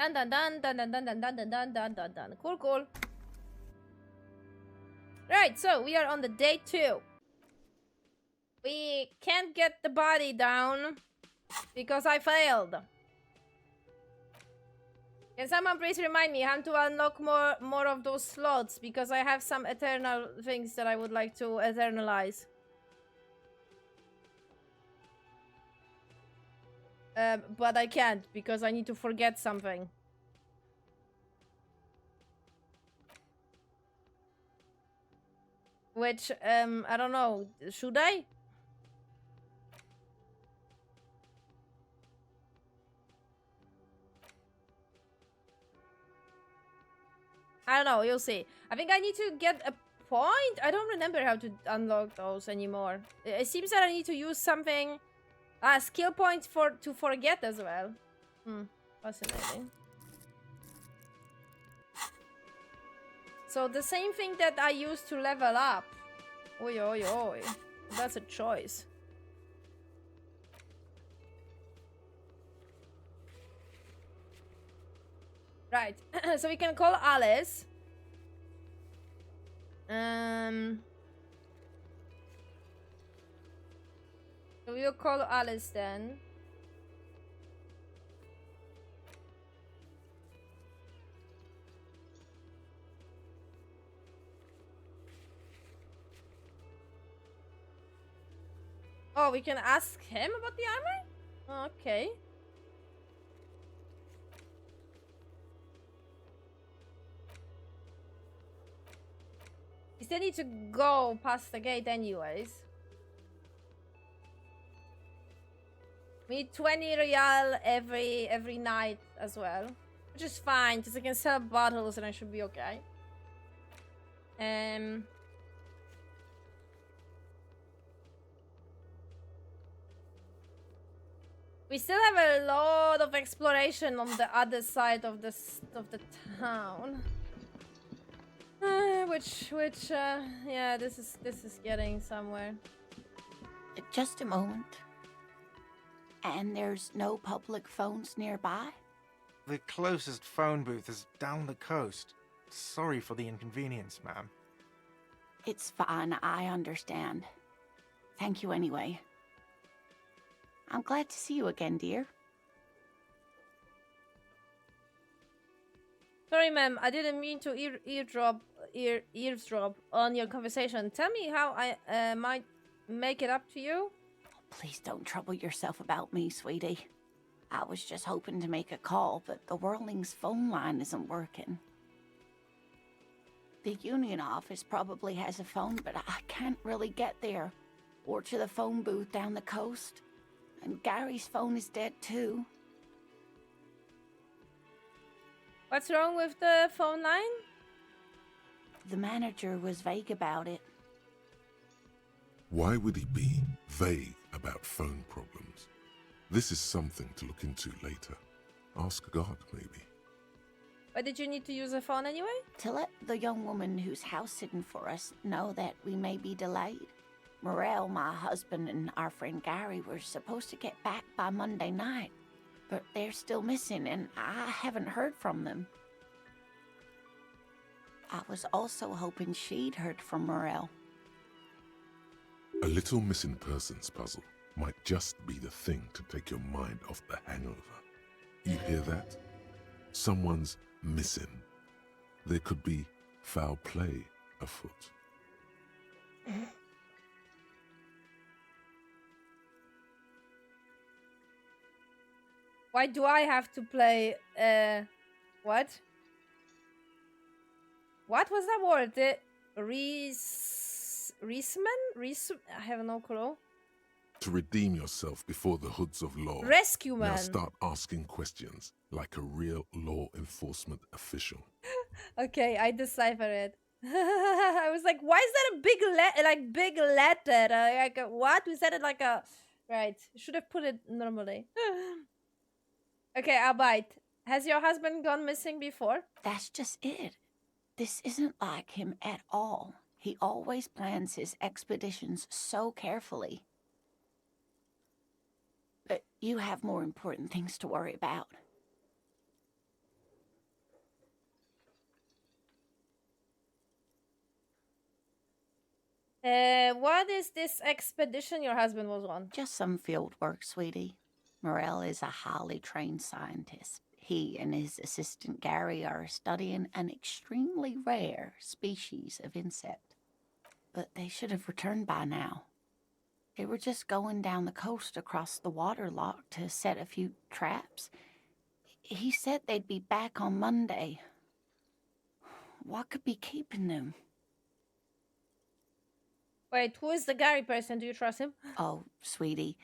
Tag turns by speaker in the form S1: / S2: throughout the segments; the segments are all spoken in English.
S1: Dun dun dun dun dun dun dun dun dun dun dun dun dun. Cool, cool. Right, so we are on the day 2. We can't get the body down because I failed. Can someone please remind me how to unlock more of those slots? Because I have some eternal things that I would like to eternalize. But I can't because I need to forget something. Which, I don't know. Should I? I don't know. You'll see. I think I need to get a point. I don't remember how to unlock those anymore. It seems that I need to use something... skill points to forget as well. Fascinating. So the same thing that I used to level up. Oi, oi, oi. That's a choice. Right. So we can call Alice. So we'll call Alice then. Oh, we can ask him about the armor? Oh, okay. We still need to go past the gate anyways. We need 20 real every night as well. Which is fine, because I can sell bottles and I should be okay. We still have a lot of exploration on the other side of the town. Yeah, this is getting somewhere.
S2: Just a moment. And there's no public phones nearby?
S3: The closest phone booth is down the coast. Sorry for the inconvenience, ma'am.
S2: It's fine, I understand. Thank you anyway. I'm glad to see you again, dear.
S1: Sorry, ma'am, I didn't mean to eavesdrop on your conversation. Tell me how I might make it up to you.
S2: Please don't trouble yourself about me, sweetie. I was just hoping to make a call, but the Whirling's phone line isn't working. The union office probably has a phone, but I can't really get there. Or to the phone booth down the coast. And Gary's phone is dead too.
S1: What's wrong with the phone line?
S2: The manager was vague about it.
S4: Why would he be vague about phone problems? This is something to look into later. Ask God, maybe.
S1: Why did you need to use a phone anyway?
S2: To let the young woman who's house-sitting for us know that we may be delayed. Morel, my husband, and our friend Gary were supposed to get back by Monday night, but they're still missing, and I haven't heard from them. I was also hoping she'd heard from Morel.
S4: A little missing persons puzzle might just be the thing to take your mind off the hangover. You hear that? Someone's missing. There could be foul play afoot.
S1: Why do I have to play, what? What was that word? I have no clue.
S4: To redeem yourself before the hoods of law.
S1: Rescue man.
S4: Now start asking questions like a real law enforcement official.
S1: Okay, I decipher it. I was like, why is that a big letter? Like what? We said it like a... Right, should have put it normally. Okay, I'll bite. Has your husband gone missing before?
S2: That's just it. This isn't like him at all. He always plans his expeditions so carefully. But you have more important things to worry about.
S1: What is this expedition your husband was on?
S2: Just some field work, sweetie. Morel is a highly trained scientist. He and his assistant Gary are studying an extremely rare species of insect. But they should have returned by now. They were just going down the coast across the water lock to set a few traps. He said they'd be back on Monday. What could be keeping them?
S1: Wait, who is the Gary person? Do you trust him?
S2: Oh, sweetie,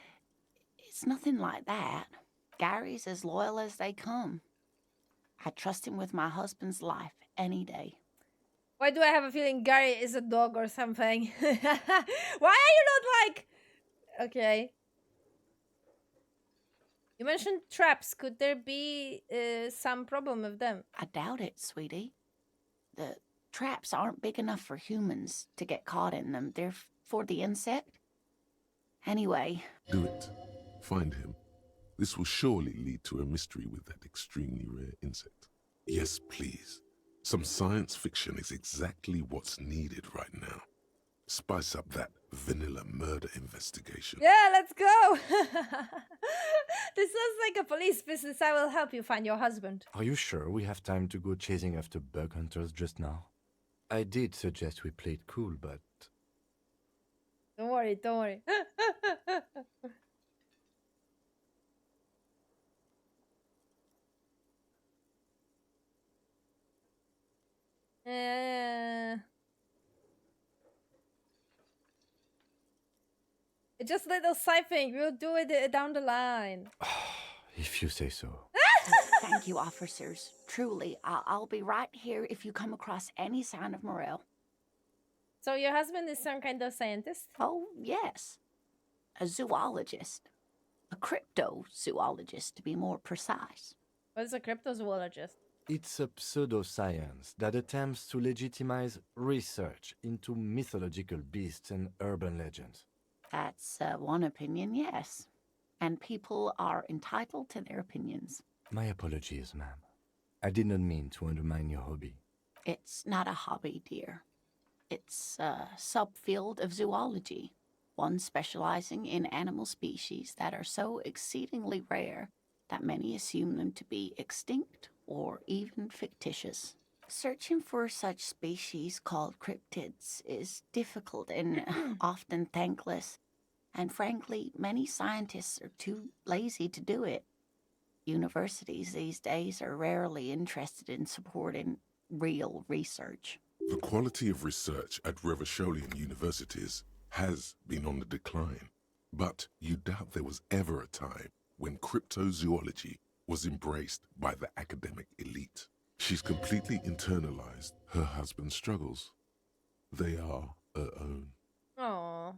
S2: it's nothing like that. Gary's as loyal as they come. I trust him with my husband's life any day.
S1: Why do I have a feeling Gary is a dog or something? Why are you not like... Okay. You mentioned traps. Could there be some problem with them?
S2: I doubt it, sweetie. The traps aren't big enough for humans to get caught in them. They're for the insect. Anyway.
S4: Do it. Find him. This will surely lead to a mystery with that extremely rare insect. Yes, please. Some science fiction is exactly what's needed right now. Spice up that vanilla murder investigation.
S1: Yeah, let's go. This sounds like a police business. I will help you find your husband.
S5: Are you sure we have time to go chasing after bug hunters just now? I did suggest we play it cool, but...
S1: Don't worry, don't worry. It's just little siphoning. We'll do it down the line.
S5: If you say so.
S2: Thank you, officers. Truly, I'll be right here if you come across any sign of Morel.
S1: So your husband is some kind of scientist?
S2: Oh, yes. A zoologist. A cryptozoologist, to be more precise.
S1: What is a cryptozoologist?
S5: It's a pseudoscience that attempts to legitimize research into mythological beasts and urban legends.
S2: That's one opinion, yes. And people are entitled to their opinions.
S5: My apologies, ma'am. I did not mean to undermine your hobby.
S2: It's not a hobby, dear. It's a subfield of zoology, one specializing in animal species that are so exceedingly rare that many assume them to be extinct or even fictitious. Searching for such species called cryptids is difficult and often thankless, and frankly, many scientists are too lazy to do it. Universities these days are rarely interested in supporting real research.
S4: The quality of research at Revacholian universities has been on the decline, but you doubt there was ever a time when cryptozoology was embraced by the academic elite. She's completely internalized her husband's struggles. They are her own.
S1: Aww.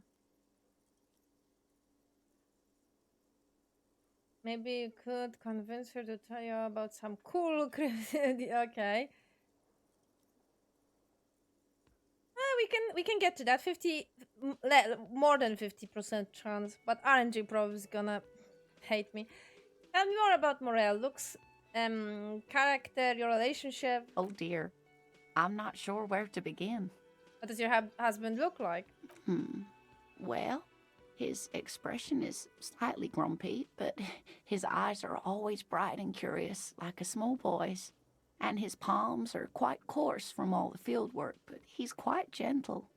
S1: Maybe you could convince her to tell you about some cool okay. We can get to that. 50 more than 50% chance, but RNG probably is gonna hate me. Tell me more about Morel. Looks, character, your relationship.
S2: Oh dear, I'm not sure where to begin.
S1: What does your husband look like?
S2: Well, his expression is slightly grumpy, but his eyes are always bright and curious, like a small boy's. And his palms are quite coarse from all the field work, but he's quite gentle.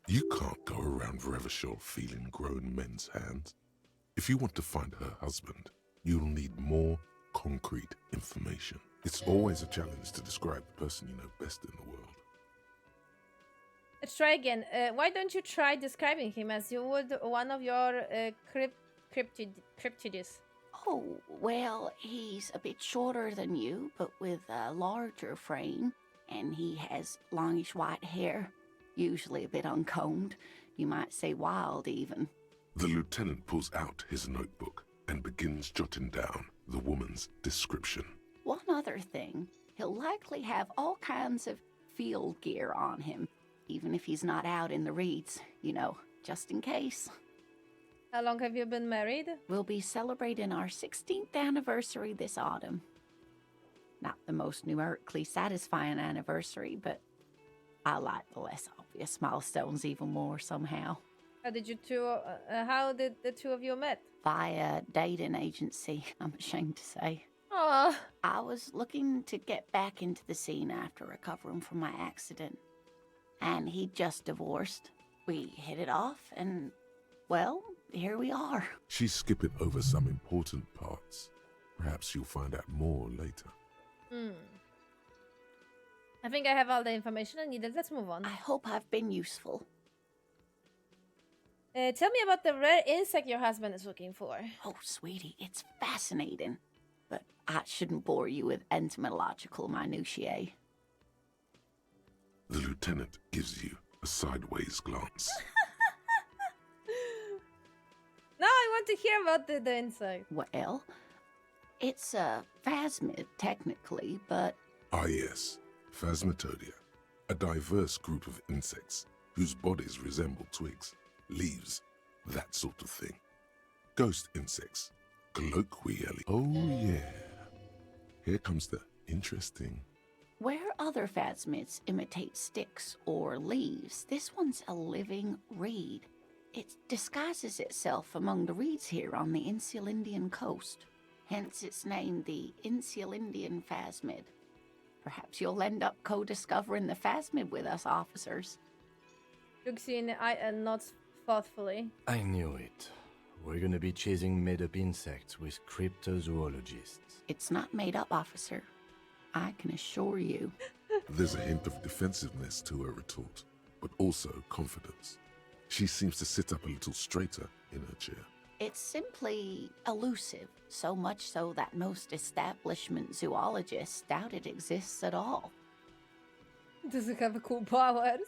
S4: You can't go around Revachol feeling grown men's hands. If you want to find her husband, you'll need more concrete information. It's always a challenge to describe the person you know best in the world.
S1: Let's try again. Why don't you try describing him as you would one of your cryptids?
S2: Oh, well, he's a bit shorter than you, but with a larger frame, and he has longish white hair, usually a bit uncombed. You might say wild, even.
S4: The lieutenant pulls out his notebook and begins jotting down the woman's description.
S2: One other thing, he'll likely have all kinds of field gear on him, even if he's not out in the reeds, you know, just in case.
S1: How long have you been married?
S2: We'll be celebrating our 16th anniversary this autumn. Not the most numerically satisfying anniversary, but I like the less obvious milestones even more somehow.
S1: How did you two? How did the two of you met?
S2: Via dating agency, I'm ashamed to say.
S1: Oh,
S2: I was looking to get back into the scene after recovering from my accident. And he'd just divorced. We hit it off, and, well, here we are.
S4: She's skipping over some important parts. Perhaps you'll find out more later.
S1: I think I have all the information I needed. Let's move on.
S2: I hope I've been useful.
S1: Tell me about the rare insect your husband is looking for.
S2: Oh, sweetie, it's fascinating. But I shouldn't bore you with entomological minutiae.
S4: The lieutenant gives you a sideways glance.
S1: Now I want to hear about the insect.
S2: Well, it's a phasmid, technically, but
S4: Ah yes, Phasmatodia, a diverse group of insects whose bodies resemble twigs, leaves, that sort of thing. Ghost insects, colloquially. Oh yeah. Here comes the interesting.
S2: where other phasmids imitate sticks or leaves, this one's a living reed. It disguises itself among the reeds here on the Insulindian coast. Hence its name, the Insulindian phasmid. Perhaps you'll end up co-discovering the phasmid with us, officers.
S1: Looks in the eye and nods thoughtfully.
S5: I knew it. We're gonna be chasing made-up insects with cryptozoologists.
S2: It's not made up, officer. I can assure you.
S4: There's a hint of defensiveness to her retort, but also confidence. She seems to sit up a little straighter in her chair.
S2: It's simply elusive, so much so that most establishment zoologists doubt it exists at all.
S1: Does it have cool powers?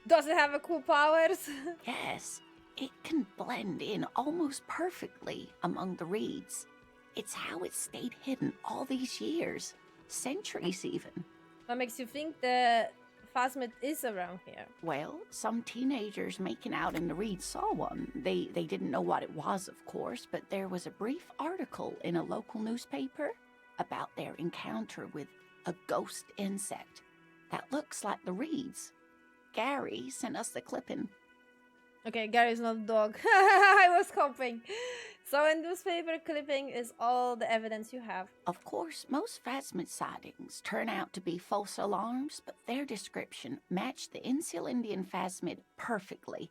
S1: Does it have cool powers?
S2: Yes, it can blend in almost perfectly among the reeds. It's how it stayed hidden all these years, centuries even.
S1: What makes you think the phasmid is around here?
S2: Well, some teenagers making out in the reeds saw one. They didn't know what it was, of course, but there was a brief article in a local newspaper about their encounter with a ghost insect that looks like the reeds. Gary sent us the clipping.
S1: Okay, Gary's not a dog. I was hoping. So a newspaper clipping is all the evidence you have.
S2: Of course, most phasmid sightings turn out to be false alarms, but their description matched the Insulindian phasmid perfectly,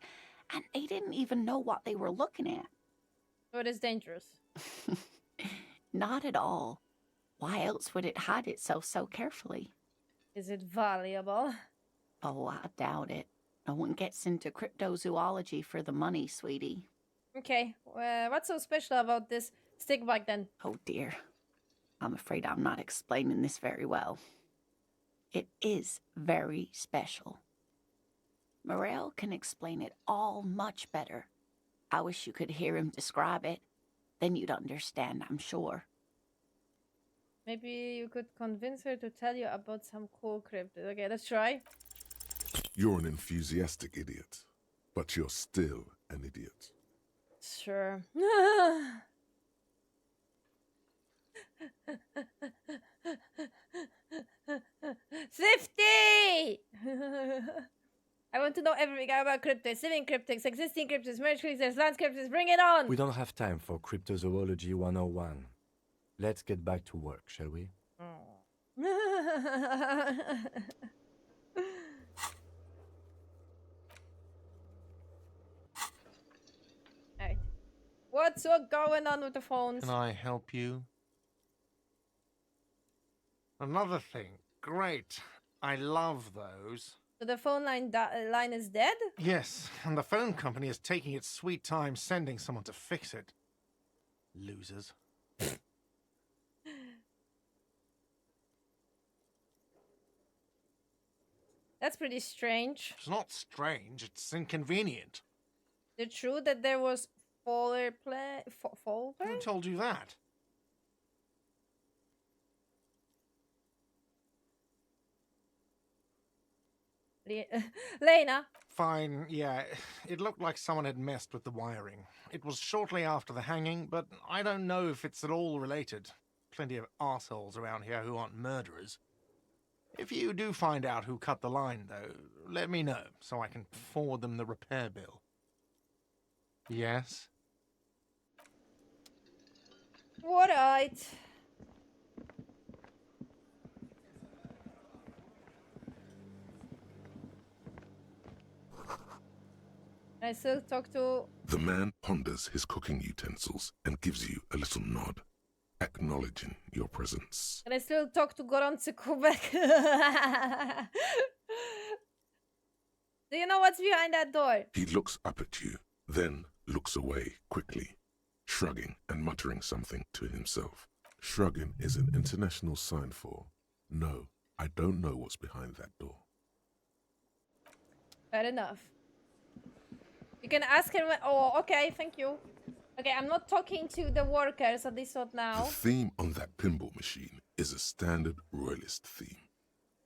S2: and they didn't even know what they were looking at.
S1: So it is dangerous.
S2: Not at all. Why else would it hide itself so carefully?
S1: Is it valuable?
S2: Oh, I doubt it. No one gets into cryptozoology for the money, sweetie.
S1: Okay, what's so special about this stick bug then?
S2: Oh dear. I'm afraid I'm not explaining this very well. It is very special. Morel can explain it all much better. I wish you could hear him describe it. Then you'd understand, I'm sure.
S1: Maybe you could convince her to tell you about some cool cryptid. Okay, let's try.
S4: You're an enthusiastic idiot, but you're still an idiot.
S1: Sure. Swifty! I want to know everything about cryptids, living cryptids, existing cryptids, merged cryptids, land cryptids, bring it on!
S5: We don't have time for Cryptozoology 101. Let's get back to work, shall we? Alright. What's going on with the phones?
S3: Can I help you? Another thing. Great. I love those.
S1: So the phone line is dead?
S3: Yes, and the phone company is taking its sweet time sending someone to fix it. Losers.
S1: That's pretty strange.
S3: It's not strange, it's inconvenient.
S1: Is it true that there was foul play? Foul play?
S3: Who told you that?
S1: Lena.
S3: Fine, yeah. It looked like someone had messed with the wiring. It was shortly after the hanging, but I don't know if it's at all related. Plenty of arseholes around here who aren't murderers. If you do find out who cut the line, though, let me know so I can forward them the repair bill. Yes?
S1: Alright. I still talk to...
S4: The man ponders his cooking utensils and gives you a little nod, acknowledging your presence.
S1: Can I still talk to gorący kubek? Do you know what's behind that door?
S4: He looks up at you, then looks away quickly, shrugging and muttering something to himself. Shrugging is an international sign for, no, I don't know what's behind that door.
S1: Fair enough. You can ask him when... Oh, okay, thank you. Okay, I'm not talking to the workers, at least not now.
S4: The theme on that pinball machine is a standard royalist theme,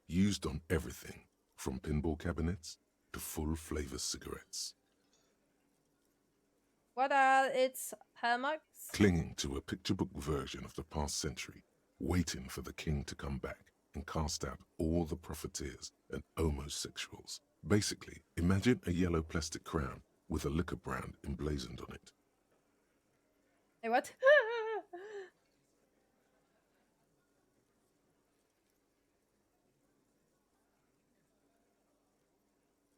S4: used on everything from pinball cabinets to full-flavor cigarettes.
S1: What are its hallmarks?
S4: Clinging to a picture book version of the past century, waiting for the king to come back and cast out all the profiteers and homosexuals. Basically, imagine a yellow plastic crown with a liquor brand emblazoned on it.
S1: Hey, what?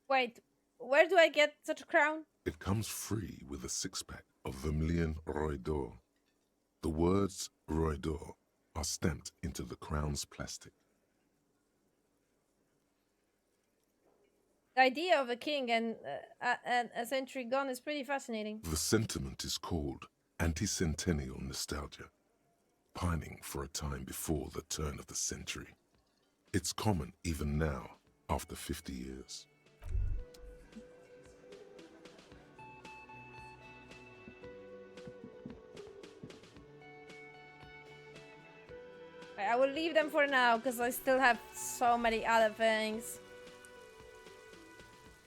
S1: Wait, where do I get such a crown?
S4: It comes free with a six-pack of Vermilion Roy d'Or. The words Roy d'Or are stamped into the crown's plastic.
S1: The idea of a king and a century gone is pretty fascinating.
S4: The sentiment is called anti-centennial nostalgia, pining for a time before the turn of the century. It's common even now, after 50 years.
S1: I will leave them for now, because I still have so many other things.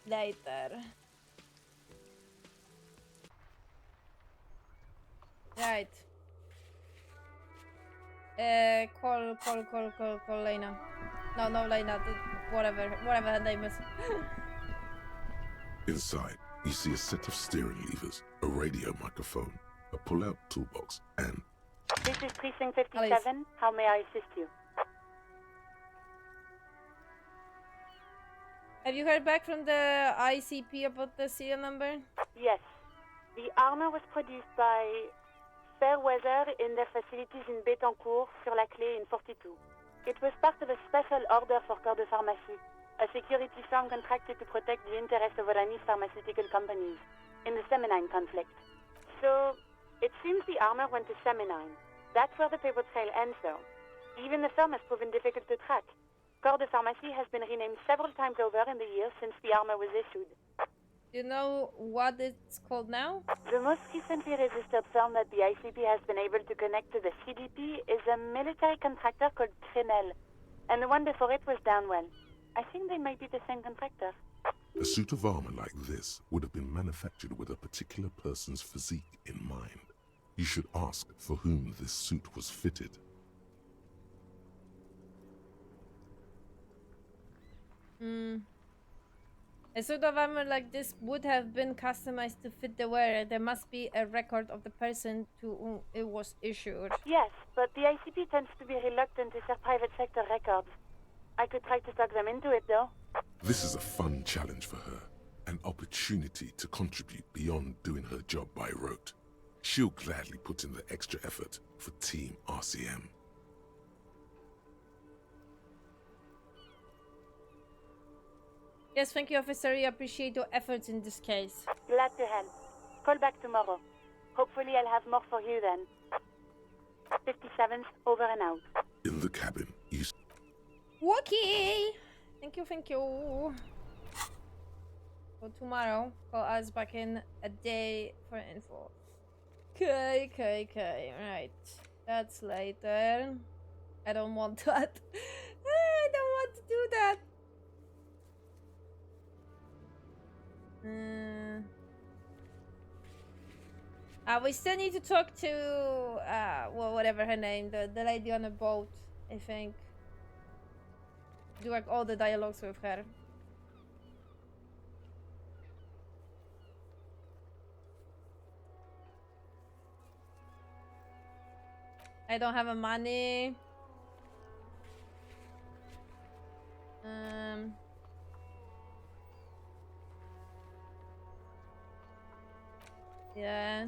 S1: Later. Right. Call Lena. No, Lena. Whatever her name is.
S4: Inside, you see a set of steering levers, a radio microphone, a pull-out toolbox, and...
S6: This is Precinct 57. How may I assist you?
S1: Have you heard back from the ICP about the serial number?
S6: Yes. The armor was produced by Fairweather in their facilities in Bétancourt, sur la Clé in 42. It was part of a special order for Corps de Pharmacie, a security firm contracted to protect the interests of Oranese pharmaceutical companies in the Semenine conflict. So, it seems the armor went to Semenine. That's where the paper trail ends, though. Even the firm has proven difficult to track. Corps de Pharmacie has been renamed several times over in the years since the armor was issued.
S1: Do you know what it's called now?
S6: The most recently registered firm that the ICP has been able to connect to the CDP is a military contractor called Trinell, and the one before it was Downwell. I think they might be the same contractor.
S4: A suit of armor like this would have been manufactured with a particular person's physique in mind. You should ask for whom this suit was fitted.
S1: A suit of armor like this would have been customized to fit the wearer. There must be a record of the person to whom it was issued.
S6: Yes, but the ICP tends to be reluctant to share private sector records. I could try to talk them into it, though.
S4: This is a fun challenge for her, an opportunity to contribute beyond doing her job by rote. She'll gladly put in the extra effort for Team RCM.
S1: Yes, thank you, officer. We appreciate your efforts in this case.
S6: Glad to help. Call back tomorrow. Hopefully I'll have more for you then. 57th, over and out.
S4: In the cabin, you...
S1: Okay. Thank you, thank you. For tomorrow, call us back in a day for info. Okay. Right. That's later. I don't want that. I don't want to do that. We still need to talk to well, whatever her name, the lady on the boat, I think. do like all the dialogues with her. I don't have a money. Yeah.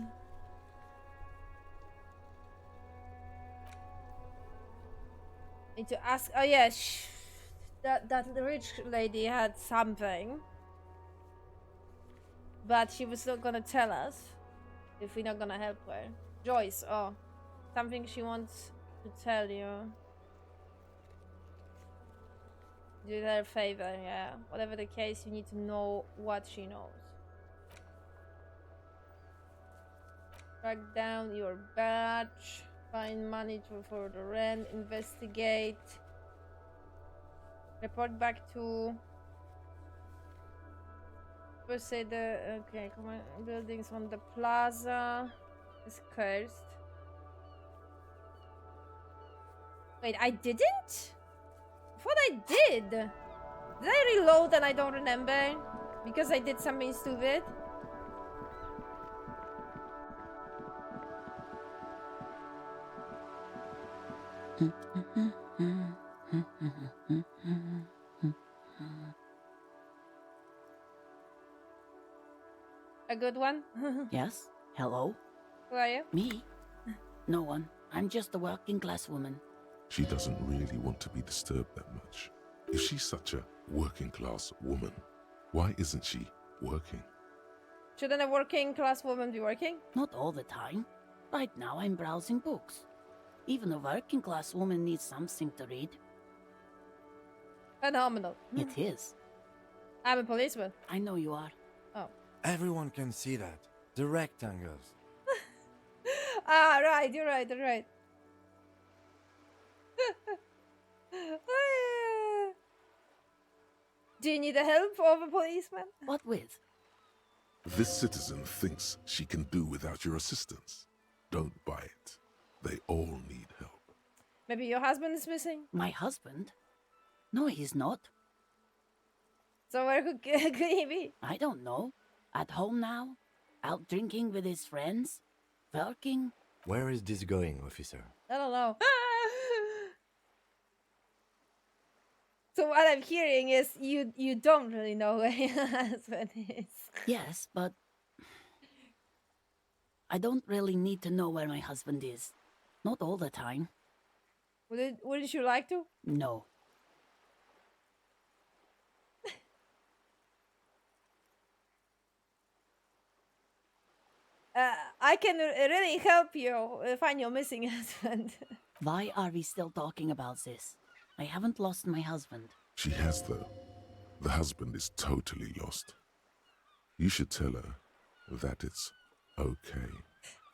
S1: Need to ask. Oh yeah, that rich lady had something, but she was not gonna tell us if we're not gonna help her. Joyce. Oh, something she wants to tell you. Do her a favor, yeah. Whatever the case, you need to know what she knows. Track down your badge. Find money for the rent. Investigate. Report back to. First say the okay. Come on, buildings on the plaza is cursed. Wait, I didn't? I thought I did. Did I reload and I don't remember? Because I did something stupid? A good one?
S2: Yes? Hello?
S1: Who are you?
S2: Me? No one. I'm just a working class woman.
S4: She doesn't really want to be disturbed that much. If she's such a working class woman, why isn't she working?
S1: Shouldn't a working class woman be working?
S2: Not all the time. Right now I'm browsing books. Even a working class woman needs something to read.
S1: Phenomenal.
S2: It is.
S1: I'm a policeman.
S2: I know you are.
S1: Oh.
S5: Everyone can see that. The rectangles.
S1: Ah, right, you're right, you're right. Do you need the help of a policeman?
S2: What with?
S4: This citizen thinks she can do without your assistance. Don't buy it. They all need help.
S1: Maybe your husband is missing?
S2: My husband? No, he's not.
S1: So where could he be?
S2: I don't know. At home now? Out drinking with his friends? Working?
S5: Where is this going, officer?
S1: I don't know. So what I'm hearing is you don't really know where your husband is.
S2: Yes, but I don't really need to know where my husband is. Not all the time.
S1: Wouldn't you like to?
S2: No.
S1: I can really help you find your missing husband.
S2: Why are we still talking about this? I haven't lost my husband.
S4: She has, though. The husband is totally lost. You should tell her that it's okay.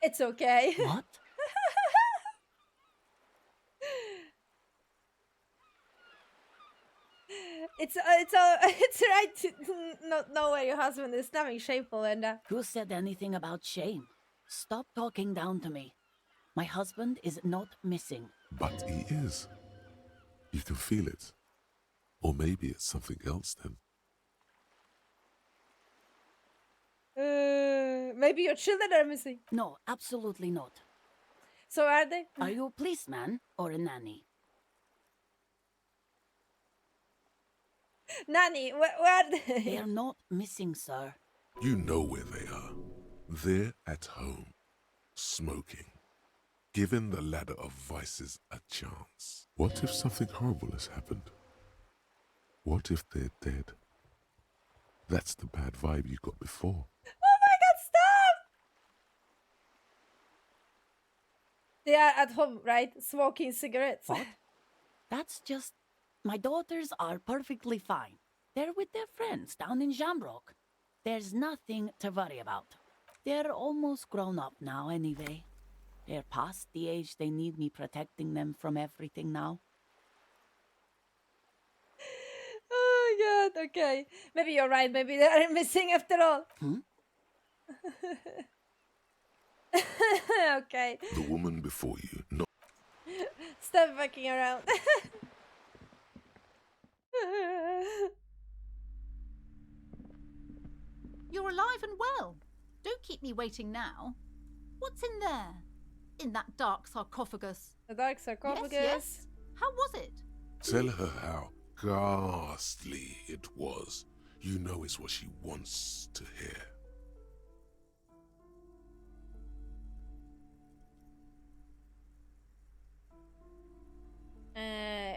S1: It's okay.
S2: What?
S1: It's right to not know where your husband is. Nothing shameful, Linda.
S2: Who said anything about shame? Stop talking down to me. My husband is not missing.
S4: But he is. You can feel it. Or maybe it's something else then.
S1: Maybe your children are missing.
S2: No, absolutely not.
S1: So are they?
S2: Are you a policeman or a nanny?
S1: Nanny, where are they?
S2: They are not missing, sir.
S4: You know where they are. They're at home, smoking, giving the ladder of vices a chance. What if something horrible has happened? What if they're dead? That's the bad vibe you got before.
S1: Oh my god, stop! They are at home, right? Smoking cigarettes.
S2: What? That's just... My daughters are perfectly fine. They're with their friends down in Shamrock. There's nothing to worry about. They're almost grown up now anyway. They're past the age they need me protecting them from everything now.
S1: Oh my god, okay. Maybe you're right, maybe they are missing after all. Okay.
S4: The woman before you, not
S1: Stop fucking around.
S7: You're alive and well. Don't keep me waiting now. What's in there? In that dark sarcophagus?
S1: The dark sarcophagus.
S7: Yes. How was it?
S4: Tell her how ghastly it was. You know it's what she wants to hear.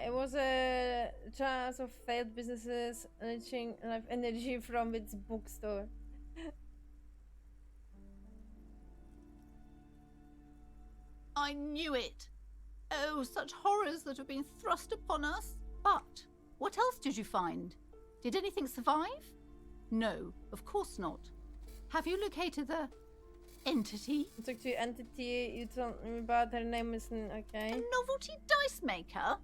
S1: It was a chance of failed businesses unleashing life energy from its bookstore.
S7: I knew it. Oh, such horrors that have been thrust upon us. But what else did you find? Did anything survive? No, of course not. Have you located the entity?
S1: I took to entity you told me about. Her name is okay.
S7: A novelty dice maker?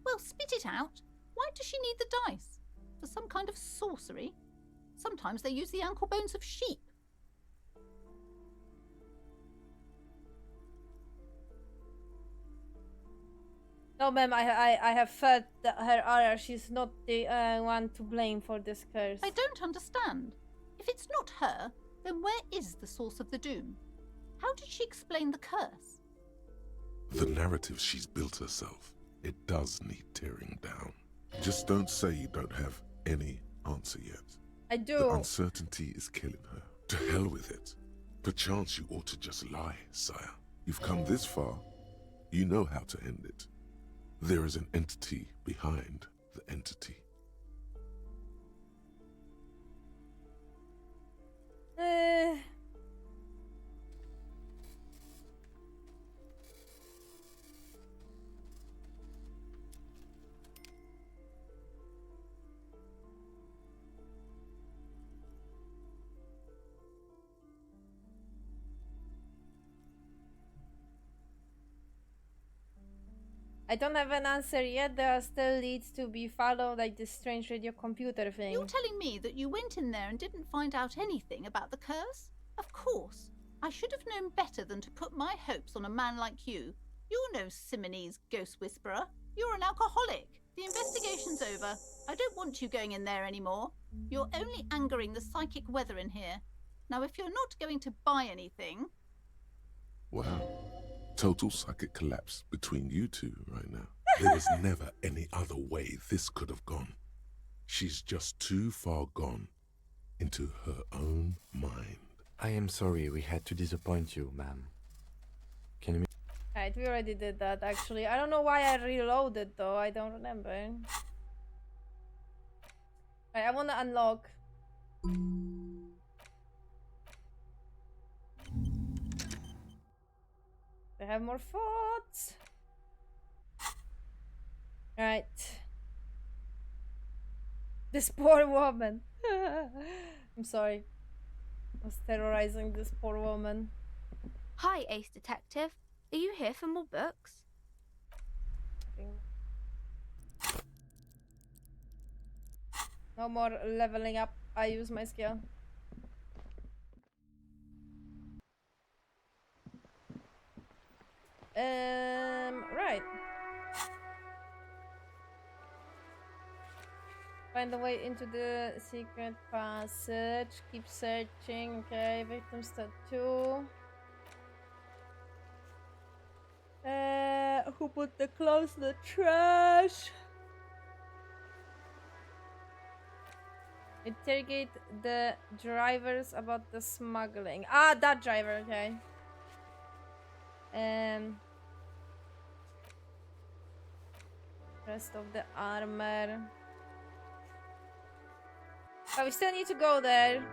S7: Well, spit it out. Why does she need the dice? For some kind of sorcery? Sometimes they use the ankle bones of sheep.
S1: No, ma'am, I have felt that her aura. She's not the one to blame for this curse.
S7: I don't understand. If it's not her, then where is the source of the doom? How did she explain the curse?
S4: The narrative she's built herself, it does need tearing down. Just don't say you don't have any answer yet.
S1: I do.
S4: The uncertainty is killing her. To hell with it. Perchance you ought to just lie, sire. You've come this far. You know how to end it. There is an entity behind the entity.
S1: I don't have an answer yet. There are still leads to be followed, like this strange radio computer thing.
S7: You're telling me that you went in there and didn't find out anything about the curse? Of course. I should have known better than to put my hopes on a man like you. You're no Simonese ghost whisperer. You're an alcoholic. The investigation's over. I don't want you going in there anymore. You're only angering the psychic weather in here. Now, if you're not going to buy anything...
S4: Wow. Total psychic collapse between you two right now. There was never any other way this could have gone. She's just too far gone into her own mind.
S5: I am sorry we had to disappoint you, ma'am. Can you...
S1: Right, we already did that, actually. I don't know why I reloaded, though. I don't remember. Right, I want to unlock. I have more thoughts. Right. This poor woman. I'm sorry. I was terrorizing this poor woman.
S8: Hi, Ace Detective. Are you here for more books?
S1: No more leveling up. I use my skill. Right. Find the way into the secret passage. Keep searching. Okay, victims tattoo. Who put the clothes in the trash? Interrogate the drivers about the smuggling. Ah, that driver, okay. Rest of the armor. Oh, we still need to go there.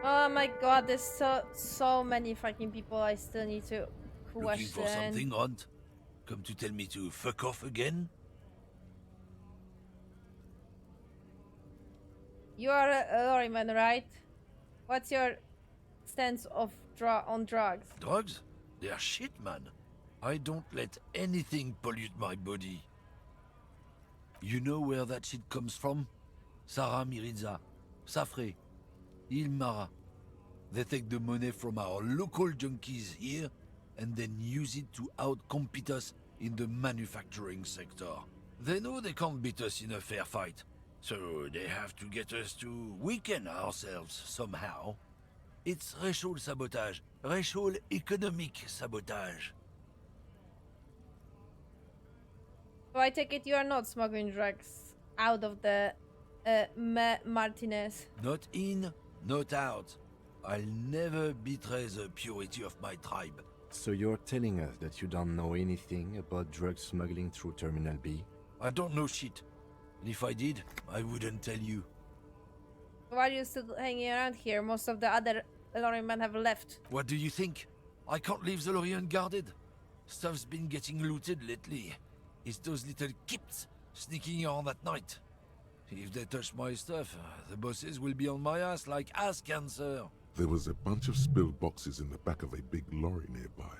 S1: Oh my god, there's so many fucking people I still need to question.
S9: Looking for something, Aunt? Come to tell me to fuck off again?
S1: You are a lorryman, right? What's your stance of on drugs?
S9: Drugs? They're shit, man. I don't let anything pollute my body. You know where that shit comes from? Sarah Miriza, Safre, Ilmara. They take the money from our local junkies here and then use it to outcompete us in the manufacturing sector. They know they can't beat us in a fair fight, so they have to get us to weaken ourselves somehow. It's racial sabotage, racial economic sabotage.
S1: So I take it you are not smuggling drugs out of the Martinez.
S9: Not in, not out. I'll never betray the purity of my tribe.
S5: So you're telling us that you don't know anything about drug smuggling through Terminal B?
S9: I don't know shit. And if I did, I wouldn't tell you.
S1: Why are you still hanging around here? Most of the other lorrymen have left.
S9: What do you think? I can't leave the lorry unguarded. Stuff's been getting looted lately. It's those little kips sneaking on at night. If they touch my stuff, the bosses will be on my ass like ass cancer.
S4: There was a bunch of spilled boxes in the back of a big lorry nearby.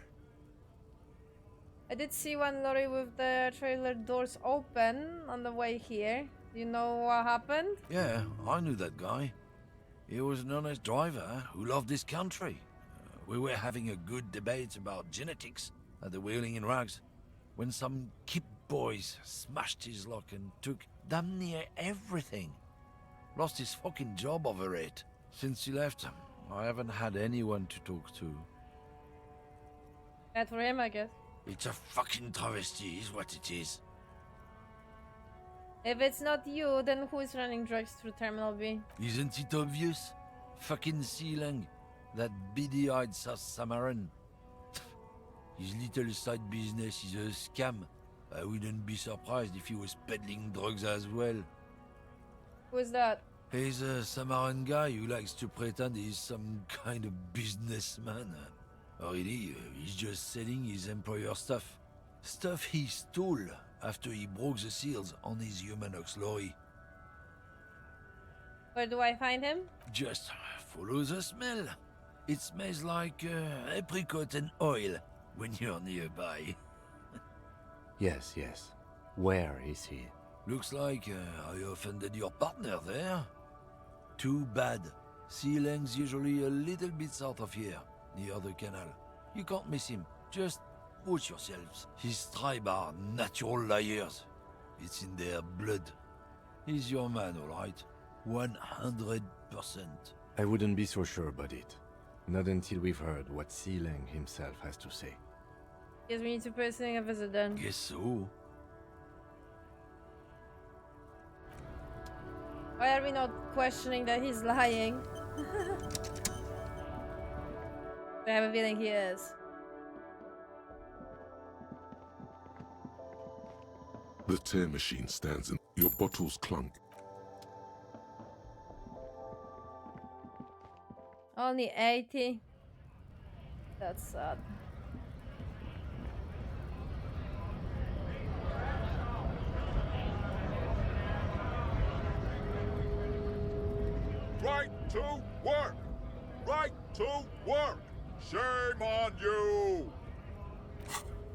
S1: I did see one lorry with the trailer doors open on the way here. You know what happened?
S9: Yeah, I knew that guy. He was an honest driver who loved his country. We were having a good debate about genetics at the Wheeling in Rags when some kip boys smashed his lock and took damn near everything. Lost his fucking job over it. Since he left, I haven't had anyone to talk to.
S1: Bad for him, I guess.
S9: It's a fucking travesty is what it is.
S1: If it's not you, then who is running drugs through Terminal B?
S9: Isn't it obvious? Fucking Sealang, that beady-eyed South Samaran. His little side business is a scam. I wouldn't be surprised if he was peddling drugs as well.
S1: Who is that?
S9: He's a Samaran guy who likes to pretend he's some kind of businessman. Really, he's just selling his employer stuff. Stuff he stole after he broke the seals on his Humanox lorry.
S1: Where do I find him?
S9: Just follow the smell. It smells like apricot and oil when you're nearby.
S5: Yes, yes. Where is he?
S9: Looks like I offended your partner there. Too bad. Sealang's usually a little bit south of here, near the canal. You can't miss him. Just watch yourselves. His tribe are natural liars. It's in their blood. He's your man, all right? 100%.
S5: I wouldn't be so sure about it. Not until we've heard what Sealang himself has to say.
S1: Guess we need to pay Sealang a visit then.
S9: Guess so.
S1: Why are we not questioning that he's lying? I have a feeling he is.
S4: The tear machine stands and your bottles clunk.
S1: Only 80. That's sad.
S10: Right to work! Right to work! Shame on you!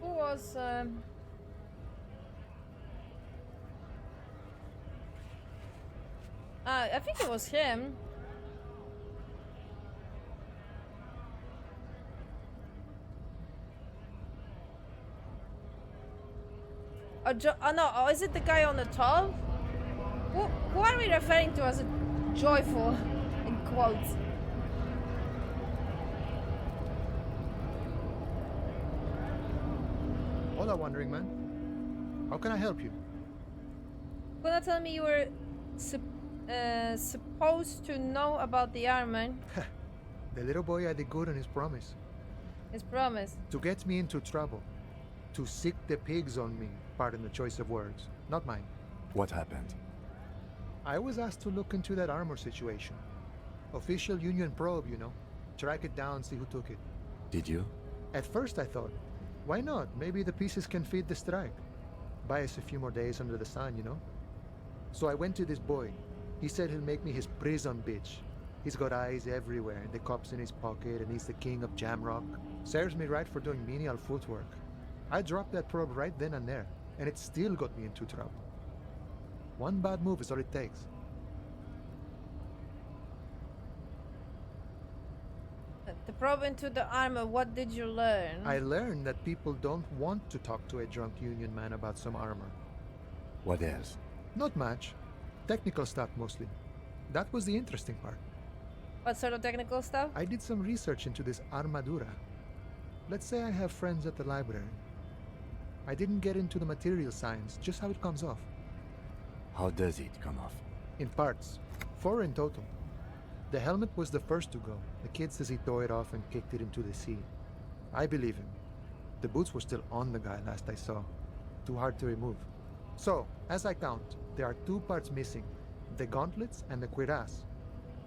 S1: Who was I think it was him. No, is it the guy on the top? Who are we referring to as a joyful, in quotes?
S11: Hola, Wandering Man. How can I help you?
S1: Gonna tell me you were supposed to know about the armor.
S11: The little boy had the good on his promise.
S1: His promise.
S11: To get me into trouble. To sick the pigs on me. Pardon the choice of words. Not mine.
S5: What happened?
S11: I was asked to look into that armor situation. Official Union probe, you know. Track it down, see who took it.
S5: Did you?
S11: At first I thought, why not? Maybe the pieces can feed the strike. Buy us a few more days under the sun, you know? So I went to this boy. He said he'll make me his prison bitch. He's got eyes everywhere, the cops in his pocket, and he's the king of Jamrock. Serves me right for doing menial footwork. I dropped that probe right then and there, and it still got me into trouble. One bad move is all it takes.
S1: To probe into the armor, what did you learn?
S11: I learned that people don't want to talk to a drunk union man about some armor.
S5: What else?
S11: Not much. Technical stuff mostly. That was the interesting part.
S1: What sort of technical stuff?
S11: I did some research into this armadura. Let's say I have friends at the library. I didn't get into the material science, just how it comes off.
S5: How does it come off?
S11: In parts. 4 in total. The helmet was the first to go. The kid says he tore it off and kicked it into the sea. I believe him. The boots were still on the guy last I saw. Too hard to remove. So, as I count, there are 2 parts missing. The gauntlets and the cuirass.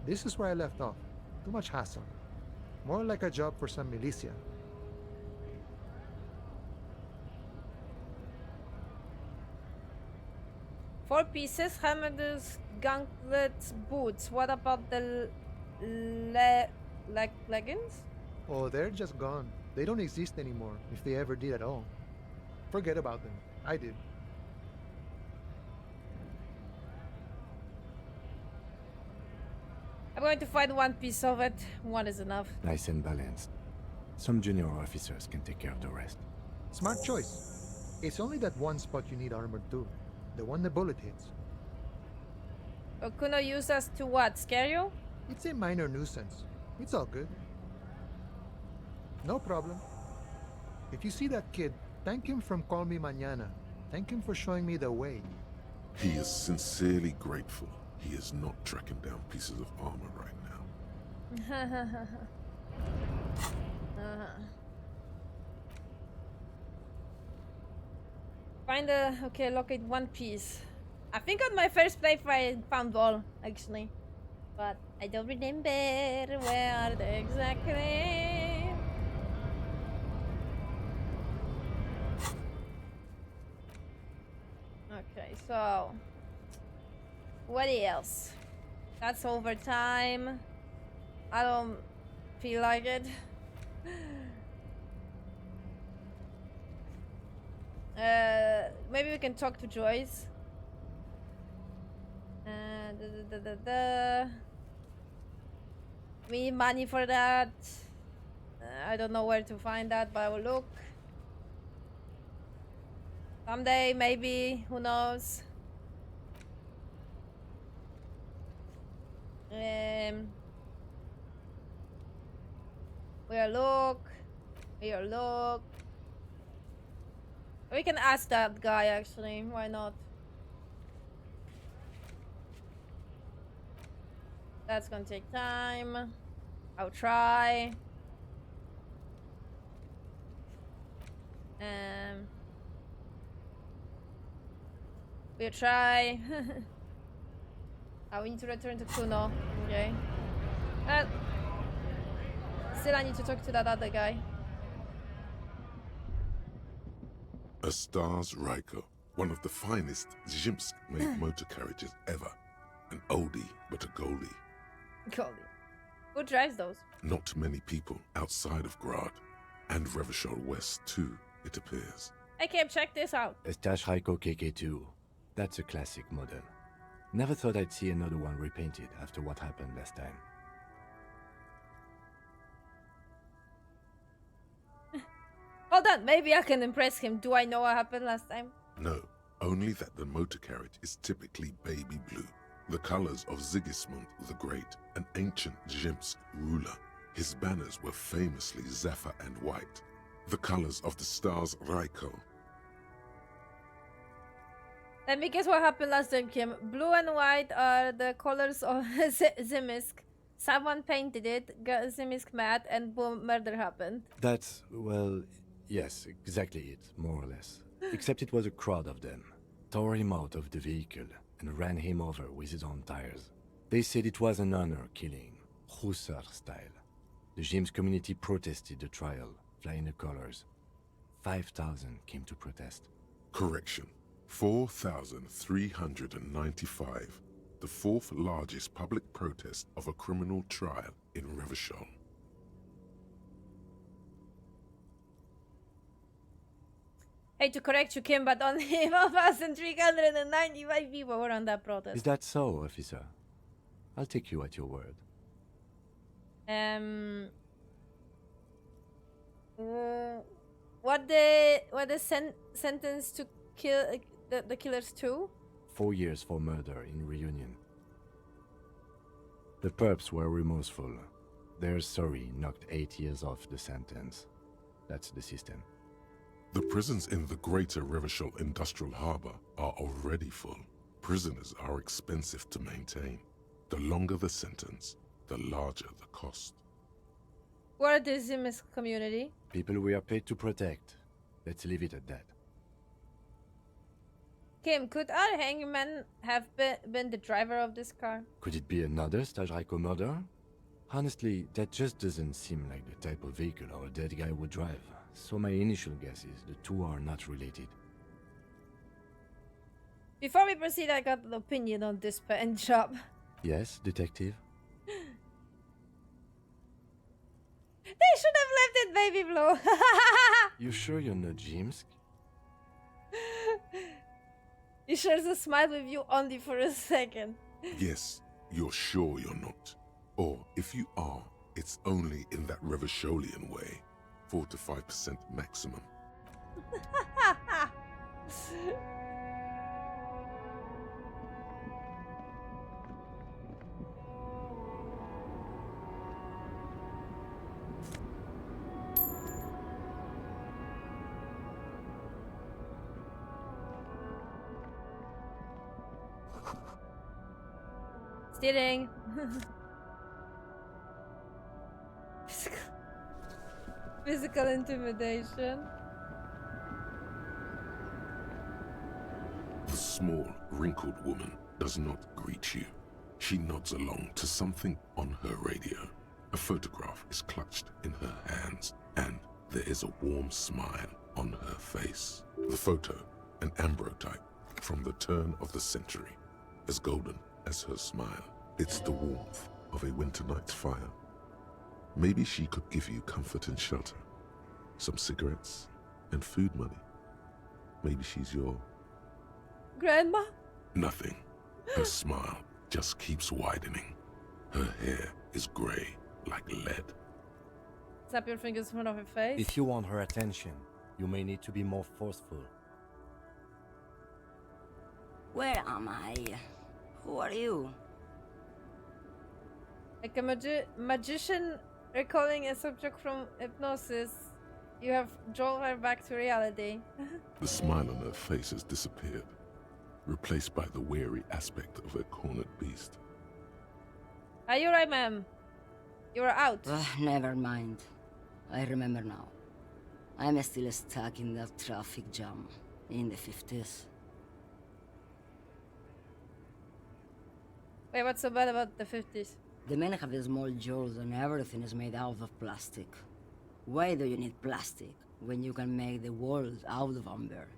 S11: This is where I left off. Too much hassle. More like a job for some militia.
S1: Four pieces, helmets, gauntlets, boots. What about the leggings?
S11: Oh, they're just gone. They don't exist anymore, if they ever did at all. Forget about them. I did.
S1: I'm going to find one piece of it. One is enough.
S5: Nice and balanced. Some junior officers can take care of the rest.
S11: Smart choice. It's only that one spot you need armored too. The one the bullet hits.
S1: Okuno use us to what? Scare you?
S11: It's a minor nuisance. It's all good. No problem. If you see that kid, thank him from Call Me Mañana. Thank him for showing me the way.
S4: He is sincerely grateful he is not tracking down pieces of armor right now.
S1: Find a... Okay, locate one piece. I think on my first playthrough I found all, actually. But I don't remember where are they exactly. Okay, so... What else? That's overtime. I don't feel like it. Maybe we can talk to Joyce. We need money for that. I don't know where to find that, but I will look. Someday, maybe. Who knows? We'll look. We'll look. We can ask that guy, actually. Why not? That's gonna take time. I'll try. We'll try. We need to return to Kuno. Okay. Still, I need to talk to that other guy.
S4: A Stars Ryko, one of the finest Zhimsk-made motor carriages ever. An oldie, but a goldie.
S1: Goldie. Who drives those?
S4: Not many people outside of Grad. And Revachol West too, it appears.
S1: Okay, check this out.
S5: A Stash Ryko KK2. That's a classic model. Never thought I'd see another one repainted after what happened last time.
S1: Hold on, maybe I can impress him. Do I know what happened last time?
S4: No, only that the motor carriage is typically baby blue. The colors of Sigismund the Great, an ancient Zhimsk ruler. His banners were famously zephyr and white. The colors of the Stars Ryko.
S1: Let me guess what happened last time, Kim. Blue and white are the colors of Zimisk. Someone painted it, got Zimisk mad, and boom, murder happened.
S5: That's, well, yes, exactly it, more or less. Except it was a crowd of them. Tore him out of the vehicle and ran him over with his own tires. They said it was an honor killing, Hussar style. The Zhims community protested the trial, flying the colors. 5,000 came to protest.
S4: Correction. 4,395. The 4th largest public protest of a criminal trial in Revachol.
S1: Hate to correct you, Kim, but only 1,395 people were on that protest.
S5: Is that so, officer? I'll take you at your word.
S1: What the sentence to kill the killers to?
S5: 4 years for murder in Reunion. The perps were remorseful. Their sorry knocked 8 years off the sentence. That's the system.
S4: The prisons in the greater Revachol Industrial Harbor are already full. Prisoners are expensive to maintain. The longer the sentence, the larger the cost.
S1: What are the Zimis community?
S5: People we are paid to protect. Let's leave it at that.
S1: Kim, could our hangman have been the driver of this car?
S5: Could it be another Stajrajko murder? Honestly, that just doesn't seem like the type of vehicle our dead guy would drive. So my initial guess is the two are not related.
S1: Before we proceed, I got an opinion on this paint job.
S5: Yes, detective?
S1: They should have left it baby blue.
S5: You sure you're not Jimsk?
S1: He shares a smile with you only for a second.
S4: Yes, you're sure you're not. Or if you are, it's only in that Revacholian way. 4 to 5% maximum.
S1: Stealing. Physical intimidation.
S4: The small, wrinkled woman does not greet you. She nods along to something on her radio. A photograph is clutched in her hands, and there is a warm smile on her face. The photo, an ambrotype from the turn of the century, as golden as her smile. It's the warmth of a winter night's fire. Maybe she could give you comfort and shelter, some cigarettes and food money. Maybe she's your...
S1: Grandma?
S4: Nothing. Her smile just keeps widening. Her hair is gray like lead.
S1: Snap your fingers in front of her face.
S5: If you want her attention, you may need to be more forceful.
S12: Where am I? Who are you?
S1: Like a magician recalling a subject from hypnosis, you have drawn her back to reality.
S4: The smile on her face has disappeared, replaced by the weary aspect of a cornered beast.
S1: Are you right, ma'am? You are out.
S12: Never mind. I remember now. I'm still stuck in that traffic jam in the 50s.
S1: Wait, what's so bad about the 50s?
S12: The men have small jaws and everything is made out of plastic. Why do you need plastic when you can make the world out of amber?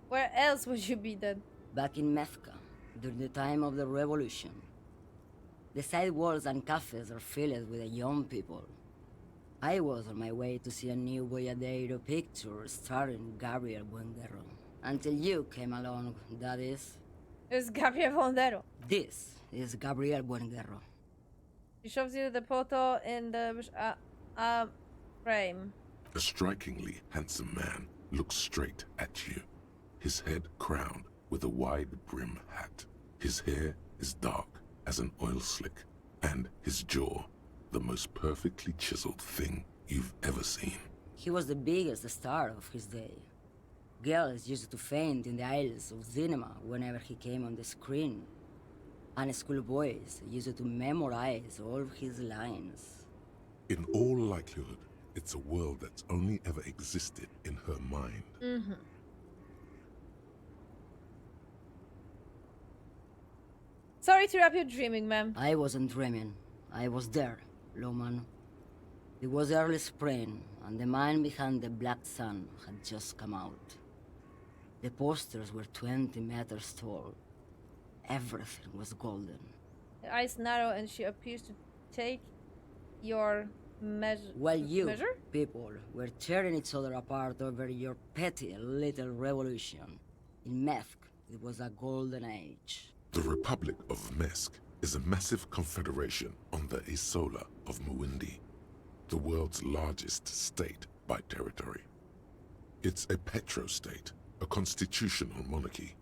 S1: Where else would you be then?
S12: Back in Methka, during the time of the revolution. The sidewalks and cafes are filled with young people. I was on my way to see a new Boyadero picture starring Gabriel Buendero. Until you came along, that is.
S1: It's Gabriel Buendero.
S12: This is Gabriel Buendero.
S1: He shows you the photo in the frame.
S4: A strikingly handsome man looks straight at you, his head crowned with a wide brim hat. His hair is dark as an oil slick, and his jaw the most perfectly chiseled thing you've ever seen.
S12: He was the biggest star of his day. Girls used to faint in the aisles of cinema whenever he came on the screen. And schoolboys used to memorize all his lines.
S4: In all likelihood, it's a world that's only ever existed in her mind.
S1: Mm-hmm. Sorry to interrupt your dreaming, ma'am.
S12: I wasn't dreaming. I was there, Loman. It was early spring, and the man behind the black sun had just come out. The posters were 20 meters tall. Everything was golden.
S1: Her eyes narrow and she appears to take your measure.
S12: While you,
S1: measure?
S12: people, were tearing each other apart over your petty little revolution. In Methk, it was a golden age.
S4: The Republic of Mesk is a massive confederation on the Isola of Muindi, the world's largest state by territory. It's a petro-state, a constitutional monarchy,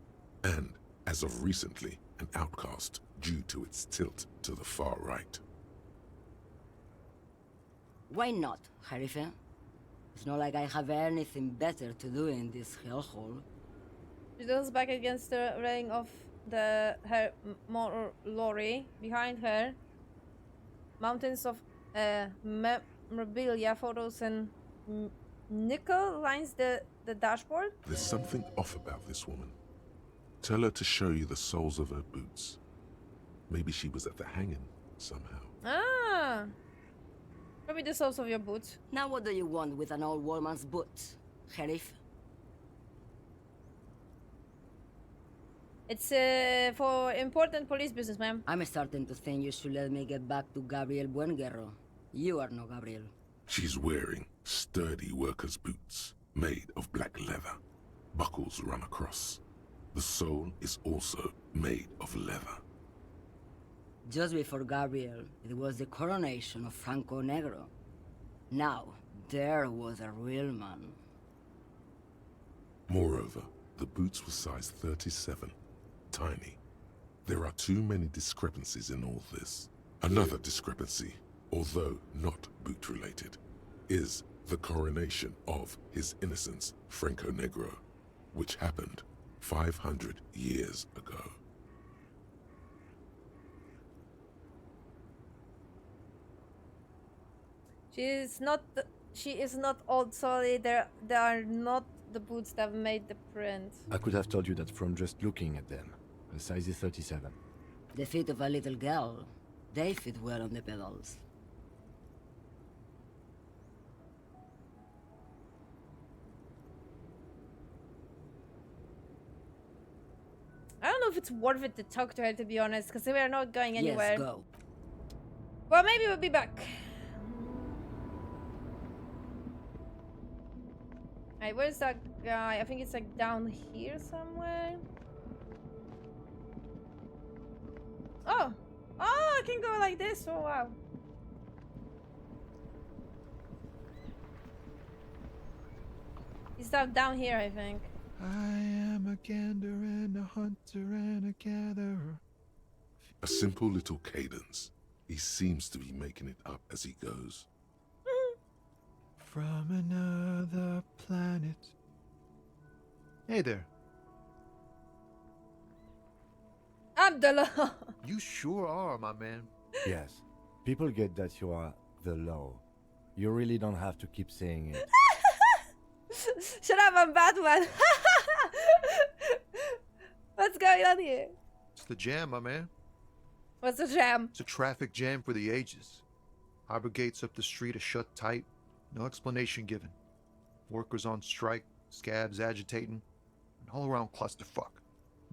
S4: and, as of recently, an outcast due to its tilt to the far right.
S12: Why not, Harife? It's not like I have anything better to do in this hellhole.
S1: She goes back against the railing of her motor lorry. Behind her, mountains of memorabilia, photos, and nickel lines the dashboard.
S4: There's something off about this woman. Tell her to show you the soles of her boots. Maybe she was at the hanging somehow.
S1: Ah! Show me the soles of your boots.
S12: Now what do you want with an old woman's boots, Sheriff?
S1: It's for important police business, ma'am.
S12: I'm starting to think you should let me get back to Gabriel Buenguerro. You are no Gabriel.
S4: She's wearing sturdy worker's boots made of black leather. Buckles run across. The sole is also made of leather.
S12: Just before Gabriel, it was the coronation of Franco Negro. Now, there was a real man.
S4: Moreover, the boots were size 37. Tiny. There are too many discrepancies in all this. Another discrepancy, although not boot-related, is the coronation of His Innocence Franco Negro, which happened 500 years ago.
S1: She is not old, sorry. There are not the boots that made the print.
S5: I could have told you that from just looking at them. The size is 37.
S12: The feet of a little girl. They fit well on the pedals.
S1: I don't know if it's worth it to talk to her, to be honest, because we are not going anywhere.
S12: Yes, go.
S1: Well, maybe we'll be back. Alright, where's that guy? I think it's like down here somewhere. Oh! Oh, I can go like this. Oh, wow. He's down here, I think.
S11: I am a gander and a hunter and a gatherer.
S4: A simple little cadence. He seems to be making it up as he goes.
S11: From another planet. Hey there.
S1: Abdullah!
S11: You sure are, my man.
S5: Yes. People get that you are the law. You really don't have to keep saying it.
S1: Shut up, I'm Batman! What's going on here?
S11: It's the jam, my man.
S1: What's the jam?
S11: It's a traffic jam for the ages. Harbor gates up the street are shut tight. No explanation given. Workers on strike, scabs agitating, an all-around clusterfuck.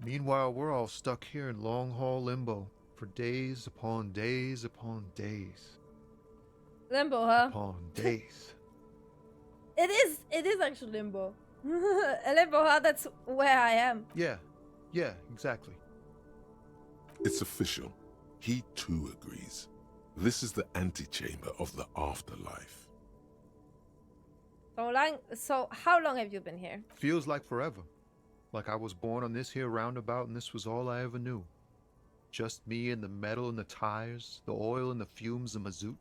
S11: Meanwhile, we're all stuck here in long-haul limbo for days upon days upon days.
S1: Limbo, huh?
S11: Upon days.
S1: It is actually limbo. Limbo, huh? That's where I am.
S11: Yeah, exactly.
S4: It's official. He too agrees. This is the antechamber of the afterlife.
S1: So how long have you been here?
S11: Feels like forever. Like I was born on this here roundabout and this was all I ever knew. Just me and the metal and the tires, the oil and the fumes of mazout.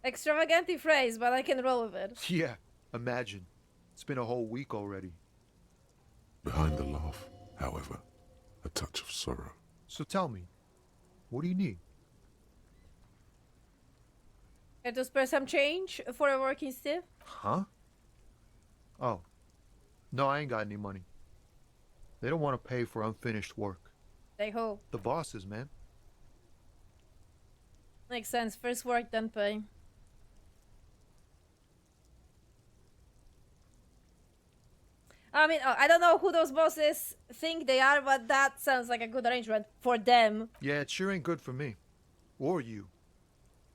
S1: Extravagant phrase, but I can roll with it.
S11: Yeah, imagine. It's been a whole week already.
S4: Behind the laugh, however, a touch of sorrow.
S11: So tell me, what do you need?
S1: Can to spare some change for a working stiff?
S11: Huh? Oh. No, I ain't got any money. They don't want to pay for unfinished work.
S1: They hope.
S11: The bosses, man.
S1: Makes sense. First work, then pay. I mean, I don't know who those bosses think they are, but that sounds like a good arrangement for them.
S11: Yeah, it sure ain't good for me. Or you.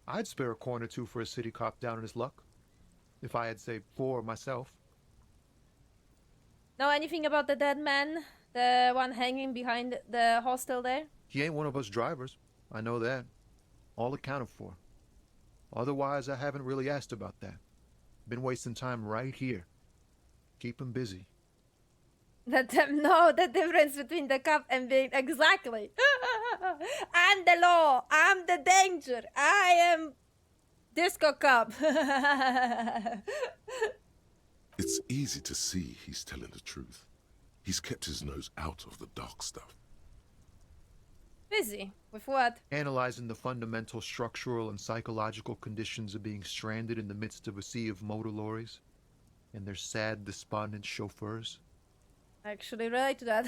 S11: I'd spare a coin or two for a city cop down in his luck. If I had, say, 4 myself.
S1: Know anything about the dead man? The one hanging behind the hostel there?
S11: He ain't one of us drivers. I know that. All accounted for. Otherwise, I haven't really asked about that. Been wasting time right here. Keep him busy.
S1: Let them know the difference between the cop and being exactly. I'm the law. I'm the danger. I am disco cop.
S4: It's easy to see he's telling the truth. He's kept his nose out of the dark stuff.
S1: Busy with what?
S11: Analyzing the fundamental structural and psychological conditions of being stranded in the midst of a sea of motor lorries and their sad, despondent chauffeurs.
S1: I actually relate to that.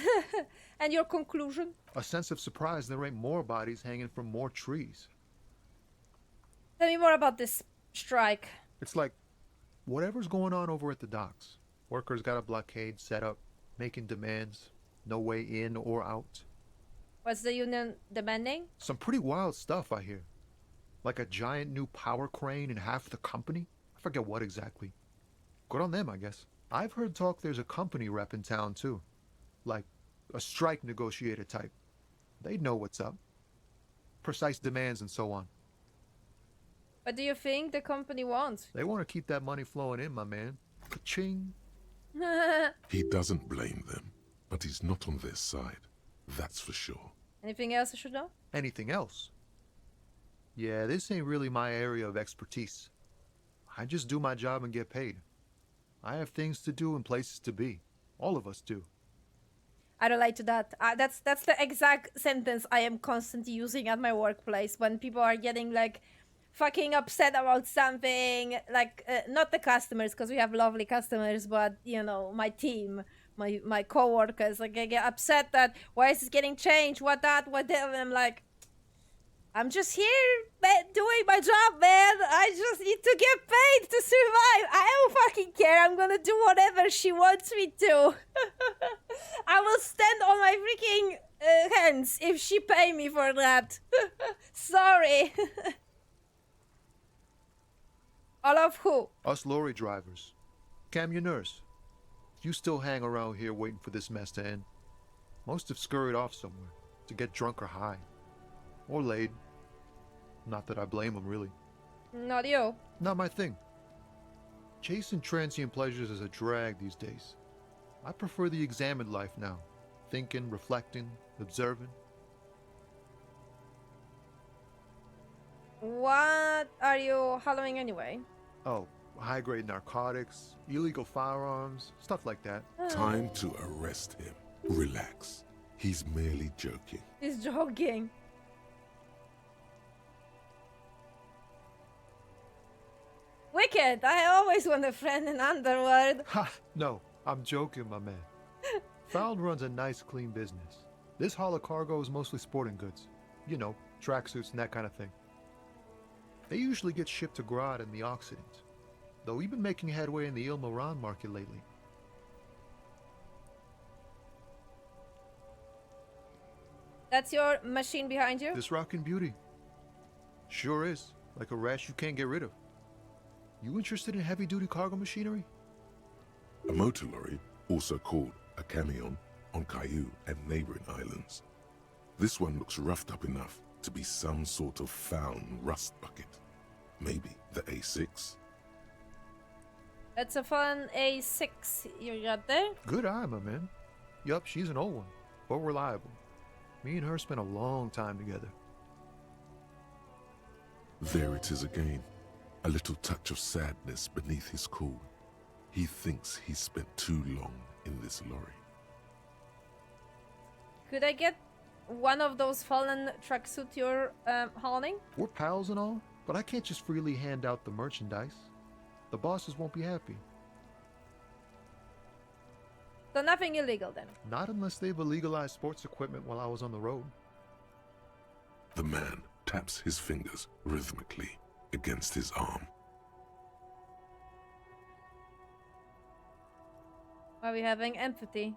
S1: And your conclusion?
S11: A sense of surprise there ain't more bodies hanging from more trees.
S1: Tell me more about this strike.
S11: It's like whatever's going on over at the docks. Workers got a blockade set up, making demands, no way in or out.
S1: What's the union demanding?
S11: Some pretty wild stuff, I hear. Like a giant new power crane in half the company? I forget what exactly. Good on them, I guess. I've heard talk there's a company rep in town, too. Like a strike negotiator type. They'd know what's up. Precise demands and so on.
S1: What do you think the company wants?
S11: They want to keep that money flowing in, my man. Ka-ching.
S4: He doesn't blame them, but he's not on their side. That's for sure.
S1: Anything else I should know?
S11: Anything else? Yeah, this ain't really my area of expertise. I just do my job and get paid. I have things to do and places to be. All of us do.
S1: I relate to that. That's the exact sentence I am constantly using at my workplace when people are getting like fucking upset about something. Like not the customers, because we have lovely customers, but you know, my team, my co-workers, like I get upset that why is this getting changed, what that, what that, and I'm like, I'm just here doing my job, man. I just need to get paid to survive. I don't fucking care. I'm gonna do whatever she wants me to. I will stand on my freaking hands if she pay me for that. Sorry. All of who?
S11: Us lorry drivers. Camioners. You still hang around here waiting for this mess to end. Most have scurried off somewhere to get drunk or high. Or laid. Not that I blame them, really.
S1: Not you.
S11: Not my thing. Chasing transient pleasures is a drag these days. I prefer the examined life now. Thinking, reflecting, observing.
S1: What are you hollowing anyway?
S11: Oh, high-grade narcotics, illegal firearms, stuff like that.
S4: Time to arrest him. Relax. He's merely joking.
S1: He's joking. Wicked! I always want a friend in Underworld.
S11: Ha! No, I'm joking, my man. Found runs a nice, clean business. This haul of cargo is mostly sporting goods. You know, tracksuits and that kind of thing. They usually get shipped to Grad and the Occident, though we've been making headway in the Il Moran market lately.
S1: That's your machine behind you?
S11: This rockin' beauty. Sure is. Like a rash you can't get rid of. You interested in heavy-duty cargo machinery?
S4: A motor lorry, also called a camion, on Caillou and neighboring islands. This one looks roughed up enough to be some sort of found rust bucket. Maybe the A6.
S1: That's a fun A6 you got there.
S11: Good eye, my man. Yup, she's an old one, but reliable. Me and her spent a long time together.
S4: There it is again. A little touch of sadness beneath his cool. He thinks he's spent too long in this lorry.
S1: Could I get one of those fallen tracksuit you're hauling?
S11: We're pals and all, but I can't just freely hand out the merchandise. The bosses won't be happy.
S1: So nothing illegal then?
S11: Not unless they've illegalized sports equipment while I was on the road.
S4: The man taps his fingers rhythmically against his arm.
S1: Are we having empathy?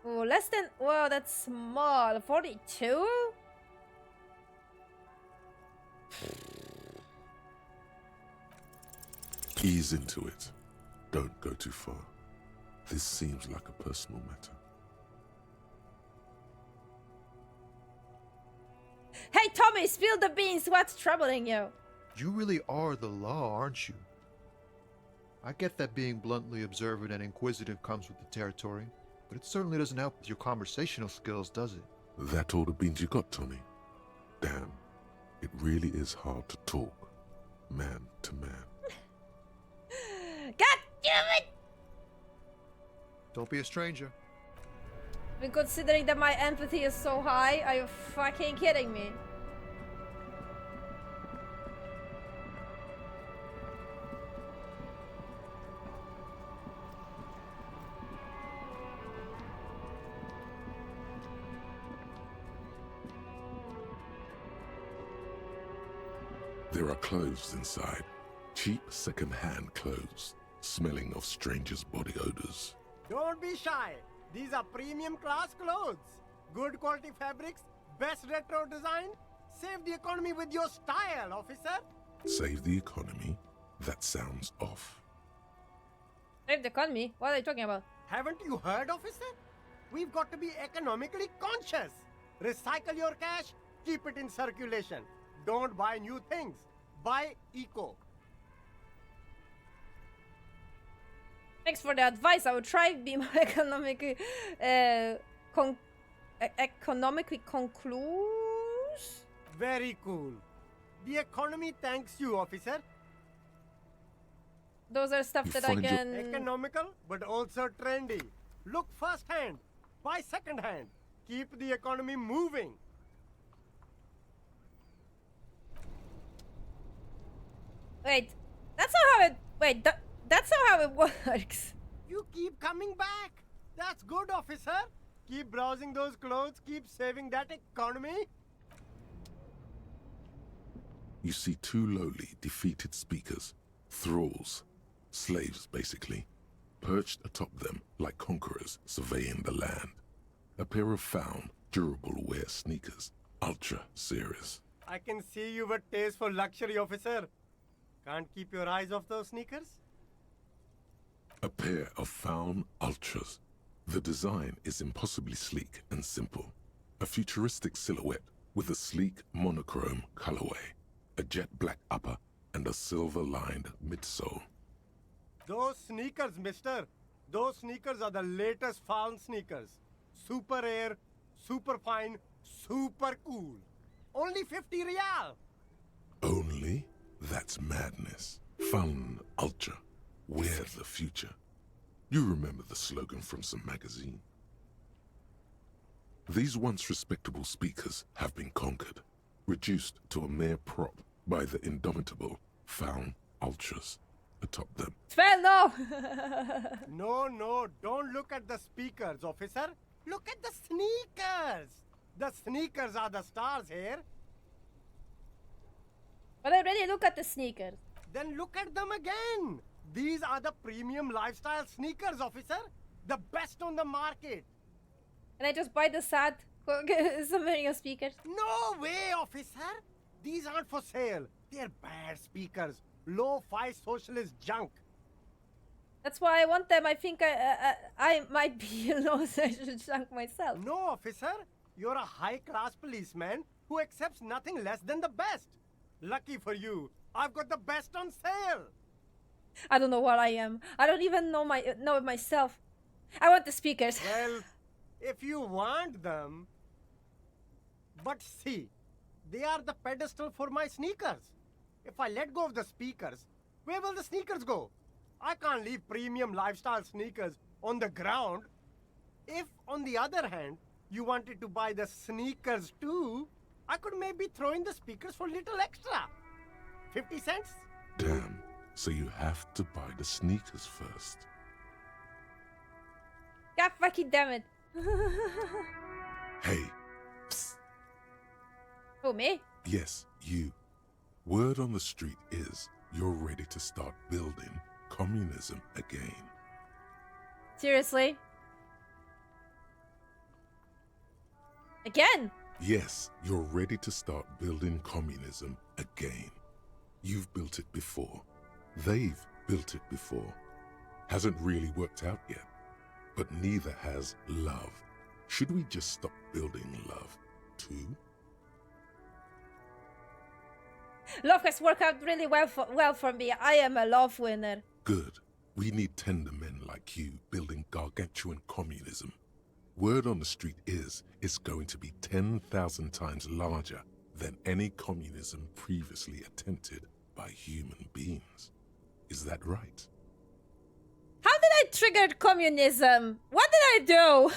S1: Oh, less than... Whoa, that's small. 42?
S4: Ease into it. Don't go too far. This seems like a personal matter.
S1: Hey, Tommy, spill the beans. What's troubling you?
S11: You really are the law, aren't you? I get that being bluntly observant and inquisitive comes with the territory, but it certainly doesn't help with your conversational skills, does it?
S4: That all the beans you got, Tommy? Damn, it really is hard to talk, man to man.
S1: God damn it!
S11: Don't be a stranger.
S1: Been considering that my empathy is so high, are you fucking kidding me?
S4: There are clothes inside. Cheap second-hand clothes, smelling of strangers' body odors.
S13: Don't be shy. These are premium class clothes. Good quality fabrics, best retro design. Save the economy with your style, officer.
S4: Save the economy? That sounds off.
S1: Save the economy? What are you talking about?
S13: Haven't you heard, officer? We've got to be economically conscious. Recycle your cash, keep it in circulation. Don't buy new things. Buy eco.
S1: Thanks for the advice. I will try to be more economically, economically concluse.
S13: Very cool. The economy thanks you, officer.
S1: Those are stuff that I can.
S13: Economical, but also trendy. Look first hand, buy second hand. Keep the economy moving.
S1: Wait, that's not how it. Wait, that's not how it works.
S13: You keep coming back. That's good, officer. Keep browsing those clothes, keep saving that economy.
S4: You see two lowly, defeated speakers, thralls, slaves basically, perched atop them like conquerors surveying the land. A pair of found, durable wear sneakers, ultra serious.
S13: I can see you've a taste for luxury, officer. Can't keep your eyes off those sneakers?
S4: A pair of found ultras. The design is impossibly sleek and simple. A futuristic silhouette with a sleek monochrome colorway, a jet black upper, and a silver-lined midsole.
S13: Those sneakers, mister. Those sneakers are the latest found sneakers. Super air, super fine, super cool. Only 50 real.
S4: Only? That's madness. Found ultra. Wear the future. You remember the slogan from some magazine. These once respectable speakers have been conquered, reduced to a mere prop by the indomitable found ultras atop them.
S1: Well, no.
S13: No, don't look at the speakers, officer. Look at the sneakers. The sneakers are the stars here.
S1: But I already look at the sneakers.
S13: Then look at them again. These are the premium lifestyle sneakers, officer. The best on the market.
S1: And I just buy the sad Sumerian speakers.
S13: No way, officer. These aren't for sale. They're bad speakers. Low-fi socialist junk.
S1: That's why I want them. I think I might be a low social junk myself.
S13: No, officer. You're a high-class policeman who accepts nothing less than the best. Lucky for you, I've got the best on sale.
S1: I don't know what I am. I don't even know it myself. I want the speakers.
S13: Well, if you want them... But see, they are the pedestal for my sneakers. If I let go of the speakers, where will the sneakers go? I can't leave premium lifestyle sneakers on the ground. If, on the other hand, you wanted to buy the sneakers too, I could maybe throw in the speakers for little extra. 50 cents?
S4: Damn, so you have to buy the sneakers first.
S1: God fucking damn it.
S4: Hey, psst.
S1: Who, me?
S4: Yes, you. Word on the street is you're ready to start building communism again.
S1: Seriously? Again?
S4: Yes, you're ready to start building communism again. You've built it before. They've built it before. Hasn't really worked out yet. but neither has love. Should we just stop building love, too?
S1: Love has worked out really well for me. I am a love winner.
S4: Good. We need tender men like you building gargantuan communism. Word on the street is it's going to be 10,000 times larger than any communism previously attempted by human beings. Is that right?
S1: How did I trigger communism? What did I do?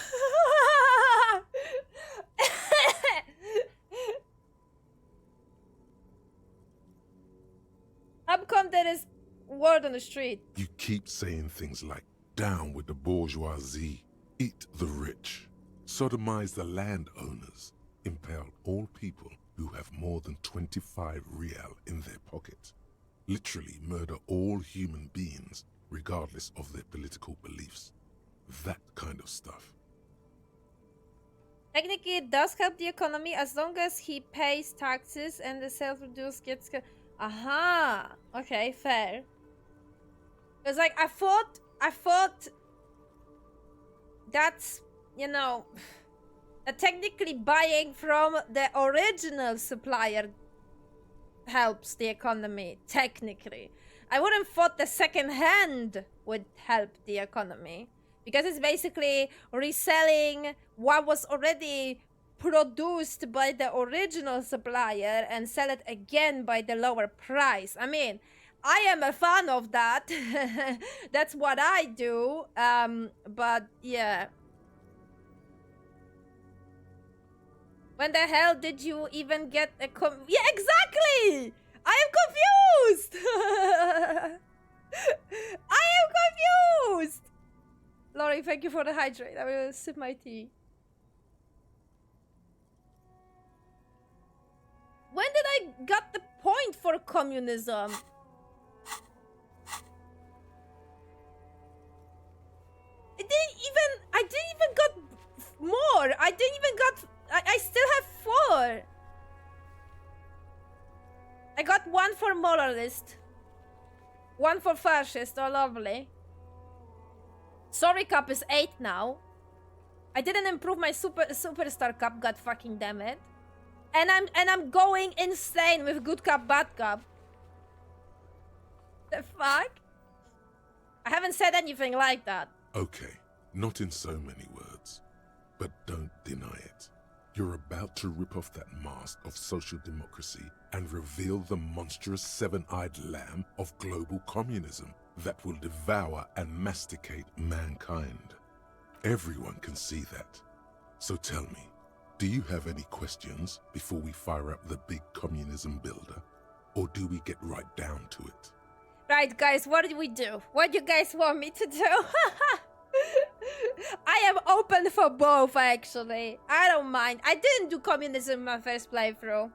S1: How come there is word on the street?
S4: You keep saying things like, down with the bourgeoisie, eat the rich, sodomize the landowners, impale all people who have more than 25 real in their pocket, literally murder all human beings regardless of their political beliefs. That kind of stuff.
S1: Technically, it does help the economy as long as he pays taxes and the self-reduced gets... Aha! Okay, fair. Because, like, I thought that's, you know, that technically buying from the original supplier helps the economy, technically. I wouldn't thought the second hand would help the economy. Because it's basically reselling what was already produced by the original supplier and sell it again by the lower price. I mean, I am a fan of that. That's what I do. But yeah. When the hell did you even get a yeah, exactly! I am confused! I am confused! Laurie, thank you for the hydrate. I will sip my tea. When did I got the point for communism? I didn't even got more. I still have 4. I got 1 for moralist. 1 for fascist. Oh, lovely. Sorry cup is 8 now. I didn't improve my superstar cup, god fucking damn it. And I'm going insane with good cup, bad cup. The fuck? I haven't said anything like that.
S4: Okay, not in so many words, but don't deny it. You're about to rip off that mask of social democracy and reveal the monstrous seven-eyed lamb of global communism that will devour and masticate mankind. Everyone can see that. So tell me, do you have any questions before we fire up the big communism builder? Or do we get right down to it?
S1: Right, guys, what do we do? What do you guys want me to do? I am open for both, actually. I don't mind. I didn't do communism in my first playthrough.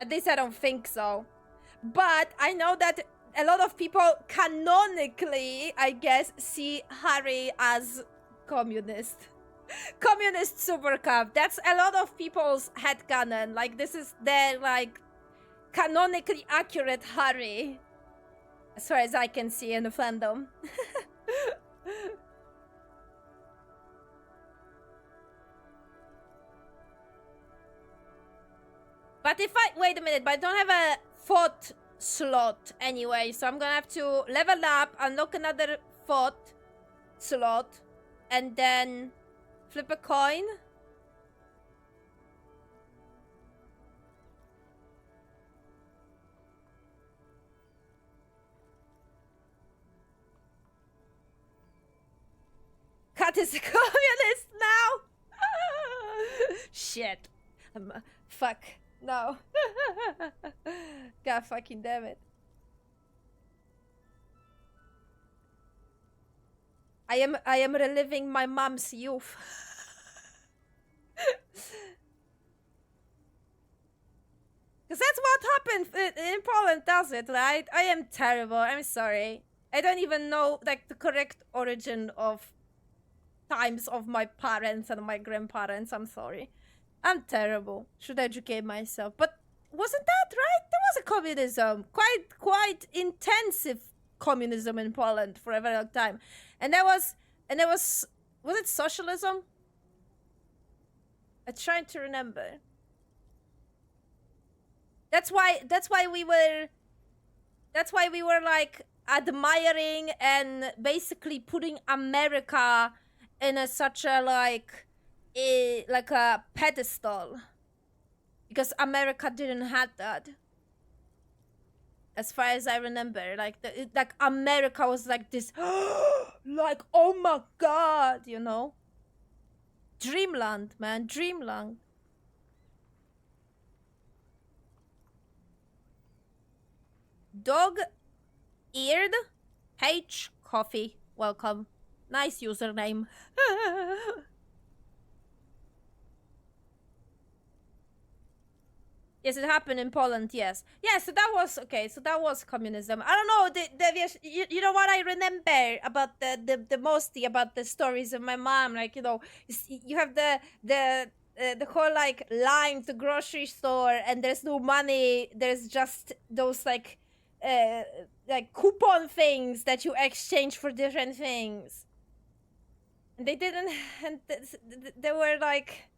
S1: At least I don't think so. But I know that a lot of people canonically, I guess, see Harry as communist. Communist super cup. That's a lot of people's headcanon. Like, this is their, like, canonically accurate Harry. As far as I can see in the fandom. But if I... Wait a minute, but I don't have a thought slot anyway, so I'm gonna have to level up, unlock another thought slot, and then flip a coin. Cat is a communist now! Shit. Fuck. No. God fucking damn it. I am reliving my mom's youth. Cause that's what happened in Poland, does it, right? I am terrible. I'm sorry. I don't even know like the correct origin of times of my parents and my grandparents. I'm sorry. I'm terrible. Should educate myself. But wasn't that right? There was a communism. Quite intensive communism in Poland for a very long time. And that was And it was it socialism? I'm trying to remember. That's why we were like admiring and basically putting America in such a like a pedestal, because America didn't have that. As far as I remember, like like America was like this, like, oh my god, you know, dreamland, man, dreamland. Dog-eared H coffee, welcome, nice username. Yes, it happened in Poland, yes. Yeah, so that was, okay, so that was communism. I don't know, you know what I remember about the mostly about the stories of my mom, like, you know, you have the whole, like, line to grocery store, and there's no money, there's just those, like coupon things that you exchange for different things. And they didn't, and they were, like...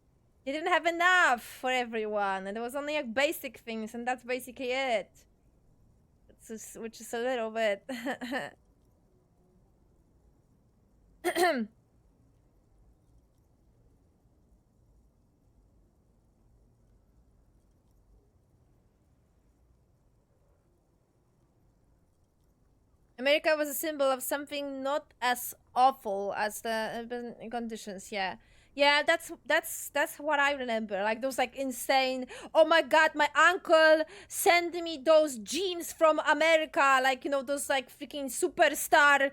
S1: They didn't have enough for everyone, and there was only like basic things, and that's basically it. Which is a little bit. America was a symbol of something not as awful as the conditions. Yeah. Yeah, that's what I remember. Like those like insane, oh my god, my uncle sent me those jeans from America, like, you know, those like freaking superstar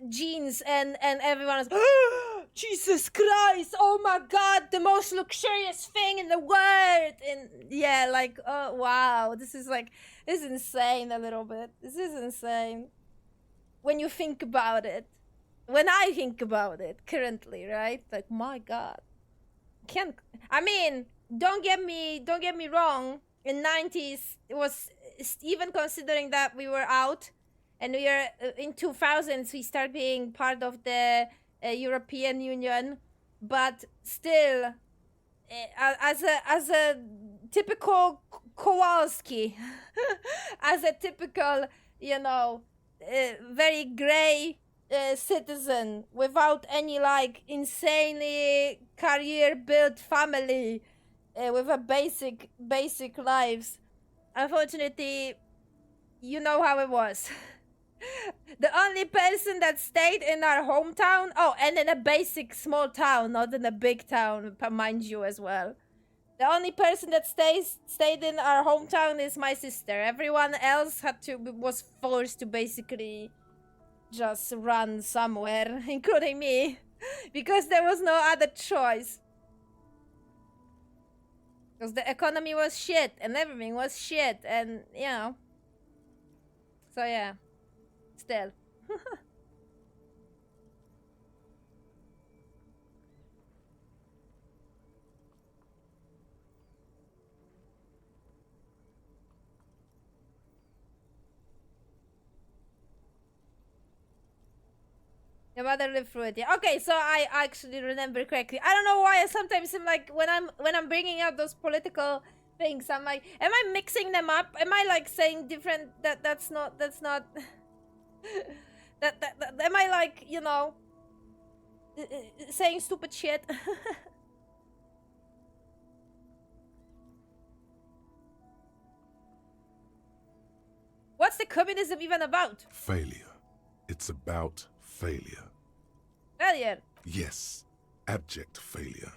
S1: jeans, and everyone was, oh, Jesus Christ, oh my god, the most luxurious thing in the world. And yeah, like, oh wow, this is insane a little bit. This is insane when you think about it. When I think about it currently, right? Like, my god. I mean, don't get me wrong. In 90s, it was, even considering that we were out, and we are in 2000s, we start being part of the European Union, but still, as a typical Kowalski, as a typical, you know, very grey citizen without any like insanely career built family, with a basic lives. Unfortunately, you know how it was. The only person that stayed in our hometown, oh, and in a basic small town, not in a big town, mind you, as well. The only person that stayed in our hometown is my sister. Everyone else was forced to basically just run somewhere, including me, because there was no other choice. Because the economy was shit, and everything was shit, and, you know. So yeah, still. Your mother lived through it. Yeah. Okay, so I actually remember correctly. I don't know why. Sometimes I'm like, when I'm bringing out those political things, I'm like, am I mixing them up? Am I like saying different? That's not. that am I like, you know, saying stupid shit? What's the communism even about?
S4: Failure. It's about failure.
S1: Failure.
S4: Yes, abject failure.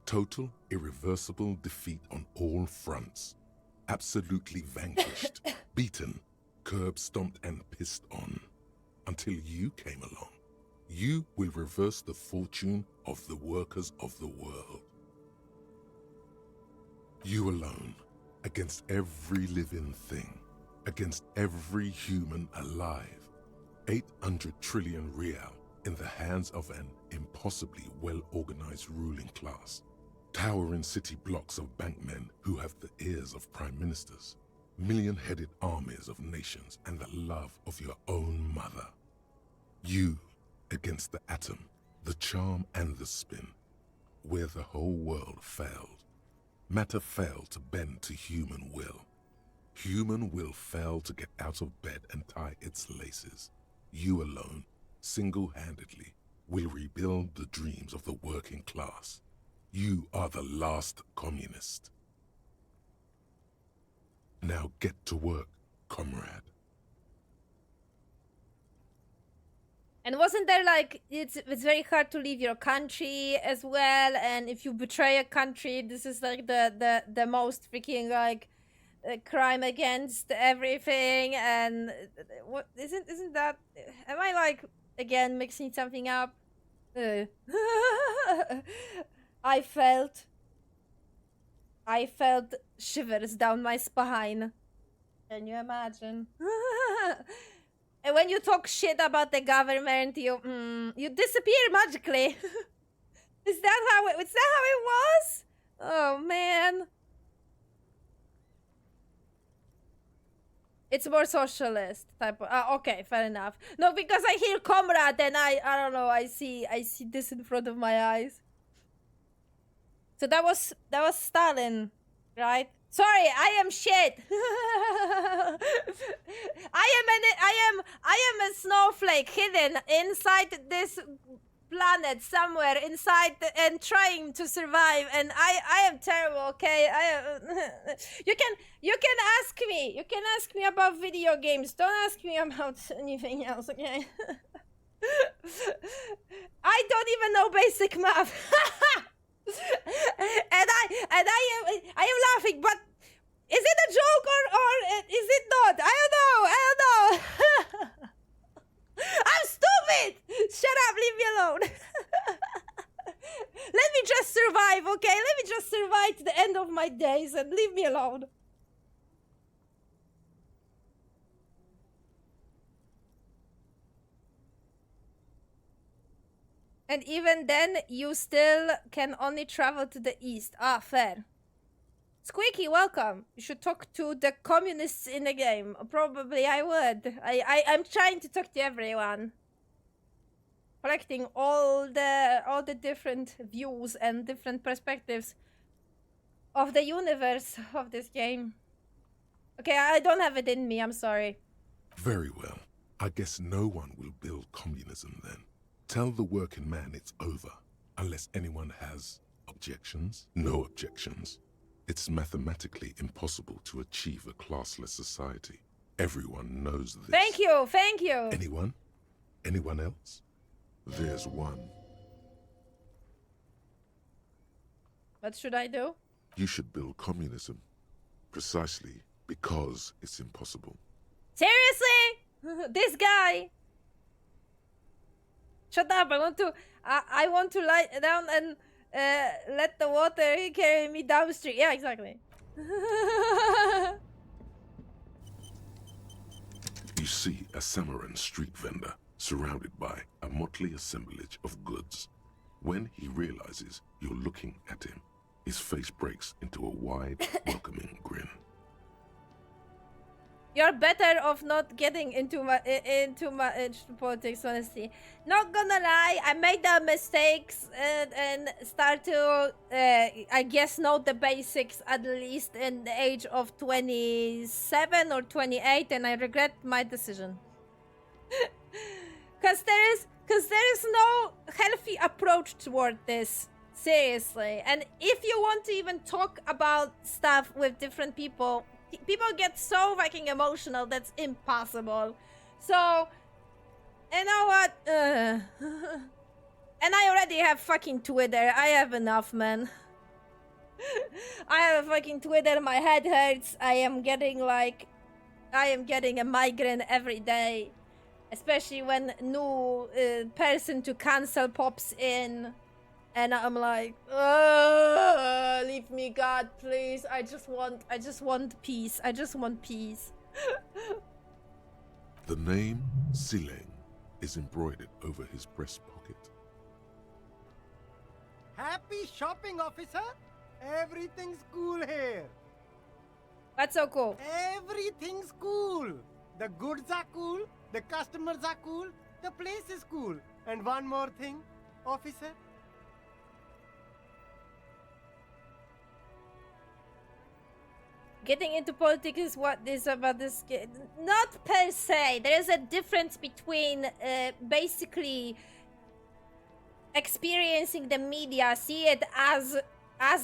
S4: Total, irreversible defeat on all fronts. Absolutely vanquished, beaten, curb-stomped and pissed on. Until you came along. You will reverse the fortune of the workers of the world. You alone, against every living thing, against every human alive. 800 trillion real in the hands of an impossibly well-organized ruling class. Towering city blocks of bankmen who have the ears of prime ministers. Million-headed armies of nations and the love of your own mother. You against the atom, the charm and the spin, where the whole world failed. Matter failed to bend to human will. Human will failed to get out of bed and tie its laces. You alone, single-handedly, will rebuild the dreams of the working class. You are the last communist. Now get to work, comrade.
S1: And wasn't there like it's very hard to leave your country as well, and if you betray a country, this is like the most freaking like crime against everything, and what isn't that? Am I like again mixing something up? I felt shivers down my spine. Can you imagine? And when you talk shit about the government, you disappear magically. Is that how it was? Oh man. It's more socialist type of, okay, fair enough. No, because I hear comrade and I don't know, I see this in front of my eyes. So that was Stalin, right? Sorry, I am shit. I am a snowflake hidden inside this planet somewhere inside and trying to survive, and I am terrible. Okay, you can ask me about video games. Don't ask me about anything else. Okay. I don't even know basic math. and I am laughing, but is it a joke or is it not? I don't know. I'm stupid. Shut up, leave me alone. Let me just survive, okay? Let me just survive to the end of my days and leave me alone. And even then, you still can only travel to the east. Ah, fair. Squeaky, welcome. You should talk to the communists in the game. Probably I would. I'm trying to talk to everyone. Collecting all the different views and different perspectives of the universe of this game. Okay, I don't have it in me, I'm sorry.
S4: Very well. I guess no one will build communism then. Tell the working man it's over, unless anyone has objections. No objections. It's mathematically impossible to achieve a classless society. Everyone knows this.
S1: Thank you, thank you.
S4: Anyone? Anyone else? There's one.
S1: What should I do?
S4: You should build communism. Precisely because it's impossible.
S1: Seriously? This guy? Shut up, I want to lie down and let the water carry me downstream. Yeah, exactly.
S4: You see a Samaran street vendor surrounded by a motley assemblage of goods. When he realizes you're looking at him, his face breaks into a wide, welcoming grin.
S1: You're better off not getting into politics, honestly. Not gonna lie, I made the mistakes and start to, I guess, know the basics at least in the age of 27 or 28, and I regret my decision. Cause there is no healthy approach toward this. Seriously. And if you want to even talk about stuff with different people, people get so fucking emotional that's impossible. So, you know what? And I already have fucking Twitter. I have enough, man. I have a fucking Twitter. My head hurts. I am getting a migraine every day. Especially when new person to cancel pops in. And I'm like, leave me, God, please. I just want peace. I just want peace.
S4: The name Sileng is embroidered over his breast pocket.
S13: Happy shopping, officer. Everything's cool here.
S1: What's so cool?
S13: Everything's cool. The goods are cool. The customers are cool. The place is cool. And one more thing, officer.
S1: Getting into politics is what is about this game. Not per se. There is a difference between basically experiencing the media, see it as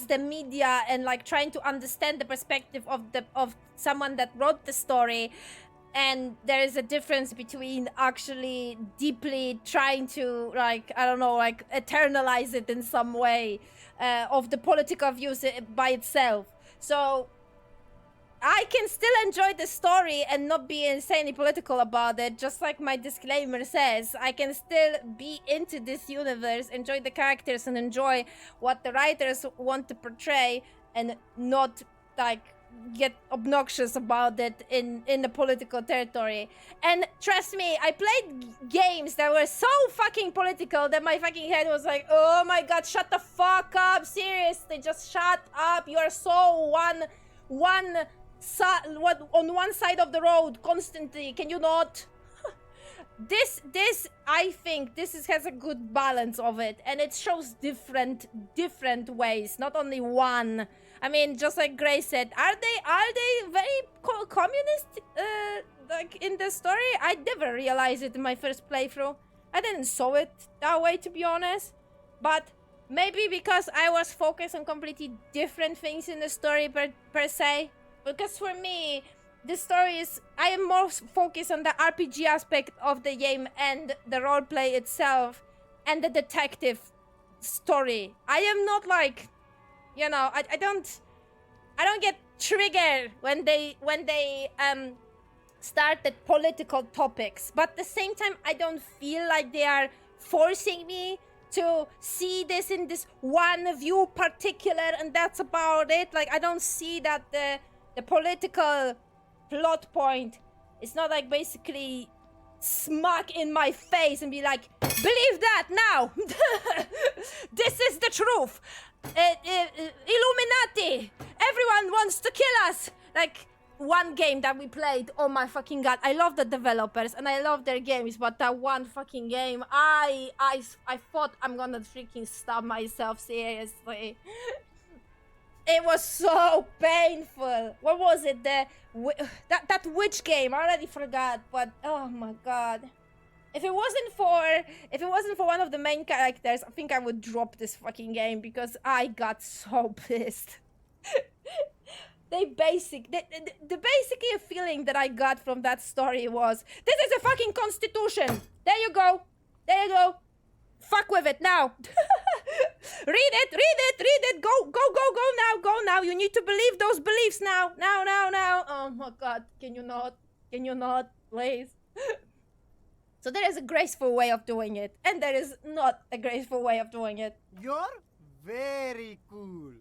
S1: the media, and like trying to understand the perspective of someone that wrote the story, and there is a difference between actually deeply trying to, like, I don't know, like eternalize it in some way of the political views by itself. So I can still enjoy the story and not be insanely political about it, just like my disclaimer says. I can still be into this universe, enjoy the characters, and enjoy what the writers want to portray, and not, like, get obnoxious about it in the political territory. And trust me, I played games that were so fucking political that my fucking head was like, oh my god, shut the fuck up, seriously, just shut up. You are so on one side of the road constantly. Can you not? This I think has a good balance of it, and it shows different ways, not only one. I mean, just like Gray said, are they very communist like in the story? I never realized it in my first playthrough. I didn't saw it that way, to be honest, but maybe because I was focused on completely different things in the story per se. Because for me, the story is, I am more focused on the RPG aspect of the game and the roleplay itself and the detective story. I am not like, you know, I don't get triggered when they start the political topics, but at the same time I don't feel like they are forcing me to see this in this one view particular and that's about it. Like, I don't see that the political plot point is not like basically smack in my face and be like, believe that now. This is the truth. Illuminati, everyone wants to kill us. Like, one game that we played, oh my fucking god, I love the developers and I love their games, but that one fucking game, I thought I'm gonna freaking stab myself, seriously. It was so painful. What was it? That witch game? I already forgot. But oh my god, if it wasn't for one of the main characters, I think I would drop this fucking game because I got so pissed. The basically a feeling that I got from that story was, this is a fucking constitution. There you go. Fuck with it now. Read it. Go now. You need to believe those beliefs now. Oh my god, can you not, please? So there is a graceful way of doing it, and there is not a graceful way of doing it.
S13: You're very cool.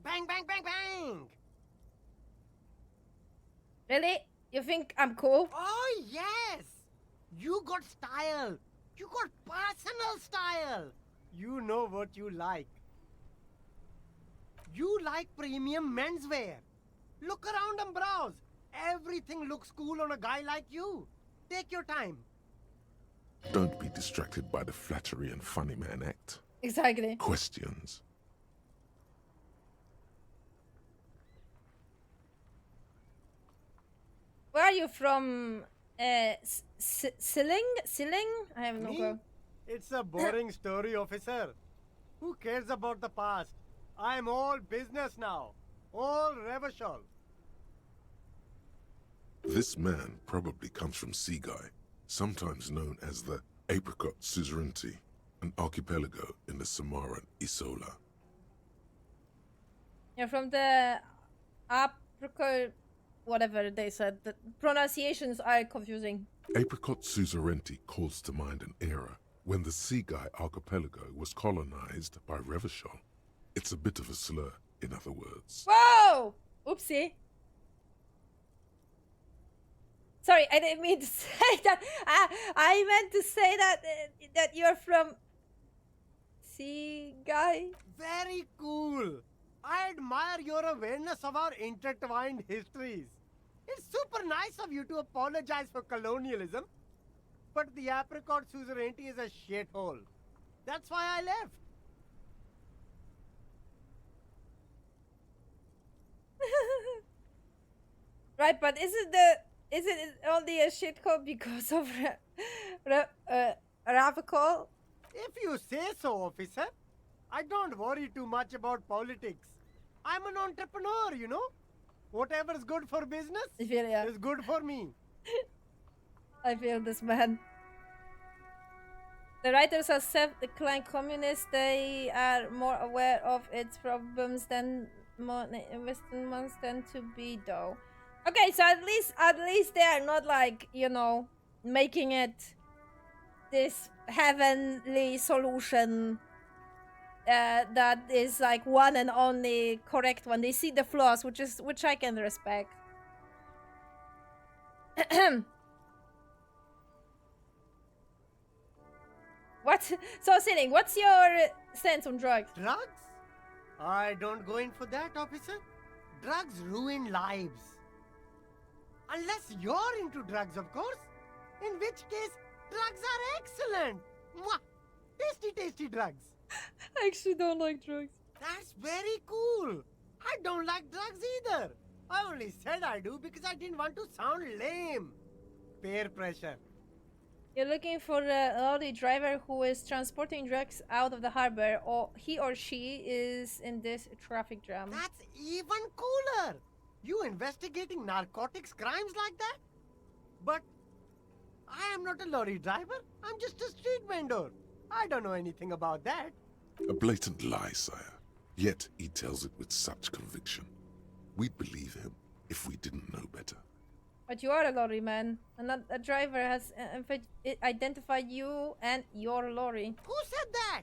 S13: Bang, bang, bang, bang.
S1: Really? You think I'm cool?
S13: Oh, yes. You got style. You got personal style. You know what you like. You like premium menswear. Look around and browse. Everything looks cool on a guy like you. Take your time.
S4: Don't be distracted by the flattery and funny man act.
S1: Exactly.
S4: Questions.
S1: Where are you from? Siling? I have no clue.
S13: It's a boring story, officer. Who cares about the past? I'm all business now. All Revachol.
S4: This man probably comes from Seaguy, sometimes known as the Apricot Suzerainty, an archipelago in the Samaran Isola.
S1: You're from the Apricot, whatever they said. The pronunciations are confusing.
S4: Apricot Suzerainty calls to mind an era when the Seaguy archipelago was colonized by Revachol. It's a bit of a slur, in other words.
S1: Whoa! Oopsie. Sorry, I didn't mean to say that. I meant to say that you're from Seaguy.
S13: Very cool. I admire your awareness of our intertwined histories. It's super nice of you to apologize for colonialism. But the apricot suzerainty is a shithole. That's why I left.
S1: Right, but isn't it only a shithole because of Ravicol?
S13: If you say so, officer. I don't worry too much about politics. I'm an entrepreneur, you know. Whatever's good for business is good for me.
S1: I feel this, man. The writers are self-declined communists. They are more aware of its problems than Western ones tend to be, though. Okay, so at least they are not like, you know, making it this heavenly solution that is like one and only correct one. They see the flaws, which I can respect. What? So, Sitting, what's your stance on drugs?
S13: Drugs? I don't go in for that, officer. Drugs ruin lives. Unless you're into drugs, of course. In which case, drugs are excellent. Mwah! Tasty, tasty drugs.
S1: I actually don't like drugs.
S13: That's very cool. I don't like drugs either. I only said I do because I didn't want to sound lame. Peer pressure.
S1: You're looking for a lorry driver who is transporting drugs out of the harbor, or he or she is in this traffic jam.
S13: That's even cooler. You investigating narcotics crimes like that? But I am not a lorry driver. I'm just a street vendor. I don't know anything about that.
S4: A blatant lie, sire. Yet he tells it with such conviction. We'd believe him if we didn't know better.
S1: But you are a lorry man, and not a driver has identified you and your lorry.
S13: Who said that?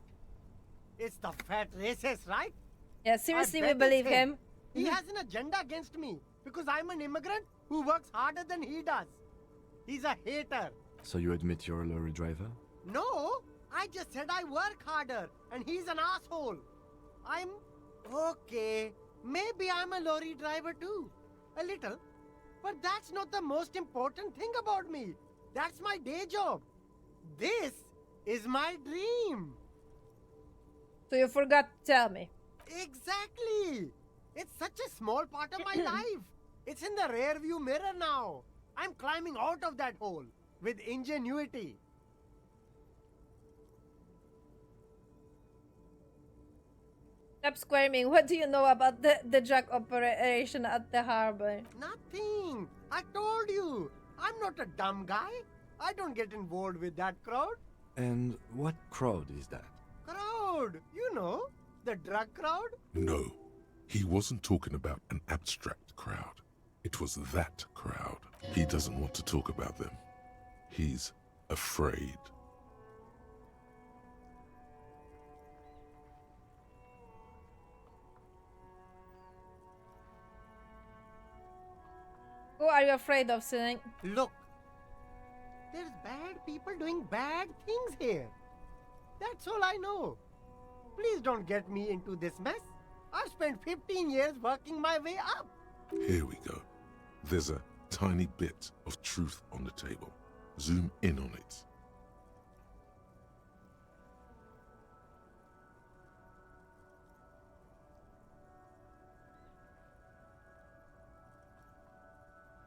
S13: It's the fat racist, right?
S1: Yeah, seriously, we
S13: I bet
S1: believe
S13: it's
S1: him.
S13: He has an agenda against me because I'm an immigrant who works harder than he does. He's a hater.
S5: So you admit you're a lorry driver?
S13: No, I just said I work harder and he's an asshole. I'm okay. Maybe I'm a lorry driver too. A little. But that's not the most important thing about me. That's my day job. This is my dream.
S1: So you forgot to tell me.
S13: Exactly. It's such a small part of my life. It's in the rear view mirror now. I'm climbing out of that hole with ingenuity.
S1: Stop squirming. What do you know about the drug operation at the harbor?
S13: Nothing. I told you. I'm not a dumb guy. I don't get involved with that crowd.
S5: And what crowd is that?
S13: Crowd. You know, the drug crowd.
S4: No, he wasn't talking about an abstract crowd. It was that crowd. He doesn't want to talk about them. He's afraid.
S1: Who are you afraid of, Sitting?
S13: Look, there's bad people doing bad things here. That's all I know. Please don't get me into this mess. I've spent 15 years working my way up.
S4: Here we go. There's a tiny bit of truth on the table. Zoom in on it.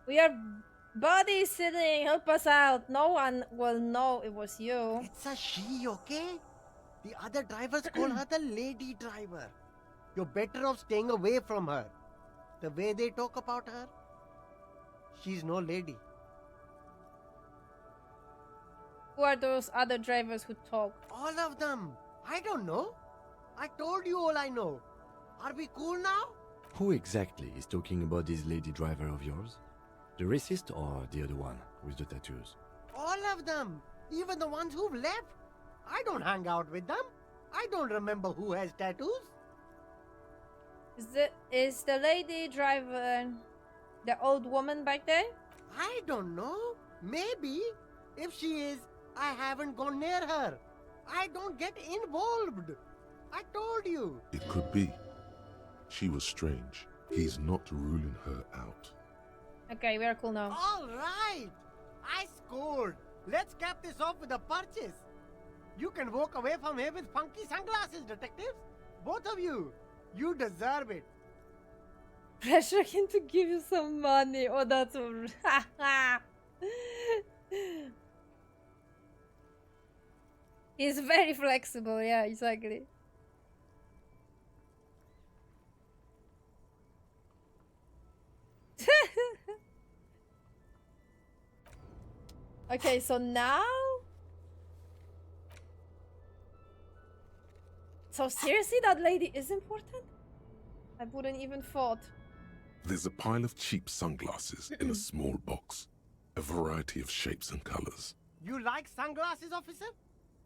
S1: We are body sitting. Help us out. No one will know it was you.
S13: It's a she, okay? The other drivers call her the lady driver. You're better off staying away from her. The way they talk about her, she's no lady.
S1: Who are those other drivers who talk?
S13: All of them. I don't know. I told you all I know. Are we cool now?
S5: Who exactly is talking about this lady driver of yours? The racist or the other one with the tattoos?
S13: All of them. Even the ones who've left. I don't hang out with them. I don't remember who has tattoos.
S1: Is the lady driver the old woman back there?
S13: I don't know. Maybe. If she is, I haven't gone near her. I don't get involved. I told you.
S4: It could be. She was strange. He's not ruling her out.
S1: Okay, we are cool now.
S13: All right. I scored. Let's cap this off with a purchase. You can walk away from here with funky sunglasses, detectives. Both of you. You deserve it.
S1: Pressure him to give you some money. Oh, that's so... He's very flexible. Yeah, exactly. Okay, so now... So seriously, that lady is important? I wouldn't even thought.
S4: There's a pile of cheap sunglasses in a small box. A variety of shapes and colors.
S13: You like sunglasses, officer?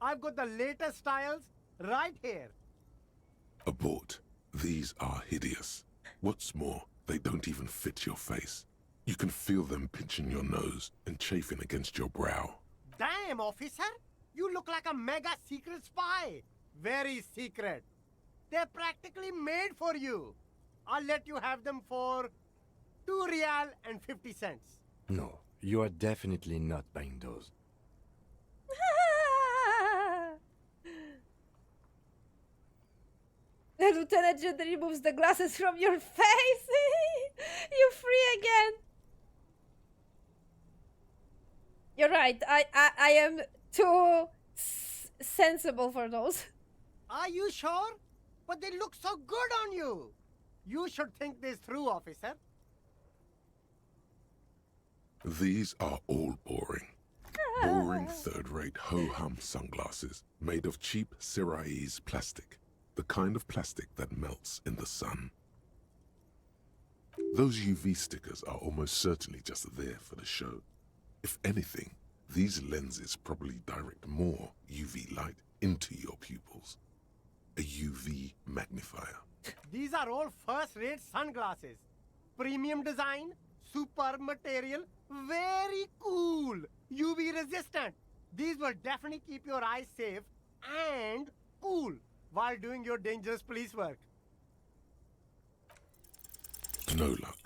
S13: I've got the latest styles right here.
S4: Abort. These are hideous. What's more, they don't even fit your face. You can feel them pinching your nose and chafing against your brow.
S13: Damn, officer! You look like a mega secret spy. Very secret. They're practically made for you. I'll let you have them for 2 real and 50 cents.
S5: No, you are definitely not buying those.
S1: The lieutenant just removes the glasses from your face. You free again. You're right. I am too sensible for those.
S13: Are you sure? But they look so good on you. You should think this through, officer.
S4: These are all boring. Boring third-rate ho-hum sunglasses made of cheap Syrahese plastic. The kind of plastic that melts in the sun. Those UV stickers are almost certainly just there for the show. If anything, these lenses probably direct more UV light into your pupils. A UV magnifier.
S13: These are all first-rate sunglasses. Premium design, superb material, very cool, UV resistant. These will definitely keep your eyes safe and cool while doing your dangerous police work.
S4: No luck.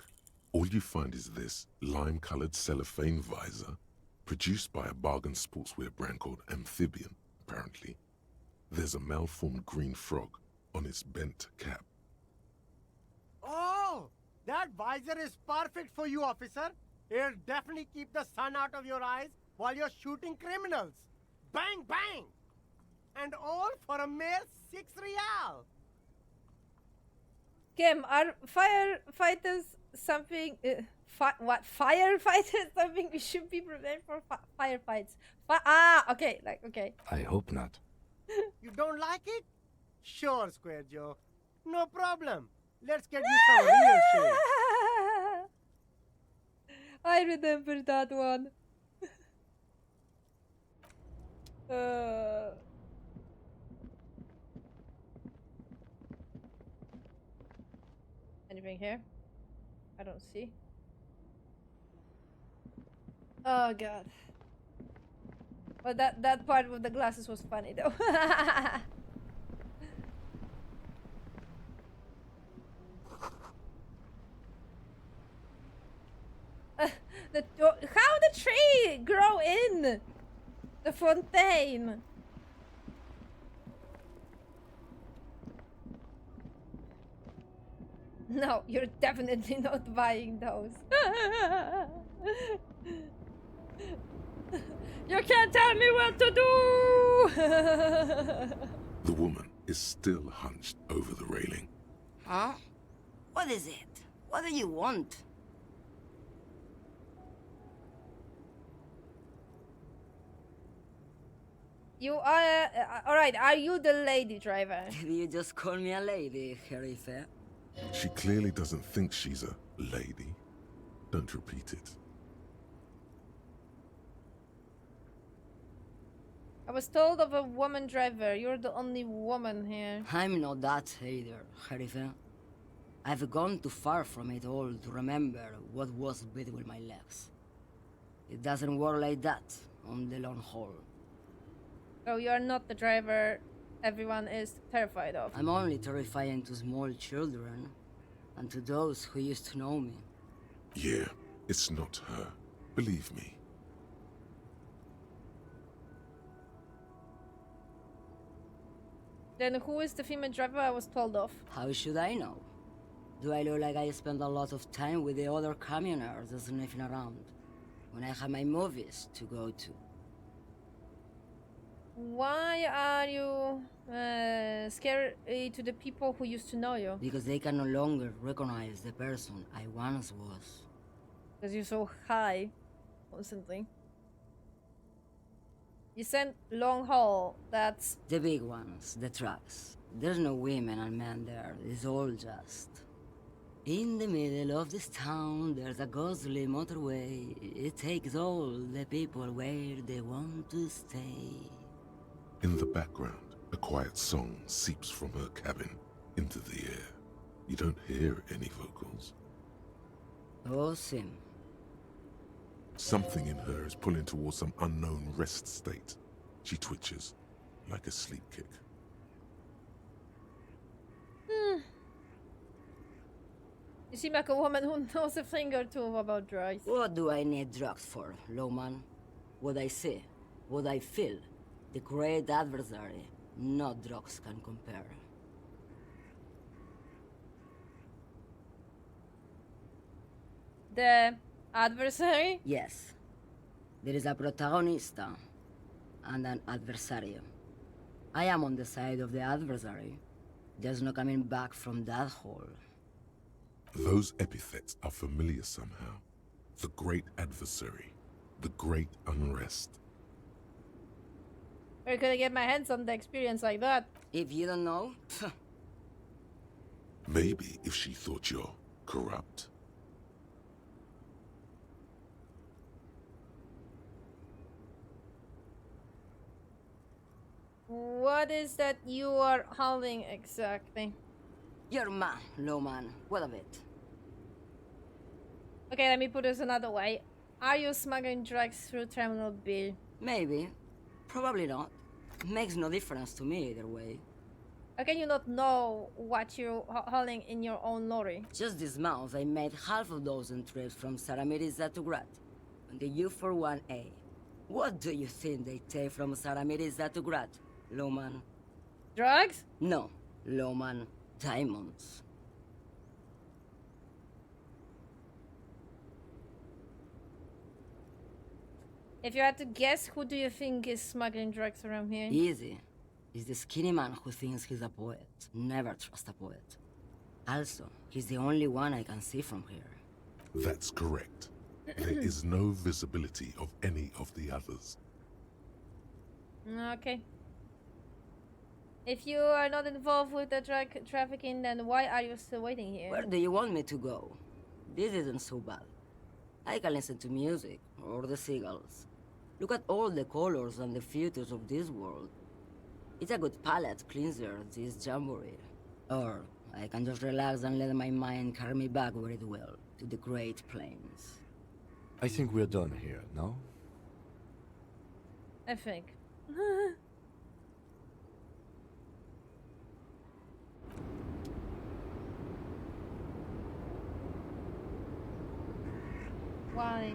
S4: All you find is this lime-colored cellophane visor, produced by a bargain sportswear brand called Amphibian, apparently. There's a malformed green frog on its bent cap.
S13: Oh, that visor is perfect for you, officer. It'll definitely keep the sun out of your eyes while you're shooting criminals. Bang, bang! And all for a mere 6 real.
S1: Kim, are firefighters something... what? Firefighters something we should be prepared for firefights? Okay, okay.
S5: I hope not.
S13: You don't like it? Sure, Square Joe. No problem. Let's get you some real shit.
S1: I remember that one. Anything here? I don't see. Oh god. Well, that part with the glasses was funny though. How the tree grow in the fontaine? No, you're definitely not buying those. You can't tell me what to do!
S4: The woman is still hunched over the railing.
S12: Huh? What is it? What do you want?
S1: You are... Alright, are you the lady driver?
S12: Did you just call me a lady, Herife?
S4: She clearly doesn't think she's a lady. Don't repeat it.
S1: I was told of a woman driver. You're the only woman here.
S12: I'm not that either, Herife. I've gone too far from it all to remember what was between my legs. It doesn't work like that on the long haul.
S1: Oh, you're not the driver everyone is terrified of.
S12: I'm only terrifying to small children, and to those who used to know me.
S4: Yeah, it's not her. Believe me.
S1: Then who is the female driver I was told of?
S12: How should I know? Do I look like I spend a lot of time with the other communers sniffing around when I have my movies to go to?
S1: Why are you scary to the people who used to know you?
S12: Because they can no longer recognize the person I once was.
S1: Because you're so high constantly. You sent long haul, that's...
S12: The big ones, the trucks. There's no women and men there, it's all just... In the middle of this town, there's a ghostly motorway. It takes all the people where they want to stay.
S4: In the background, a quiet song seeps from her cabin into the air. You don't hear any vocals.
S12: Oh, Sim.
S4: Something in her is pulling towards some unknown rest state. She twitches, like a sleep kick.
S1: You seem like a woman who knows a thing or two about drugs.
S12: What do I need drugs for, Lowman? What I see, what I feel, the great adversary, no drugs can compare.
S1: The adversary?
S12: Yes. There is a protagonista and an adversario. I am on the side of the adversary. There's no coming back from that hole.
S4: Those epithets are familiar somehow. The great adversary, the great unrest.
S1: Where could I get my hands on the experience like that?
S12: If you don't know,
S4: Maybe if she thought you're corrupt.
S1: What is that you are hauling exactly?
S12: Your man, Lowman, what of it?
S1: Okay, let me put this another way. Are you smuggling drugs through Terminal B?
S12: Maybe. Probably not. Makes no difference to me either way.
S1: How can you not know what you're hauling in your own lorry?
S12: Just this month, I made half a dozen trips from Saramiriza to Grat on the U41A. What do you think they take from Saramiriza to Grat, Lowman?
S1: Drugs?
S12: No, Lowman. Diamonds.
S1: If you had to guess, who do you think is smuggling drugs around here?
S12: Easy. It's the skinny man who thinks he's a poet. Never trust a poet. Also, he's the only one I can see from here.
S4: That's correct. There is no visibility of any of the others.
S1: Okay. If you are not involved with the drug trafficking, then why are you still waiting here?
S12: Where do you want me to go? This isn't so bad. I can listen to music, or the seagulls. Look at all the colors and the futures of this world. It's a good palate cleanser, this jamboree. Or I can just relax and let my mind carry me back where it will, to the Great Plains.
S5: I think we're done here, no?
S1: I think. Why?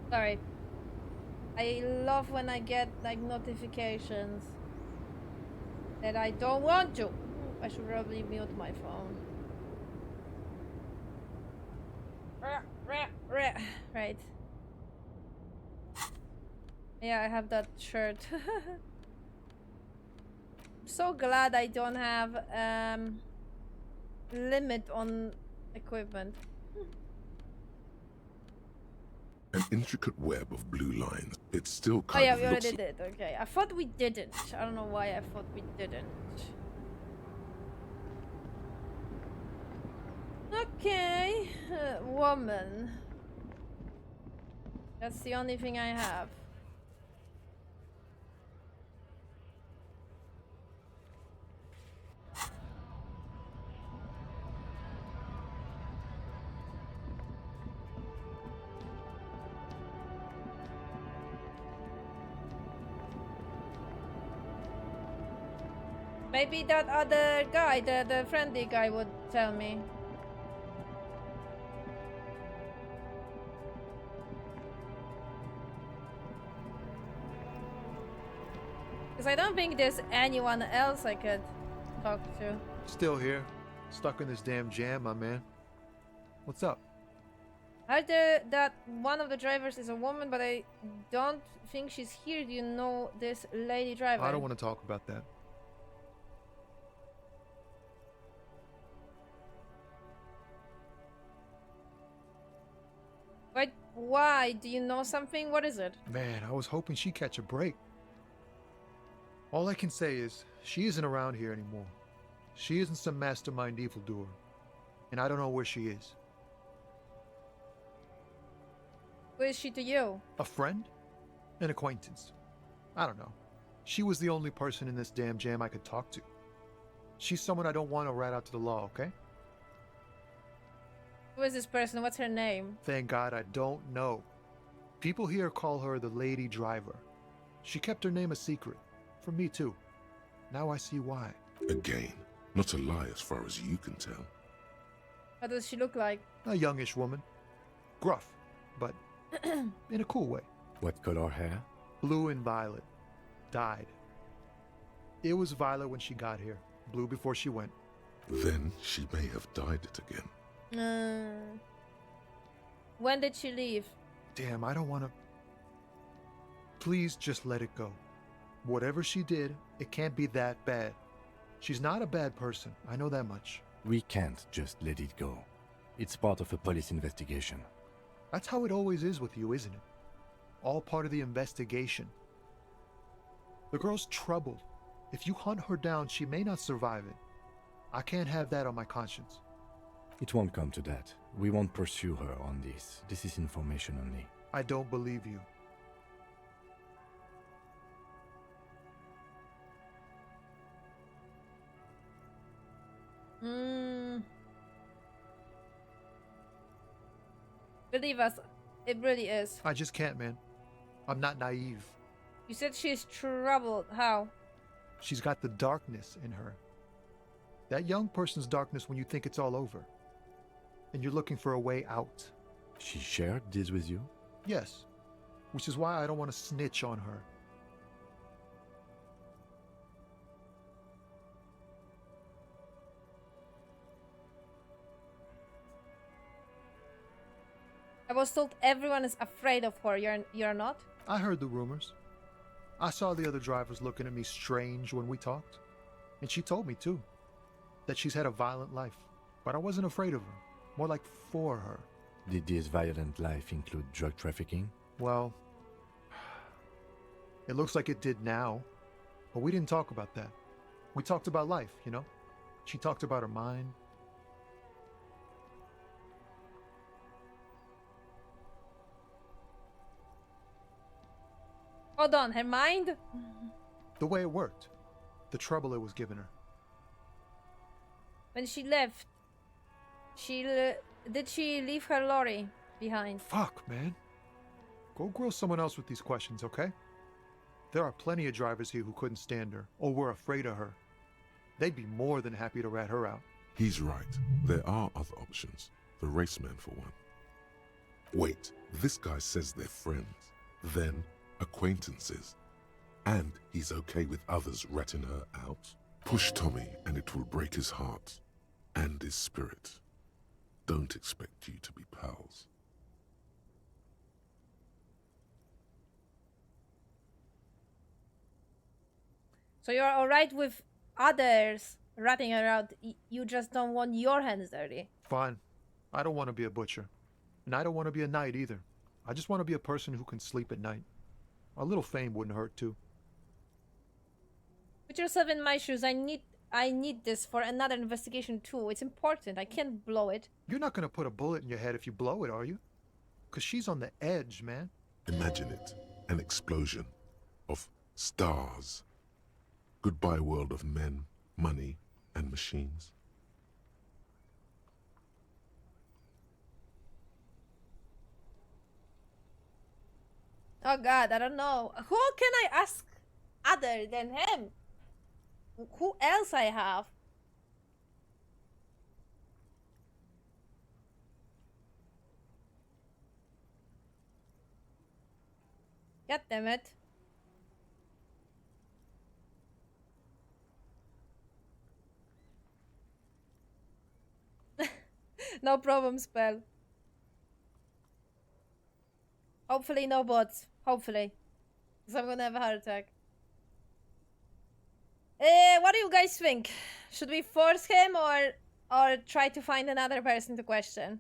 S1: Sorry. I love when I get like notifications that I don't want to. I should probably mute my phone. Right. Yeah, I have that shirt. I'm so glad I don't have limit on equipment.
S4: An intricate web of blue lines. It still
S1: Oh
S4: kind
S1: yeah,
S4: of
S1: we
S4: looks...
S1: already did. Okay, I thought we didn't. I don't know why I thought we didn't. Okay, woman. That's the only thing I have. Maybe that other guy, the friendly guy, would tell me. Because I don't think there's anyone else I could talk to.
S11: Still here. Stuck in this damn jam, my man. What's up?
S1: I heard that one of the drivers is a woman, but I don't think she's here. Do you know this lady driver?
S11: I don't want to talk about that.
S1: Wait, why? Do you know something? What is it?
S11: Man, I was hoping she'd catch a break. All I can say is, she isn't around here anymore. She isn't some mastermind evildoer. And I don't know where she is.
S1: Who is she to you?
S11: A friend? An acquaintance? I don't know. She was the only person in this damn jam I could talk to. She's someone I don't want to rat out to the law, okay?
S1: Who is this person? What's her name?
S11: Thank God I don't know. People here call her the Lady Driver. She kept her name a secret. From me too. Now I see why.
S4: Again, not a lie as far as you can tell.
S1: What does she look like?
S11: A youngish woman. Gruff, but in a cool way.
S5: What color hair?
S11: Blue and violet. Dyed. It was violet when she got here. Blue before she went.
S4: Then she may have dyed it again.
S1: When did she leave?
S11: Damn, I don't want to... Please just let it go. Whatever she did, it can't be that bad. She's not a bad person, I know that much.
S5: We can't just let it go. It's part of a police investigation.
S11: That's how it always is with you, isn't it? All part of the investigation. The girl's troubled. If you hunt her down, she may not survive it. I can't have that on my conscience.
S5: It won't come to that. We won't pursue her on this. This is information only.
S11: I don't believe you.
S1: Believe us, it really is.
S11: I just can't, man. I'm not naive.
S1: You said she's troubled. How?
S11: She's got the darkness in her. That young person's darkness when you think it's all over. And you're looking for a way out.
S5: She shared this with you?
S11: Yes. Which is why I don't want to snitch on her.
S1: I was told everyone is afraid of her. You're not?
S11: I heard the rumors. I saw the other drivers looking at me strange when we talked. And she told me, too, that she's had a violent life. But I wasn't afraid of her. More like for her.
S5: Did this violent life include drug trafficking?
S11: Well, it looks like it did now. But we didn't talk about that. We talked about life, you know? She talked about her mind.
S1: Hold on, her mind?
S11: The way it worked. The trouble it was giving her.
S1: When she left, did she leave her lorry behind?
S11: Fuck, man. Go grill someone else with these questions, okay? There are plenty of drivers here who couldn't stand her, or were afraid of her. They'd be more than happy to rat her out.
S4: He's right. There are other options. The raceman, for one. Wait, this guy says they're friends. Then, acquaintances. And he's okay with others ratting her out. Push Tommy and it will break his heart. And his spirit. Don't expect you to be pals.
S1: So you're alright with others ratting her out. You just don't want your hands dirty.
S11: Fine. I don't want to be a butcher. And I don't want to be a knight either. I just want to be a person who can sleep at night. A little fame wouldn't hurt too.
S1: Put yourself in my shoes. I need this for another investigation too. It's important. I can't blow it.
S11: You're not going to put a bullet in your head if you blow it, are you? Because she's on the edge, man.
S4: Imagine it. An explosion of stars. Goodbye world of men, money, and machines.
S1: Oh God, I don't know. Who can I ask other than him? Who else I have? God damn it. No problem, spell. Hopefully no bots. Hopefully. Because I'm gonna have a heart attack. What do you guys think? Should we force him or try to find another person to question?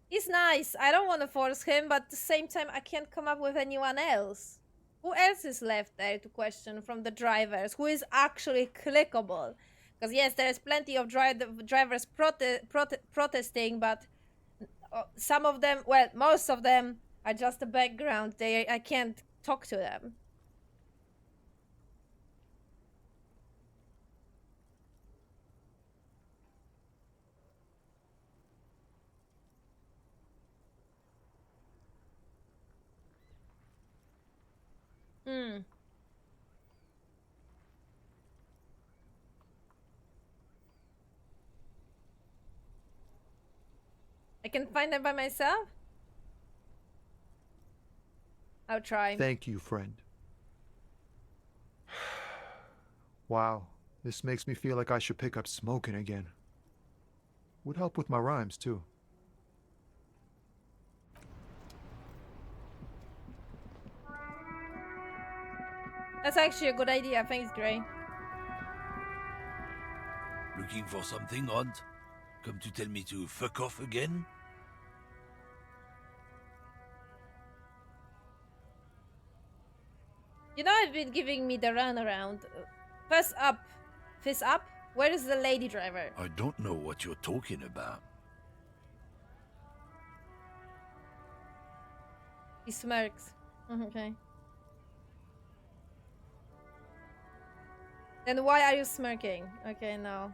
S1: He's nice. I don't want to force him, but at the same time, I can't come up with anyone else. Who else is left there to question from the drivers? Who is actually clickable? Because yes, there's plenty of drivers protesting, but some of them, well, most of them are just the background. I can't talk to them. I can find them by myself? I'll try.
S11: Thank you, friend. Wow, this makes me feel like I should pick up smoking again. Would help with my rhymes, too.
S1: That's actually a good idea. Thanks, Gray.
S9: Looking for something, Hunt? Come to tell me to fuck off again?
S1: You know, I've been giving me the runaround. Fist up. Fist up? Where is the lady driver?
S9: I don't know what you're talking about.
S1: He smirks. Okay. Then why are you smirking? Okay, no.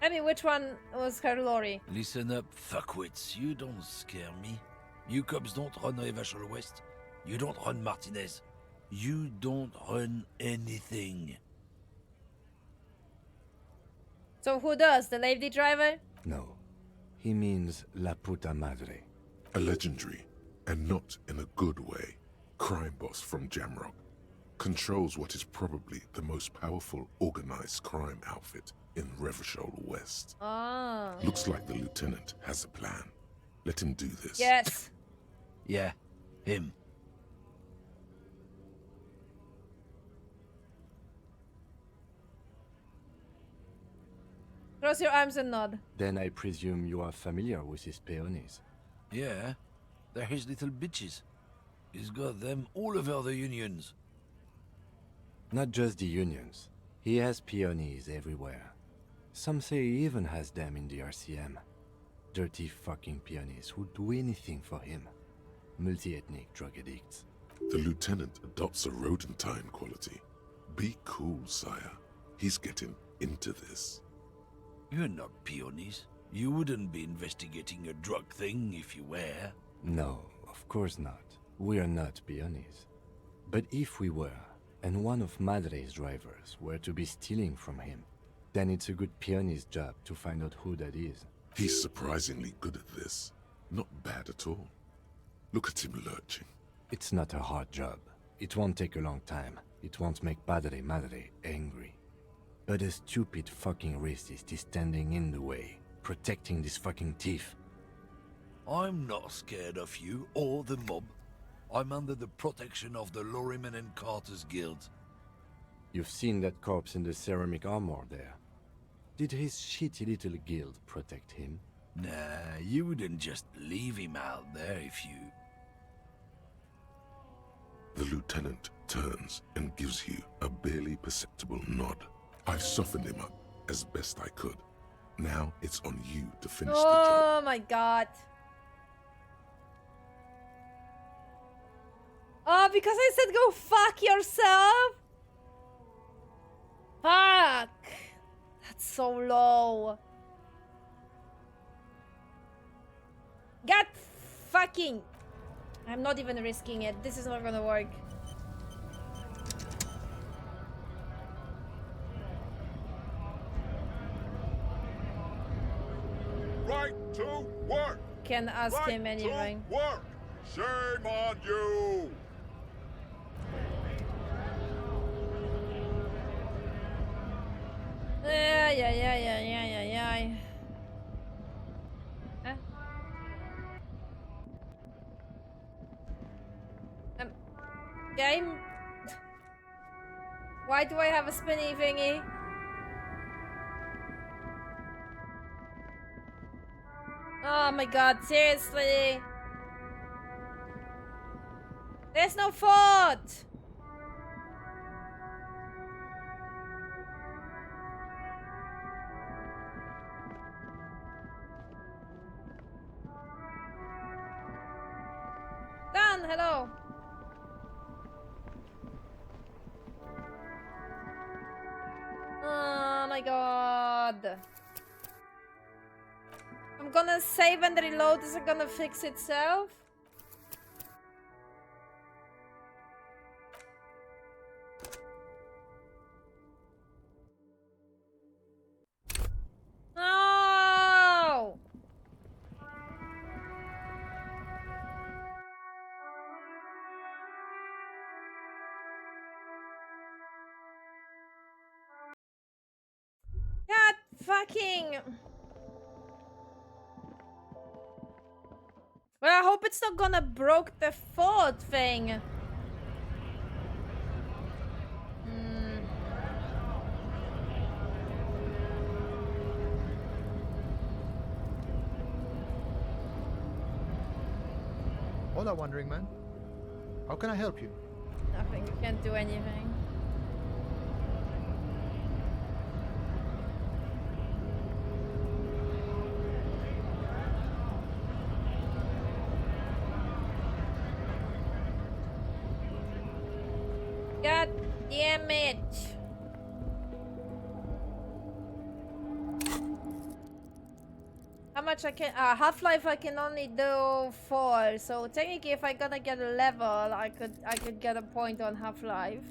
S1: I mean, which one was her lorry?
S9: Listen up, fuckwits. You don't scare me. You cops don't run Revachol West. You don't run Martinez. You don't run anything.
S1: So who does? The lady driver?
S5: No. He means La Puta Madre.
S4: A legendary, and not in a good way, crime boss from Jamrock. Controls what is probably the most powerful organized crime outfit in Revachol West.
S1: Ah.
S4: Looks like the lieutenant has a plan. Let him do this.
S1: Yes.
S9: Yeah, him.
S1: Cross your arms and nod.
S5: Then I presume you are familiar with his peonies.
S9: Yeah, they're his little bitches. He's got them all over the unions.
S5: Not just the unions. He has peonies everywhere. Some say he even has them in the RCM. Dirty fucking peonies who'd do anything for him. Multi-ethnic drug addicts.
S4: The lieutenant adopts a rodentine quality. Be cool, sire. He's getting into this.
S9: You're not peonies. You wouldn't be investigating a drug thing if you were.
S5: No, of course not. We are not peonies. But if we were, and one of Madre's drivers were to be stealing from him, then it's a good peony's job to find out who that is.
S4: He's surprisingly good at this. Not bad at all. Look at him lurching.
S5: It's not a hard job. It won't take a long time. It won't make Padre Madre angry. But a stupid fucking racist is standing in the way, protecting this fucking thief.
S9: I'm not scared of you or the mob. I'm under the protection of the Lorryman and Carter's Guild.
S5: You've seen that corpse in the ceramic armor there. Did his shitty little guild protect him?
S9: Nah, you wouldn't just leave him out there if you...
S4: The lieutenant turns and gives you a barely perceptible nod. I've softened him up as best I could. Now it's on you to finish the job.
S1: Oh my god. Oh, because I said go fuck yourself? Fuck. That's so low. God fucking. I'm not even risking it. This is not gonna work.
S10: Right to work!
S1: Can ask
S10: Right
S1: him anyway.
S10: to work! Shame on you!
S1: Yeah. Huh? Game? Why do I have a spinny thingy? Oh my god, seriously? There's no fault! Done, hello. Oh my god. I'm gonna save and reload. Is it gonna fix itself? No! God fucking... Well, I hope it's not gonna broke the fourth thing.
S11: Hola, Wandering Man. How can I help you?
S1: Nothing, you can't do anything. God damn it. How much I can Half-Life I can only do 4, so technically if I gonna get a level I could get a point on Half-Life.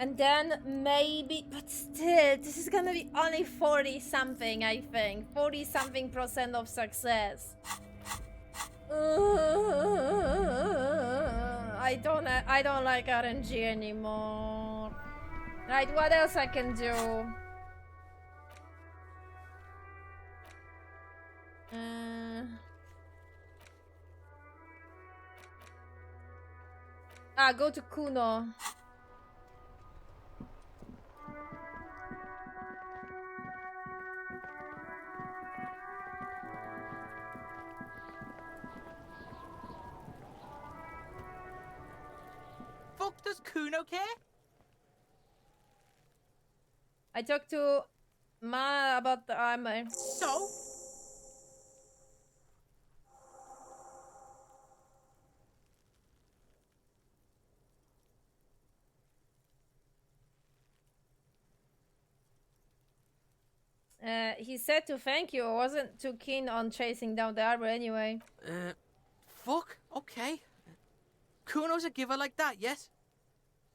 S1: And then maybe, but still this is gonna be only 40 something, I think. 40 something % of success. I don't like RNG anymore. Right, what else I can do? Go to Kuno.
S14: Fuck does Kuno care?
S1: I talked to Ma about the armor.
S14: So?
S1: He said to thank you. I wasn't too keen on chasing down the armor anyway.
S14: Fuck, okay. Kuno's a giver like that, yes?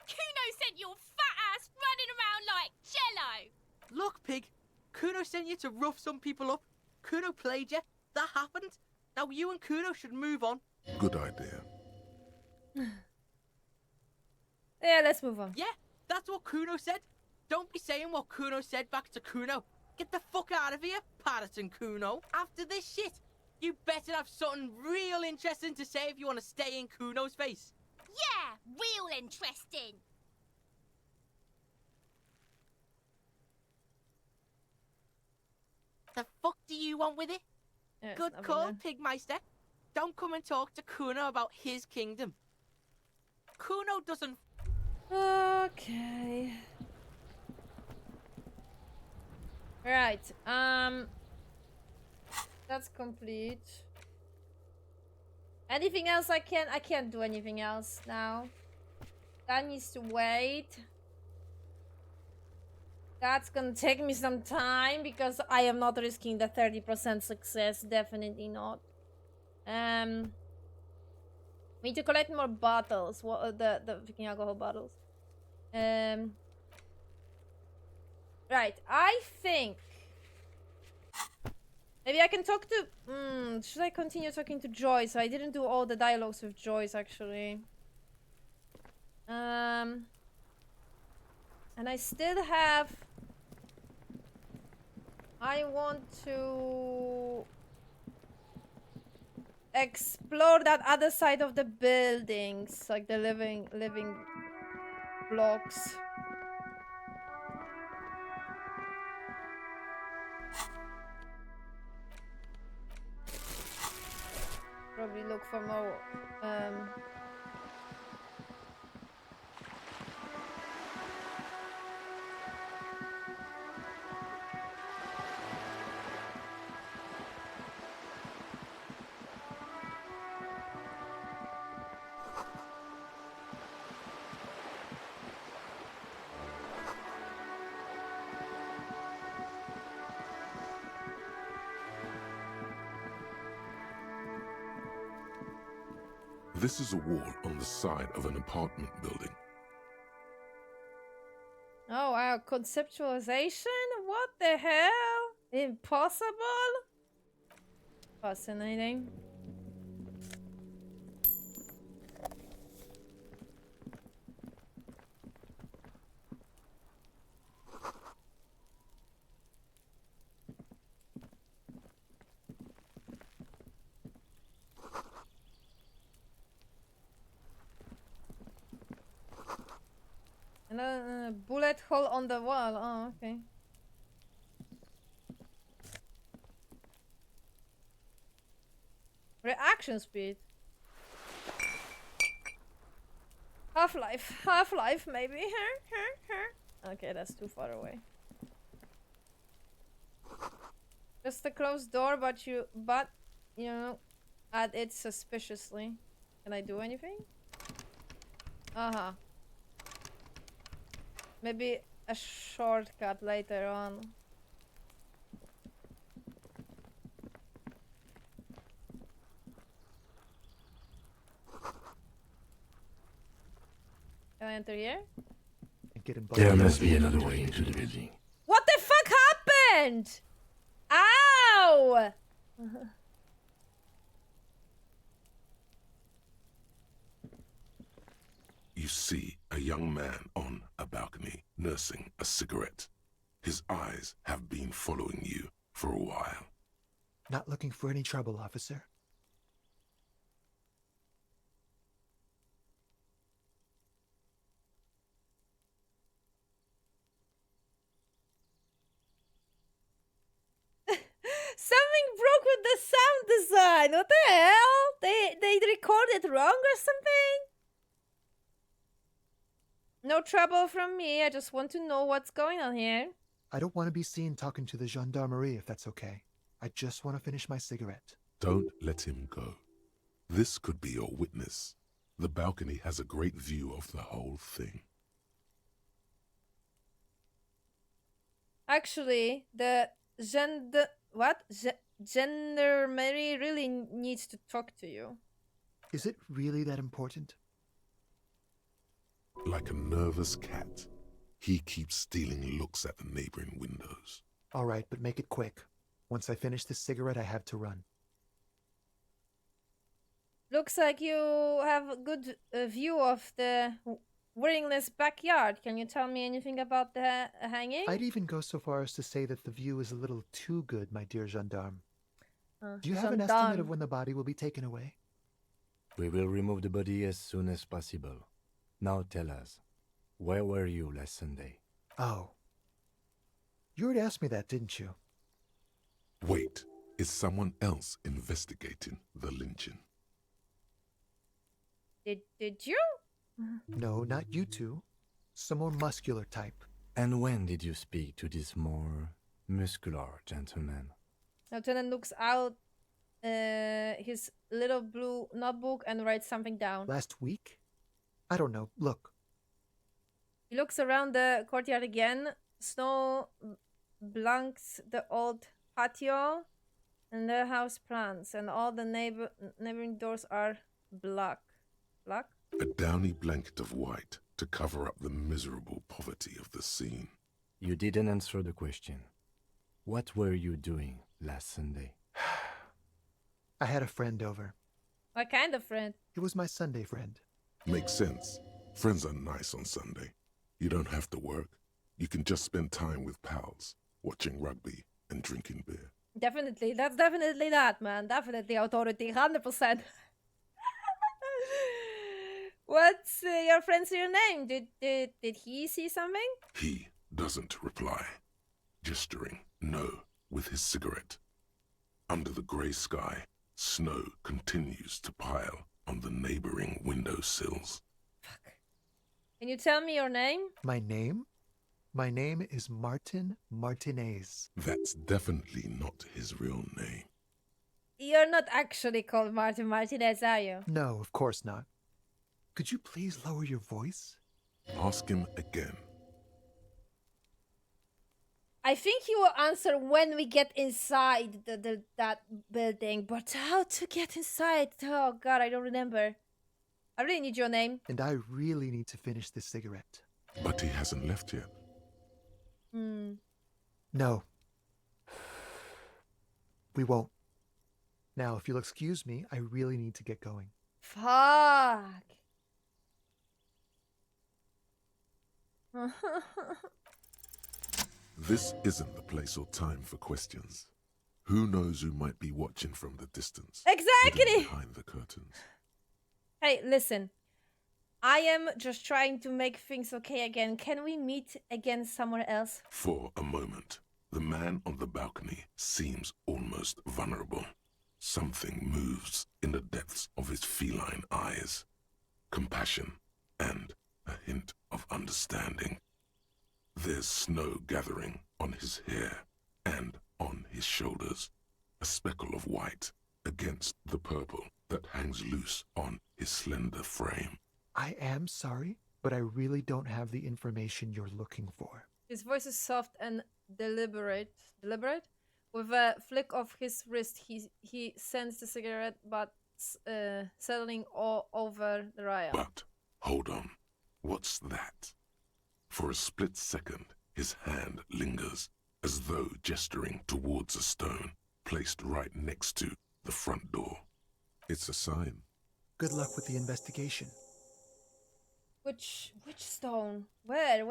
S15: Kuno sent your fat ass running around like jello!
S14: Look, pig, Kuno sent you to rough some people up. Kuno played you. That happened. Now you and Kuno should move on.
S4: Good idea.
S1: Yeah, let's move on.
S14: Yeah, that's what Kuno said. Don't be saying what Kuno said back to Kuno. Get the fuck out of here, Patterson Kuno. After this shit, you better have something real interesting to say if you want to stay in Kuno's face.
S15: Yeah, real interesting.
S14: The fuck do you want with it?
S1: Yeah,
S14: Good call, Pigmeister. Don't come and talk to Kuno about his kingdom. Kuno doesn't...
S1: Okay. Right, that's complete. Anything else I can't do anything else now. That needs to wait. That's gonna take me some time because I am not risking the 30% success, definitely not. We need to collect more bottles. What are the freaking alcohol bottles? Right, I think maybe I can talk to... should I continue talking to Joyce? I didn't do all the dialogues with Joyce, actually. And I still have I want to explore that other side of the buildings, like the living blocks. Probably look for more
S4: This is a wall on the side of an apartment building.
S1: Oh wow, conceptualization? What the hell? Impossible? Fascinating. And a bullet hole on the wall. Oh, okay. Reaction speed. Half-life, maybe. Okay, that's too far away. Just a closed door, but you know, add it suspiciously. Can I do anything? Uh-huh. Maybe a shortcut later on. Can I enter here?
S11: And get him
S5: There must be another way into the building.
S1: What the fuck happened? Ow!
S4: You see a young man on a balcony nursing a cigarette. His eyes have been following you for a while.
S11: Not looking for any trouble, officer.
S1: Something broke with the sound design. What the hell? They recorded wrong or something? No trouble from me. I just want to know what's going on here.
S11: I don't want to be seen talking to the gendarmerie if that's okay. I just want to finish my cigarette.
S4: Don't let him go. This could be your witness. The balcony has a great view of the whole thing.
S1: Actually, the gendarmerie really needs to talk to you.
S11: Is it really that important?
S4: Like a nervous cat, he keeps stealing looks at the neighboring windows.
S11: All right, but make it quick. Once I finish this cigarette, I have to run.
S1: Looks like you have a good view of the Willingness backyard. Can you tell me anything about the hanging?
S11: I'd even go so far as to say that the view is a little too good, my dear gendarme. Do you have an estimate of when the body will be taken away?
S5: We will remove the body as soon as possible. Now tell us, where were you last Sunday?
S11: Oh. You already asked me that, didn't you?
S4: Wait, is someone else investigating the lynching?
S1: Did you?
S11: No, not you two. Some more muscular type.
S5: And when did you speak to this more muscular gentleman?
S1: Lieutenant looks out his little blue notebook and writes something down.
S11: Last week? I don't know. Look.
S1: He looks around the courtyard again. Snow blanks the old patio and the house plants, and all the neighboring doors are black. Black?
S4: A downy blanket of white to cover up the miserable poverty of the scene.
S5: You didn't answer the question. What were you doing last Sunday?
S11: I had a friend over.
S1: What kind of friend?
S11: It was my Sunday friend.
S4: Makes sense. Friends are nice on Sunday. You don't have to work. You can just spend time with pals, watching rugby, and drinking beer.
S1: Definitely. That's definitely that, man. Definitely authority. 100%. What's your friend's real name? Did he see something?
S4: He doesn't reply, gesturing no with his cigarette. Under the grey sky, snow continues to pile on the neighboring windowsills.
S1: Fuck. Can you tell me your name?
S11: My name? My name is Martin Martinez.
S4: That's definitely not his real name.
S1: You're not actually called Martin Martinez, are you?
S11: No, of course not. Could you please lower your voice?
S4: Ask him again.
S1: I think he will answer when we get inside that building. But how to get inside? Oh god, I don't remember. I really need your name.
S11: And I really need to finish this cigarette.
S4: But he hasn't left yet.
S11: No. We won't. Now, if you'll excuse me, I really need to get going.
S1: Fuck.
S4: This isn't the place or time for questions. Who knows who might be watching from the distance?
S1: Exactly.
S4: hidden behind the curtains.
S1: Hey, listen. I am just trying to make things okay again. Can we meet again somewhere else?
S4: For a moment, the man on the balcony seems almost vulnerable. Something moves in the depths of his feline eyes. Compassion and a hint of understanding. There's snow gathering on his hair and on his shoulders. A speckle of white against the purple that hangs loose on his slender frame.
S11: I am sorry, but I really don't have the information you're looking for.
S1: His voice is soft and deliberate. With a flick of his wrist, he sends the cigarette butts settling all over the rail.
S4: But, hold on. What's that? For a split second, his hand lingers, as though gesturing towards a stone placed right next to the front door. It's a sign.
S11: Good luck with the investigation.
S1: Which stone? Where?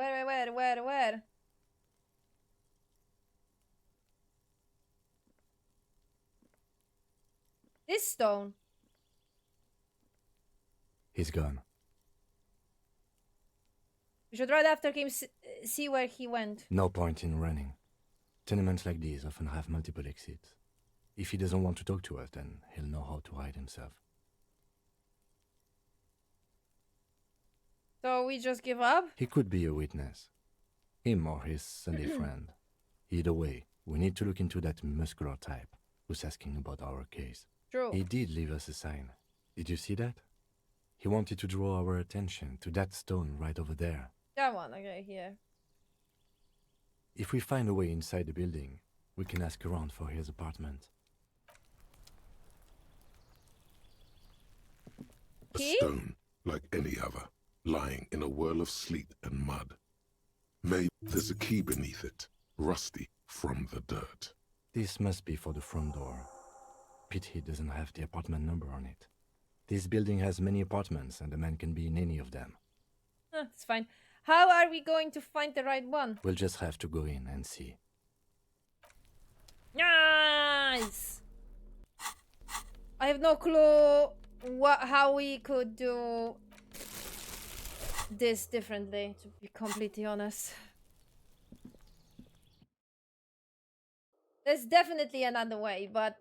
S1: This stone.
S5: He's gone.
S1: We should ride after him, see where he went.
S5: No point in running. Tenements like these often have multiple exits. If he doesn't want to talk to us, then he'll know how to hide himself.
S1: So we just give up?
S5: He could be a witness. Him or his Sunday friend. Either way, we need to look into that muscular type who's asking about our case.
S1: True.
S5: He did leave us a sign. Did you see that? He wanted to draw our attention to that stone right over there.
S1: That one, okay, here.
S5: If we find a way inside the building, we can ask around for his apartment.
S4: A stone like any other, lying in a whirl of sleet and mud. Maybe there's a key beneath it, rusty from the dirt.
S5: This must be for the front door. Pity doesn't have the apartment number on it. This building has many apartments, and the man can be in any of them.
S1: It's fine. How are we going to find the right one?
S5: We'll just have to go in and see.
S1: Nice! I have no clue how we could do this differently, to be completely honest. There's definitely another way, but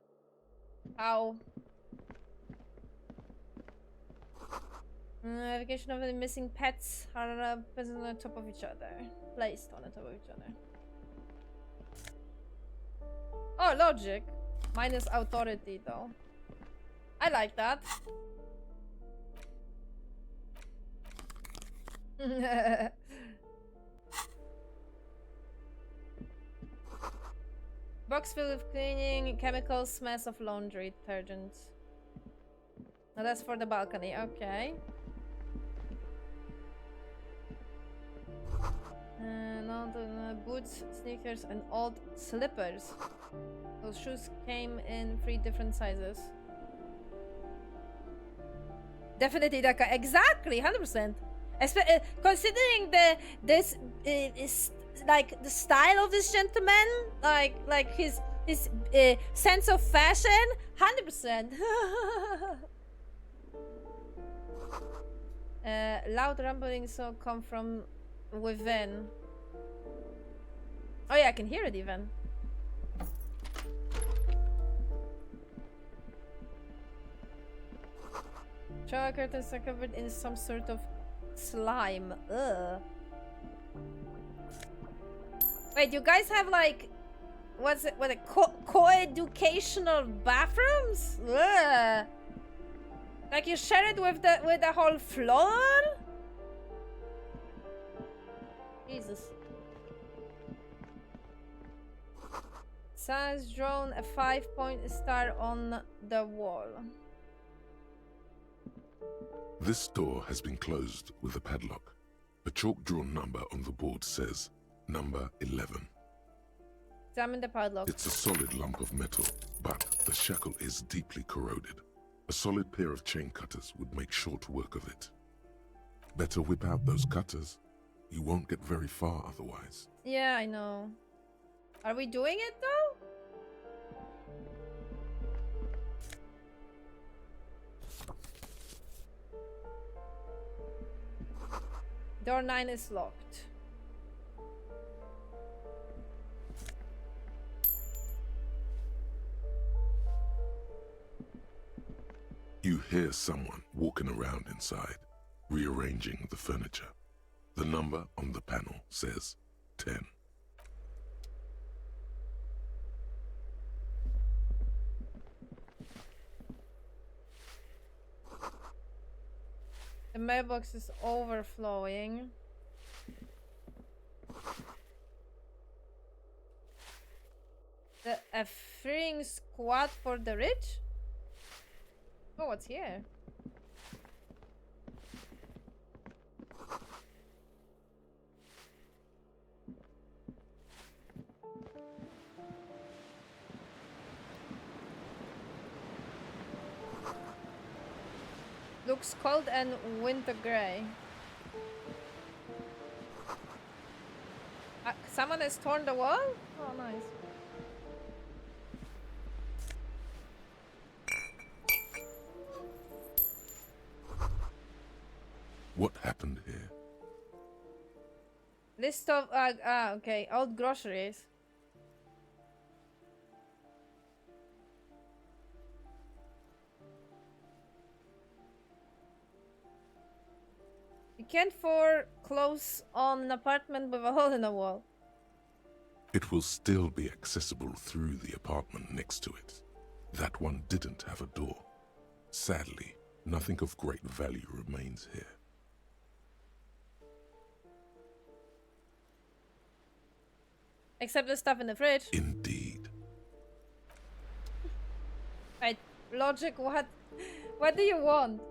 S1: how? Navigation of the missing pets are present on top of each other. Placed on the top of each other. Oh, logic. Minus authority, though. I like that. Box filled with cleaning, chemicals, smells of laundry detergent. Now that's for the balcony, okay. No, the boots, sneakers, and old slippers. Those shoes came in 3 different sizes. Definitely exactly 100%. Considering this like the style of this gentleman, like his sense of fashion, 100%. Loud rumbling so come from within. Oh yeah, I can hear it even. Shower curtains are covered in some sort of slime. Ugh. Wait, you guys have like, what's it? What a co-educational bathrooms? Ugh. Like you share it with the whole floor? Jesus. Sans drawn a 5-point star on the wall.
S4: This door has been closed with a padlock. A chalk-drawn number on the board says number 11.
S1: Examine the padlock.
S4: It's a solid lump of metal, but the shackle is deeply corroded. A solid pair of chain cutters would make short work of it. Better whip out those cutters. You won't get very far otherwise.
S1: Yeah, I know. Are we doing it though? Door 9 is locked.
S4: You hear someone walking around inside, rearranging the furniture. The number on the panel says 10.
S1: The mailbox is overflowing. A freeing squad for the rich? Oh, what's here? Looks cold and winter gray. Someone has torn the wall? Oh, nice.
S4: What happened here?
S1: List of okay, old groceries. You can't foreclose on an apartment with a hole in the wall.
S4: It will still be accessible through the apartment next to it. That one didn't have a door. Sadly, nothing of great value remains here.
S1: Except the stuff in the fridge.
S4: Indeed.
S1: Right, logic, what do you want?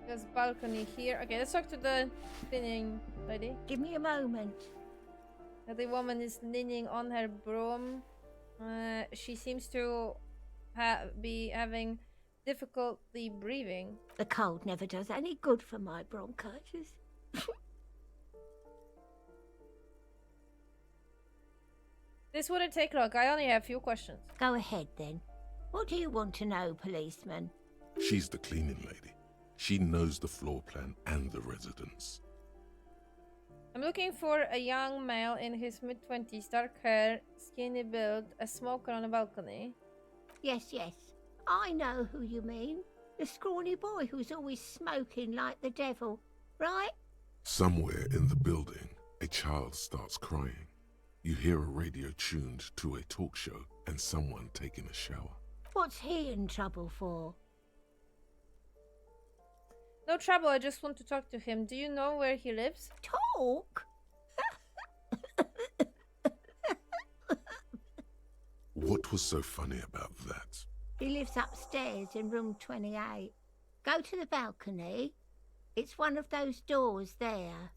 S1: There's balcony here. Okay, let's talk to the cleaning lady.
S2: Give me a moment.
S1: The woman is leaning on her broom. She seems to be having difficulty breathing.
S16: The cold never does any good for my bronchitis.
S1: This wouldn't take long. I only have a few questions.
S16: Go ahead then. What do you want to know, policeman?
S4: She's the cleaning lady. She knows the floor plan and the residence.
S1: I'm looking for a young male in his mid-20s, dark hair, skinny build, a smoker on a balcony.
S16: Yes, yes. I know who you mean. The scrawny boy who's always smoking like the devil, right?
S4: Somewhere in the building, a child starts crying. You hear a radio tuned to a talk show and someone taking a shower.
S16: What's he in trouble for?
S1: No trouble, I just want to talk to him. Do you know where he lives?
S16: Talk?
S4: What was so funny about that?
S16: He lives upstairs in room 28. Go to the balcony. It's one of those doors there.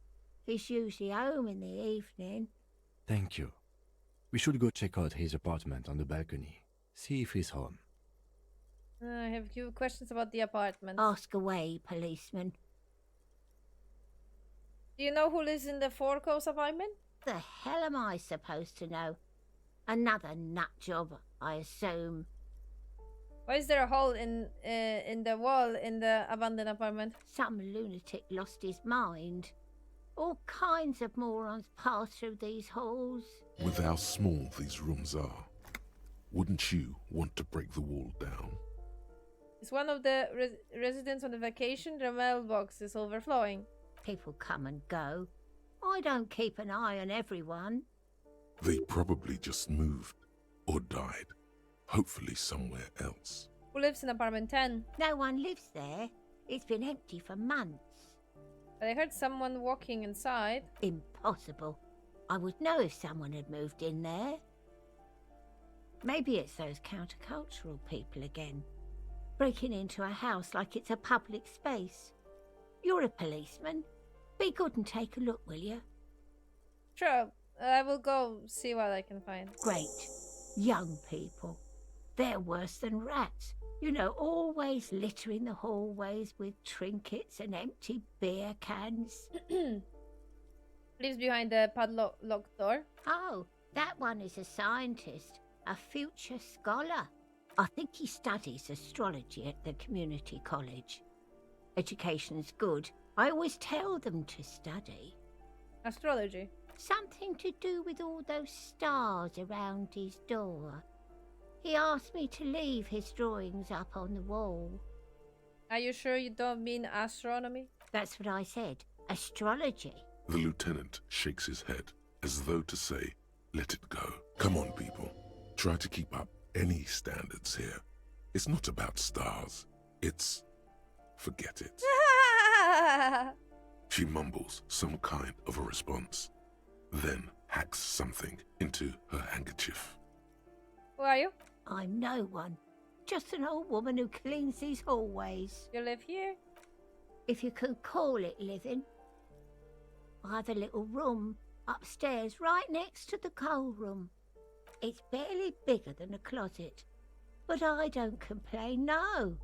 S16: He's usually home in the evening.
S5: Thank you. We should go check out his apartment on the balcony. See if he's home.
S1: I have a few questions about the apartment.
S16: Ask away, policeman.
S1: Do you know who lives in the Four Coast apartment?
S16: The hell am I supposed to know? Another nut job, I assume.
S1: Why is there a hole in the wall in the abandoned apartment?
S16: Some lunatic lost his mind. All kinds of morons pass through these halls.
S4: With how small these rooms are, wouldn't you want to break the wall down?
S1: Is one of the residents on the vacation? The mailbox is overflowing.
S16: People come and go. I don't keep an eye on everyone.
S4: They probably just moved or died, hopefully somewhere else.
S1: Who lives in apartment 10?
S16: No one lives there. It's been empty for months.
S1: But I heard someone walking inside.
S16: Impossible. I would know if someone had moved in there. Maybe it's those countercultural people again, breaking into a house like it's a public space. You're a policeman. Be good and take a look, will you?
S1: Sure, I will go see what I can find.
S16: Great. Young people. They're worse than rats. You know, always littering the hallways with trinkets and empty beer cans.
S1: Lives behind the padlocked door.
S16: Oh, that one is a scientist, a future scholar. I think he studies astrology at the community college. Education's good. I always tell them to study.
S1: Astrology?
S16: Something to do with all those stars around his door. He asked me to leave his drawings up on the wall.
S1: Are you sure you don't mean astronomy?
S16: That's what I said. Astrology.
S4: The lieutenant shakes his head, as though to say, let it go. Come on, people. Try to keep up any standards here. It's not about stars. It's... forget it. She mumbles some kind of a response, then hacks something into her handkerchief.
S1: Who are you?
S16: I'm no one. Just an old woman who cleans these hallways.
S1: You live here?
S16: If you can call it living. I have a little room upstairs right next to the coal room. It's barely bigger than a closet. But I don't complain, no.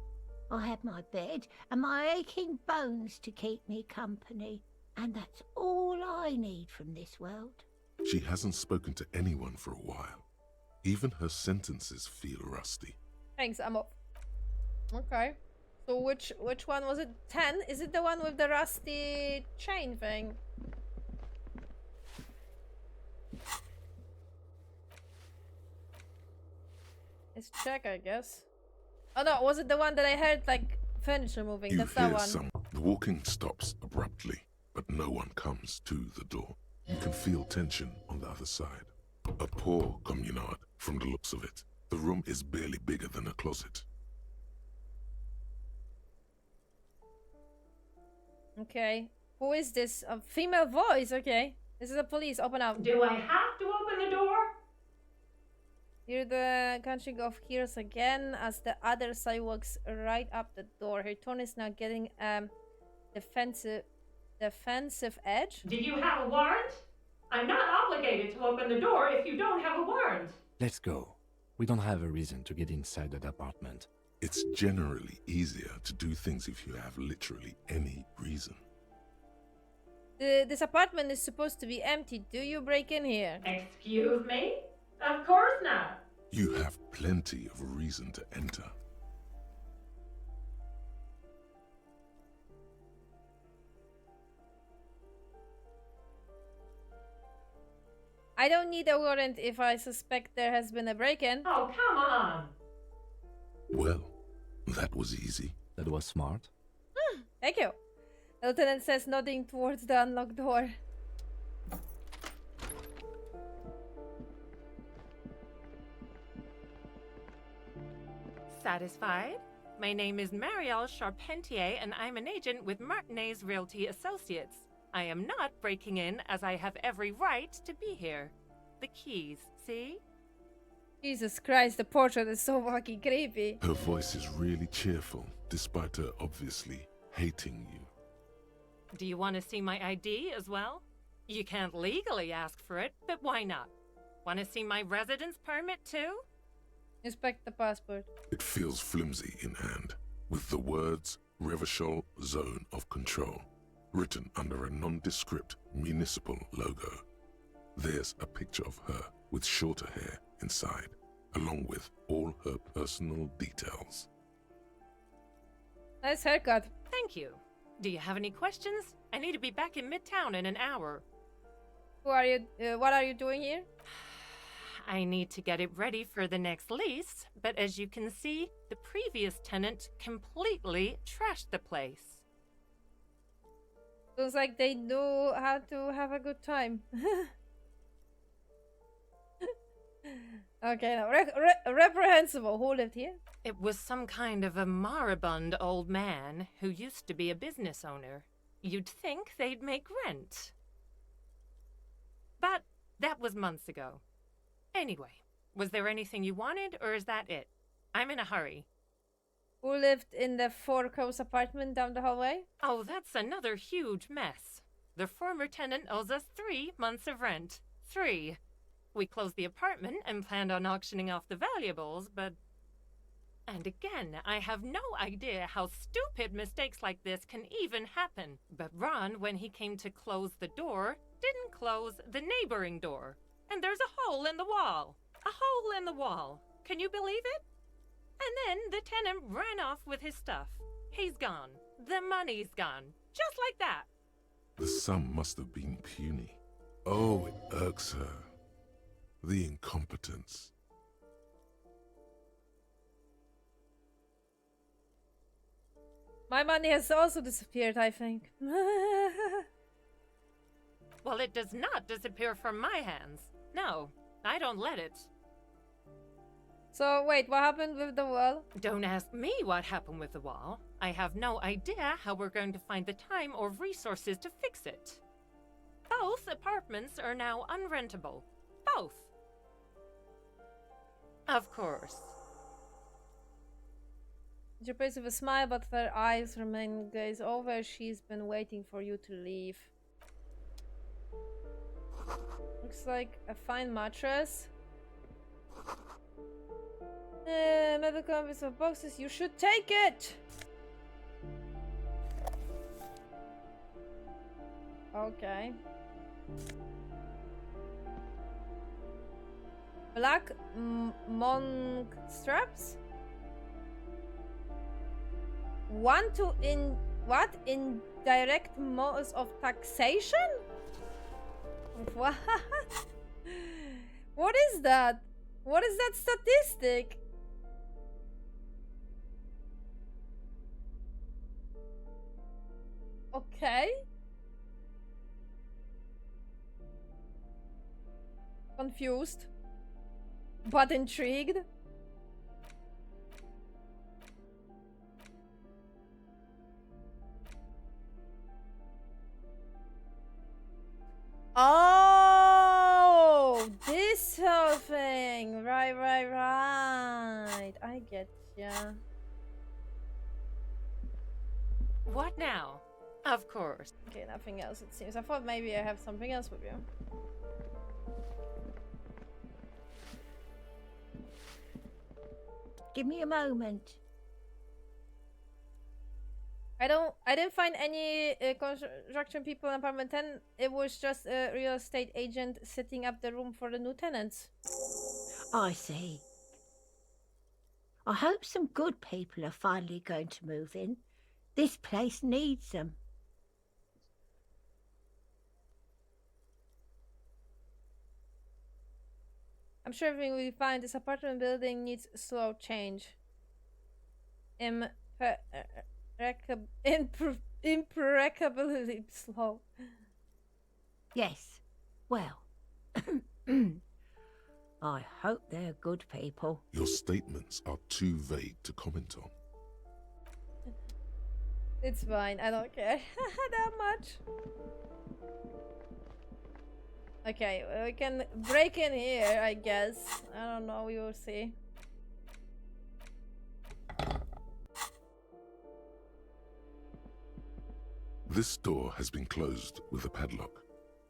S16: I have my bed and my aching bones to keep me company. And that's all I need from this world.
S4: She hasn't spoken to anyone for a while. Even her sentences feel rusty.
S1: Thanks, I'm off. Okay. So which one was it? 10? Is it the one with the rusty chain thing? Let's check, I guess. Oh no, was it the one that I heard like furniture moving?
S4: You
S1: That's
S4: hear
S1: that one.
S4: some. The walking stops abruptly, but no one comes to the door. You can feel tension on the other side. A poor communard, from the looks of it. The room is barely bigger than a closet.
S1: Okay. Who is this? A female voice, okay. This is the police, open up.
S17: Do I have to open the door?
S1: Hear the crunching of gears again as the other side walks right up the door. Her tone is now getting defensive edge.
S17: Do you have a warrant? I'm not obligated to open the door if you don't have a warrant.
S5: Let's go. We don't have a reason to get inside that apartment.
S4: It's generally easier to do things if you have literally any reason.
S1: This apartment is supposed to be empty. Do you break in here?
S17: Excuse me? Of course not.
S4: You have plenty of reason to enter.
S1: I don't need a warrant if I suspect there has been a break-in.
S17: Oh, come on.
S4: Well, that was easy.
S5: That was smart.
S1: Thank you. The lieutenant says, nodding towards the unlocked door.
S18: Satisfied? My name is Marielle Charpentier, and I'm an agent with Martinez Realty Associates. I am not breaking in, as I have every right to be here. The keys, see?
S1: Jesus Christ, the portrait is so fucking creepy.
S4: Her voice is really cheerful, despite her obviously hating you.
S18: Do you want to see my ID as well? You can't legally ask for it, but why not? Want to see my residence permit too?
S1: Inspect the passport.
S4: It feels flimsy in hand, with the words Revachol Zone of Control written under a nondescript municipal logo. There's a picture of her with shorter hair inside, along with all her personal details.
S1: Nice haircut.
S18: Thank you. Do you have any questions? I need to be back in Midtown in an hour.
S1: Who are you? What are you doing here?
S18: I need to get it ready for the next lease, but as you can see, the previous tenant completely trashed the place.
S1: Looks like they know how to have a good time. Okay, now reprehensible. Who lived here?
S18: It was some kind of a moribund old man who used to be a business owner. You'd think they'd make rent. But that was months ago. Anyway, was there anything you wanted, or is that it? I'm in a hurry.
S1: Who lived in the Four Coast apartment down the hallway?
S18: Oh, that's another huge mess. The former tenant owes us 3 months of rent. 3. We closed the apartment and planned on auctioning off the valuables, but... And again, I have no idea how stupid mistakes like this can even happen. But Ron, when he came to close the door, didn't close the neighboring door. And there's a hole in the wall. A hole in the wall. Can you believe it? And then the tenant ran off with his stuff. He's gone. The money's gone. Just like that.
S4: The sum must have been puny. Oh, it irks her. The incompetence.
S1: My money has also disappeared, I think.
S18: Well, it does not disappear from my hands. No, I don't let it.
S1: So, wait, what happened with the wall?
S18: Don't ask me what happened with the wall. I have no idea how we're going to find the time or resources to fix it. Both apartments are now unrentable. Both. Of course.
S1: She replies with a smile, but her eyes remain glazed over. She's been waiting for you to leave. Looks like a fine mattress. Metal canvas of boxes. You should take it! Okay. Black monk straps? What? Indirect modes of taxation? What? What is that? What is that statistic? Okay. Confused, but intrigued. Oh, this whole thing. Right. I get ya.
S18: What now? Of course.
S1: Okay, nothing else it seems. I thought maybe I have something else with you.
S16: Give me a moment.
S1: I didn't find any construction people in apartment 10. It was just a real estate agent setting up the room for the new tenants.
S16: I see. I hope some good people are finally going to move in. This place needs them.
S1: I'm sure everything will be fine. This apartment building needs slow change. Impeccably slow.
S16: Yes. Well, I hope they're good people.
S4: Your statements are too vague to comment on.
S1: It's fine. I don't care that much. Okay, we can break in here, I guess. I don't know. We will see.
S4: This door has been closed with a padlock.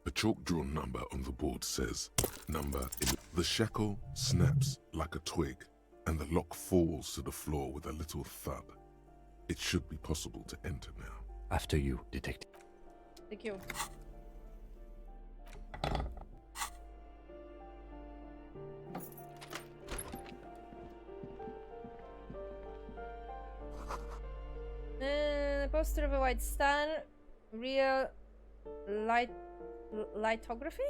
S4: The chalk-drawn number on the board says, number. The shackle snaps like a twig, and the lock falls to the floor with a little thud. It should be possible to enter now.
S5: After you, detective.
S1: Thank you. Poster of a white star, real lithography?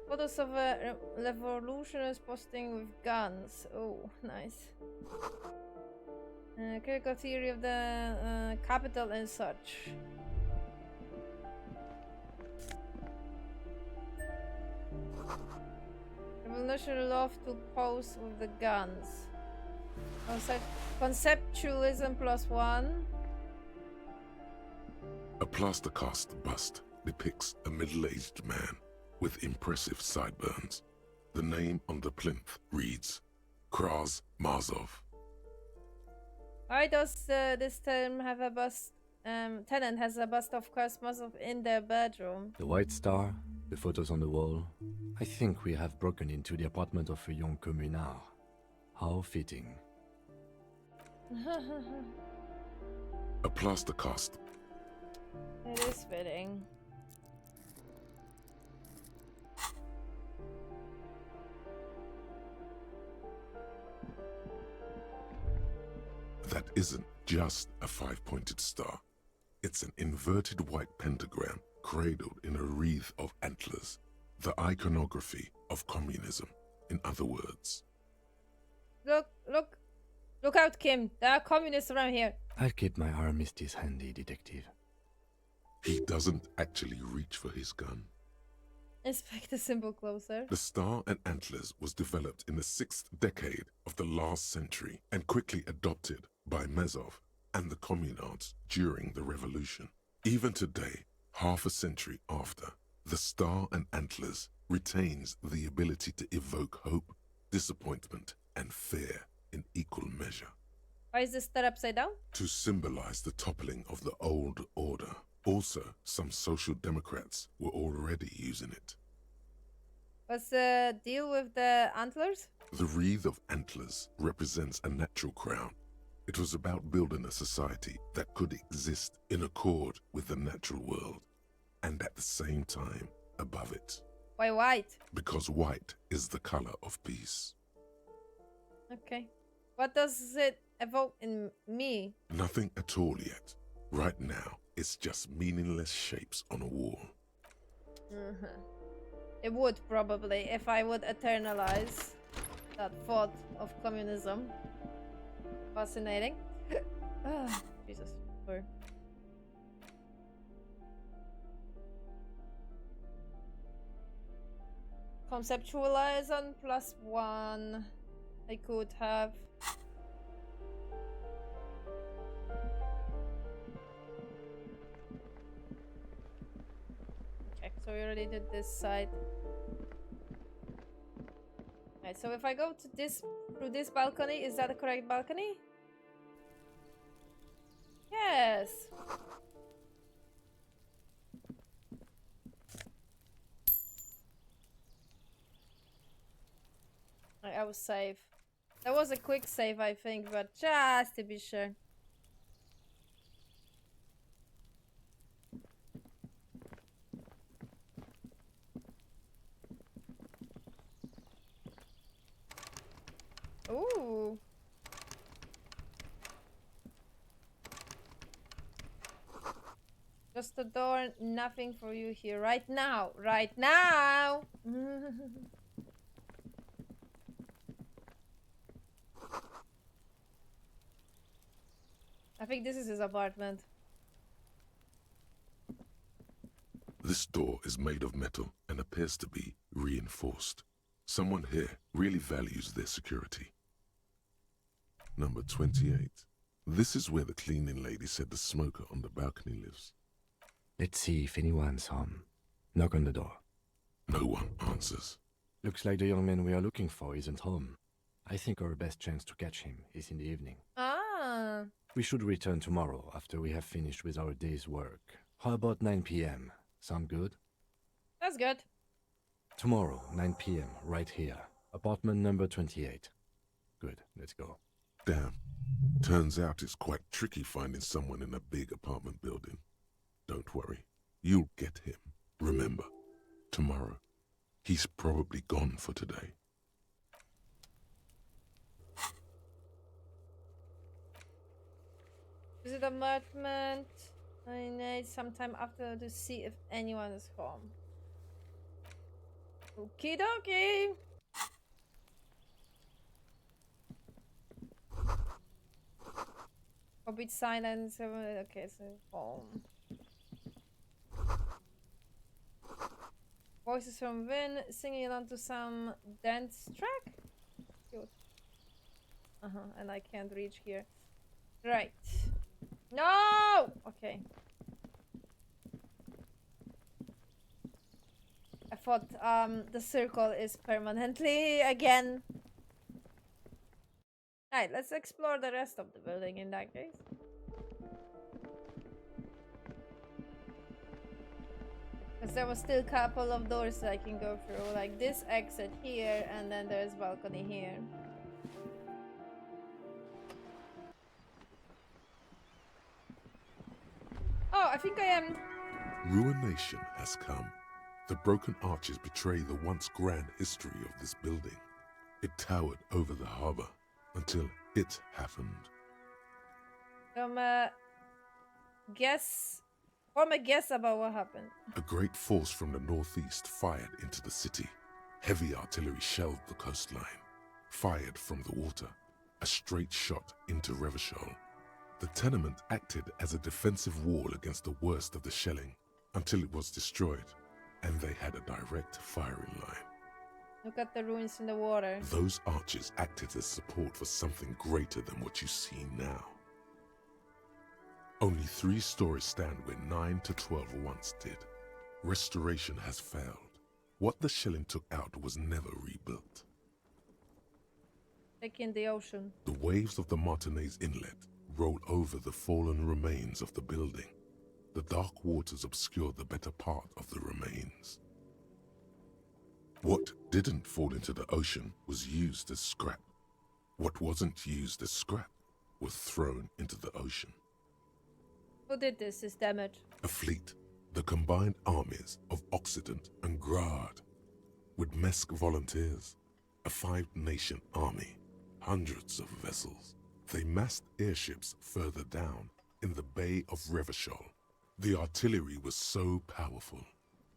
S1: Photos of a revolutionist posting with guns. Oh, nice. Critical theory of the capital and such. Revolutionary love to pose with the guns. Conceptualism +1.
S4: A plaster cast bust depicts a middle-aged man with impressive sideburns. The name on the plinth reads Kraz Marzov.
S1: Why does this tenant have a bust? Tenant has a bust of Kraz Marzov in their bedroom.
S5: The white star, the photos on the wall. I think we have broken into the apartment of a young communard. How fitting.
S4: A plaster cast.
S1: It is fitting.
S4: That isn't just a five-pointed star. It's an inverted white pentagram cradled in a wreath of antlers. The iconography of communism, in other words.
S1: Look out, Kim. There are communists around here.
S5: I'll keep my armistice handy, detective.
S4: He doesn't actually reach for his gun.
S1: Inspect the symbol closer.
S4: The star and antlers was developed in the 6th decade of the last century and quickly adopted by Mazov and the communards during the revolution. Even today, half a century after, the star and antlers retains the ability to evoke hope, disappointment, and fear in equal measure.
S1: Why is this star upside down?
S4: To symbolize the toppling of the old order. Also, some social democrats were already using it.
S1: What's the deal with the antlers?
S4: The wreath of antlers represents a natural crown. It was about building a society that could exist in accord with the natural world, and at the same time above it.
S1: Why white?
S4: Because white is the color of peace.
S1: Okay. What does it evoke in me?
S4: Nothing at all yet. Right now, it's just meaningless shapes on a wall.
S1: It would probably, if I would eternalize that thought of communism. Fascinating. Jesus. Sorry. Conceptualize on +1. I could have. Okay, so we already did this side. Right, so if I go to this through this balcony, is that the correct balcony? Yes. I was safe. That was a quick save, I think, but just to be sure. Ooh. Just a door, nothing for you here right now. Right now! I think this is his apartment.
S4: This door is made of metal and appears to be reinforced. Someone here really values their security. Number 28. This is where the cleaning lady said the smoker on the balcony lives.
S5: Let's see if anyone's home. Knock on the door.
S4: No one answers.
S5: Looks like the young man we are looking for isn't home. I think our best chance to catch him is in the evening.
S1: Ah.
S5: We should return tomorrow after we have finished with our day's work. How about 9 p.m.? Sound good?
S1: That's good.
S5: Tomorrow, 9 p.m., right here. Apartment number 28. Good, let's go.
S4: Damn. Turns out it's quite tricky finding someone in a big apartment building. Don't worry. You'll get him. Remember, tomorrow. He's probably gone for today.
S1: Visit apartment 98 sometime after to see if anyone is home. Okie dokie. Complete silence. Okay, so home. Voices from Vin singing along to some dance track. Cute. And I can't reach here. Right. No! Okay. I thought the circle is permanently again. Alright, let's explore the rest of the building in that case. Because there was still a couple of doors that I can go through. Like this exit here, and then there's balcony here. Oh, I think I am.
S4: Ruination has come. The broken arches betray the once grand history of this building. It towered over the harbor until it happened.
S1: Form a guess about what happened.
S4: A great force from the northeast fired into the city. Heavy artillery shelled the coastline. Fired from the water. A straight shot into Revachol. The tenement acted as a defensive wall against the worst of the shelling until it was destroyed, and they had a direct firing line.
S1: Look at the ruins in the water.
S4: Those arches acted as support for something greater than what you see now. Only 3 stories stand where 9 to 12 once did. Restoration has failed. What the shelling took out was never rebuilt.
S1: Like in the ocean.
S4: The waves of the Martinez Inlet roll over the fallen remains of the building. The dark waters obscure the better part of the remains. What didn't fall into the ocean was used as scrap. What wasn't used as scrap was thrown into the ocean.
S1: Who did this damage?
S4: A fleet, the combined armies of Occident and Grad, with Mesk volunteers, a 5-nation army, hundreds of vessels. They massed airships further down in the Bay of Revachol. The artillery was so powerful.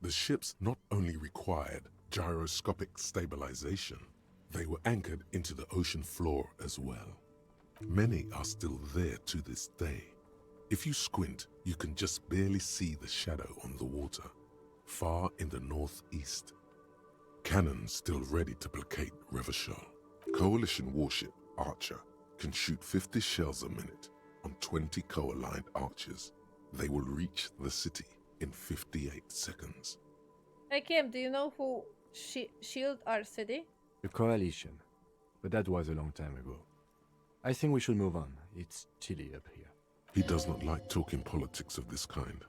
S4: The ships not only required gyroscopic stabilization, they were anchored into the ocean floor as well. Many are still there to this day. If you squint, you can just barely see the shadow on the water, far in the northeast. Cannons still ready to placate Revachol. Coalition warship Archer can shoot 50 shells a minute on 20 co-aligned archers. They will reach the city in 58 seconds.
S1: Hey Kim, do you know who shield our city?
S5: The coalition. But that was a long time ago. I think we should move on. It's chilly up here.
S4: He does not like talking politics of this kind.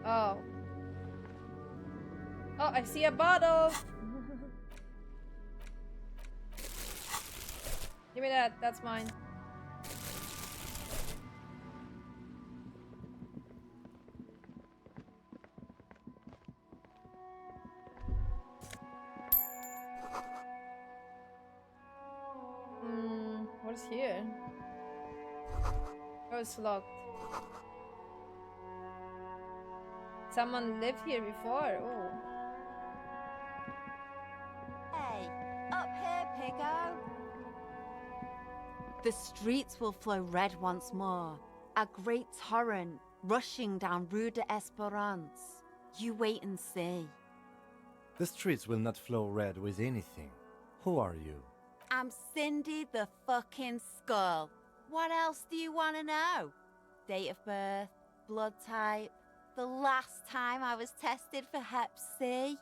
S1: Oh. Oh, I see a bottle! Give me that, that's mine. What's here? Oh, it's locked. Someone lived here before. Oh.
S19: Hey, up here, Piggo. The streets will flow red once more. A great torrent rushing down Rue de Esperance. You wait and see.
S5: The streets will not flow red with anything. Who are you?
S19: I'm Cindy the fucking Skull. What else do you want to know? Date of birth, blood type, the last time I was tested for Hep C.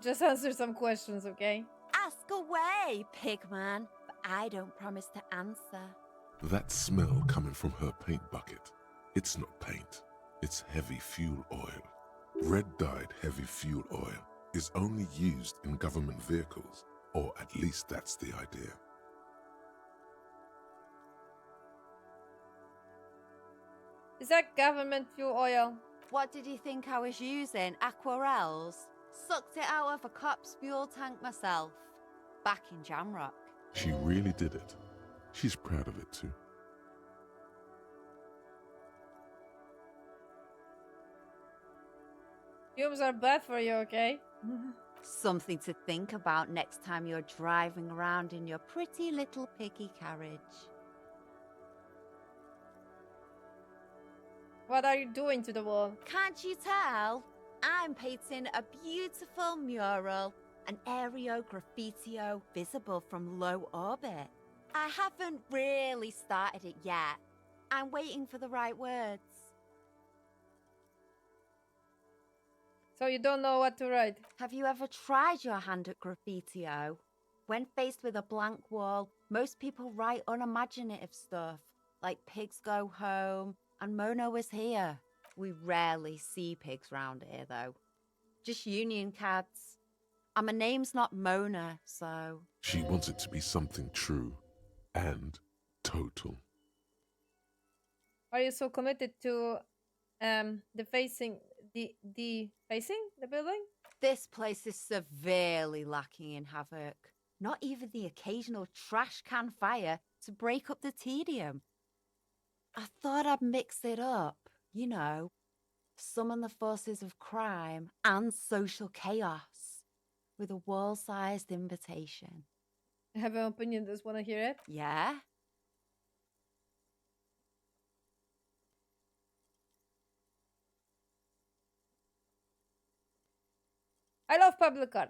S1: Just answer some questions, okay?
S19: Ask away, pigman, but I don't promise to answer.
S4: That smell coming from her paint bucket, it's not paint, it's heavy fuel oil. Red-dyed heavy fuel oil is only used in government vehicles, or at least that's the idea.
S1: Is that government fuel oil?
S19: What did you think I was using? Aquarels? Sucked it out of a cop's fuel tank myself. Back in Jamrock.
S4: She really did it. She's proud of it too.
S1: Fumes are bad for you, okay?
S19: Something to think about next time you're driving around in your pretty little piggy carriage.
S1: What are you doing to the wall?
S19: Can't you tell? I'm painting a beautiful mural, an aereo graffitio visible from low orbit. I haven't really started it yet. I'm waiting for the right words.
S1: So you don't know what to write?
S19: Have you ever tried your hand at graffitio? When faced with a blank wall, most people write unimaginative stuff, like pigs go home and Mono is here. We rarely see pigs round here, though. Just union cats. And my name's not Mona, so...
S4: She wants it to be something true and total.
S1: Are you so committed to defacing the building?
S19: This place is severely lacking in havoc. Not even the occasional trash can fire to break up the tedium. I thought I'd mix it up, you know, summon the forces of crime and social chaos with a wall-sized invitation.
S1: I have an opinion, just want to hear it?
S19: Yeah?
S1: I love public art.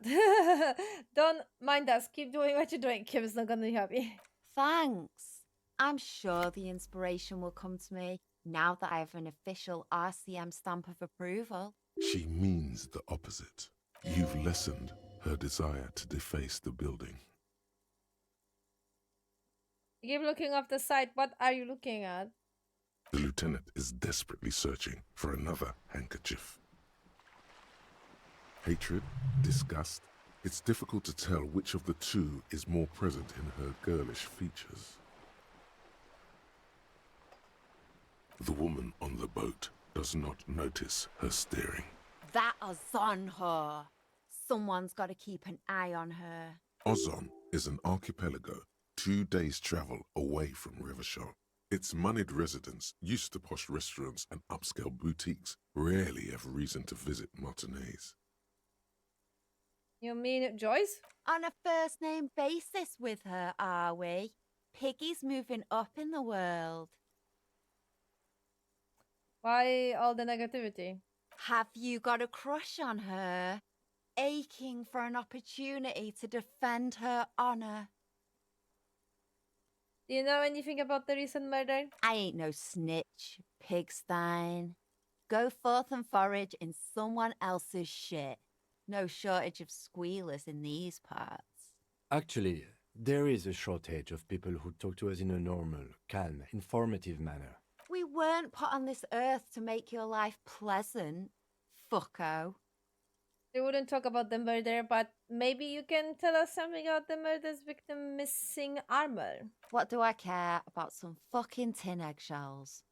S1: Don't mind us. Keep doing what you're doing. Kim's not gonna be happy.
S19: Thanks. I'm sure the inspiration will come to me now that I have an official RCM stamp of approval.
S4: She means the opposite. You've lessened her desire to deface the building.
S1: You keep looking off the side. What are you looking at?
S4: The lieutenant is desperately searching for another handkerchief. Hatred, disgust, it's difficult to tell which of the two is more present in her girlish features. The woman on the boat does not notice her staring.
S19: That Ozon her. Someone's got to keep an eye on her.
S4: Ozon is an archipelago 2 days' travel away from Rivershore. Its moneyed residents, used to posh restaurants and upscale boutiques, rarely have reason to visit Martinez.
S1: You mean Joyce?
S19: On a first-name basis with her, are we? Piggy's moving up in the world.
S1: Why all the negativity?
S19: Have you got a crush on her? Aching for an opportunity to defend her honor.
S1: Do you know anything about the recent murder?
S19: I ain't no snitch, Pigstein. Go forth and forage in someone else's shit. No shortage of squealers in these parts.
S5: Actually, there is a shortage of people who talk to us in a normal, calm, informative manner.
S19: We weren't put on this earth to make your life pleasant, fucko.
S1: They wouldn't talk about the murder, but maybe you can tell us something about the murder's victim missing armor.
S19: What do I care about some fucking tin eggshells?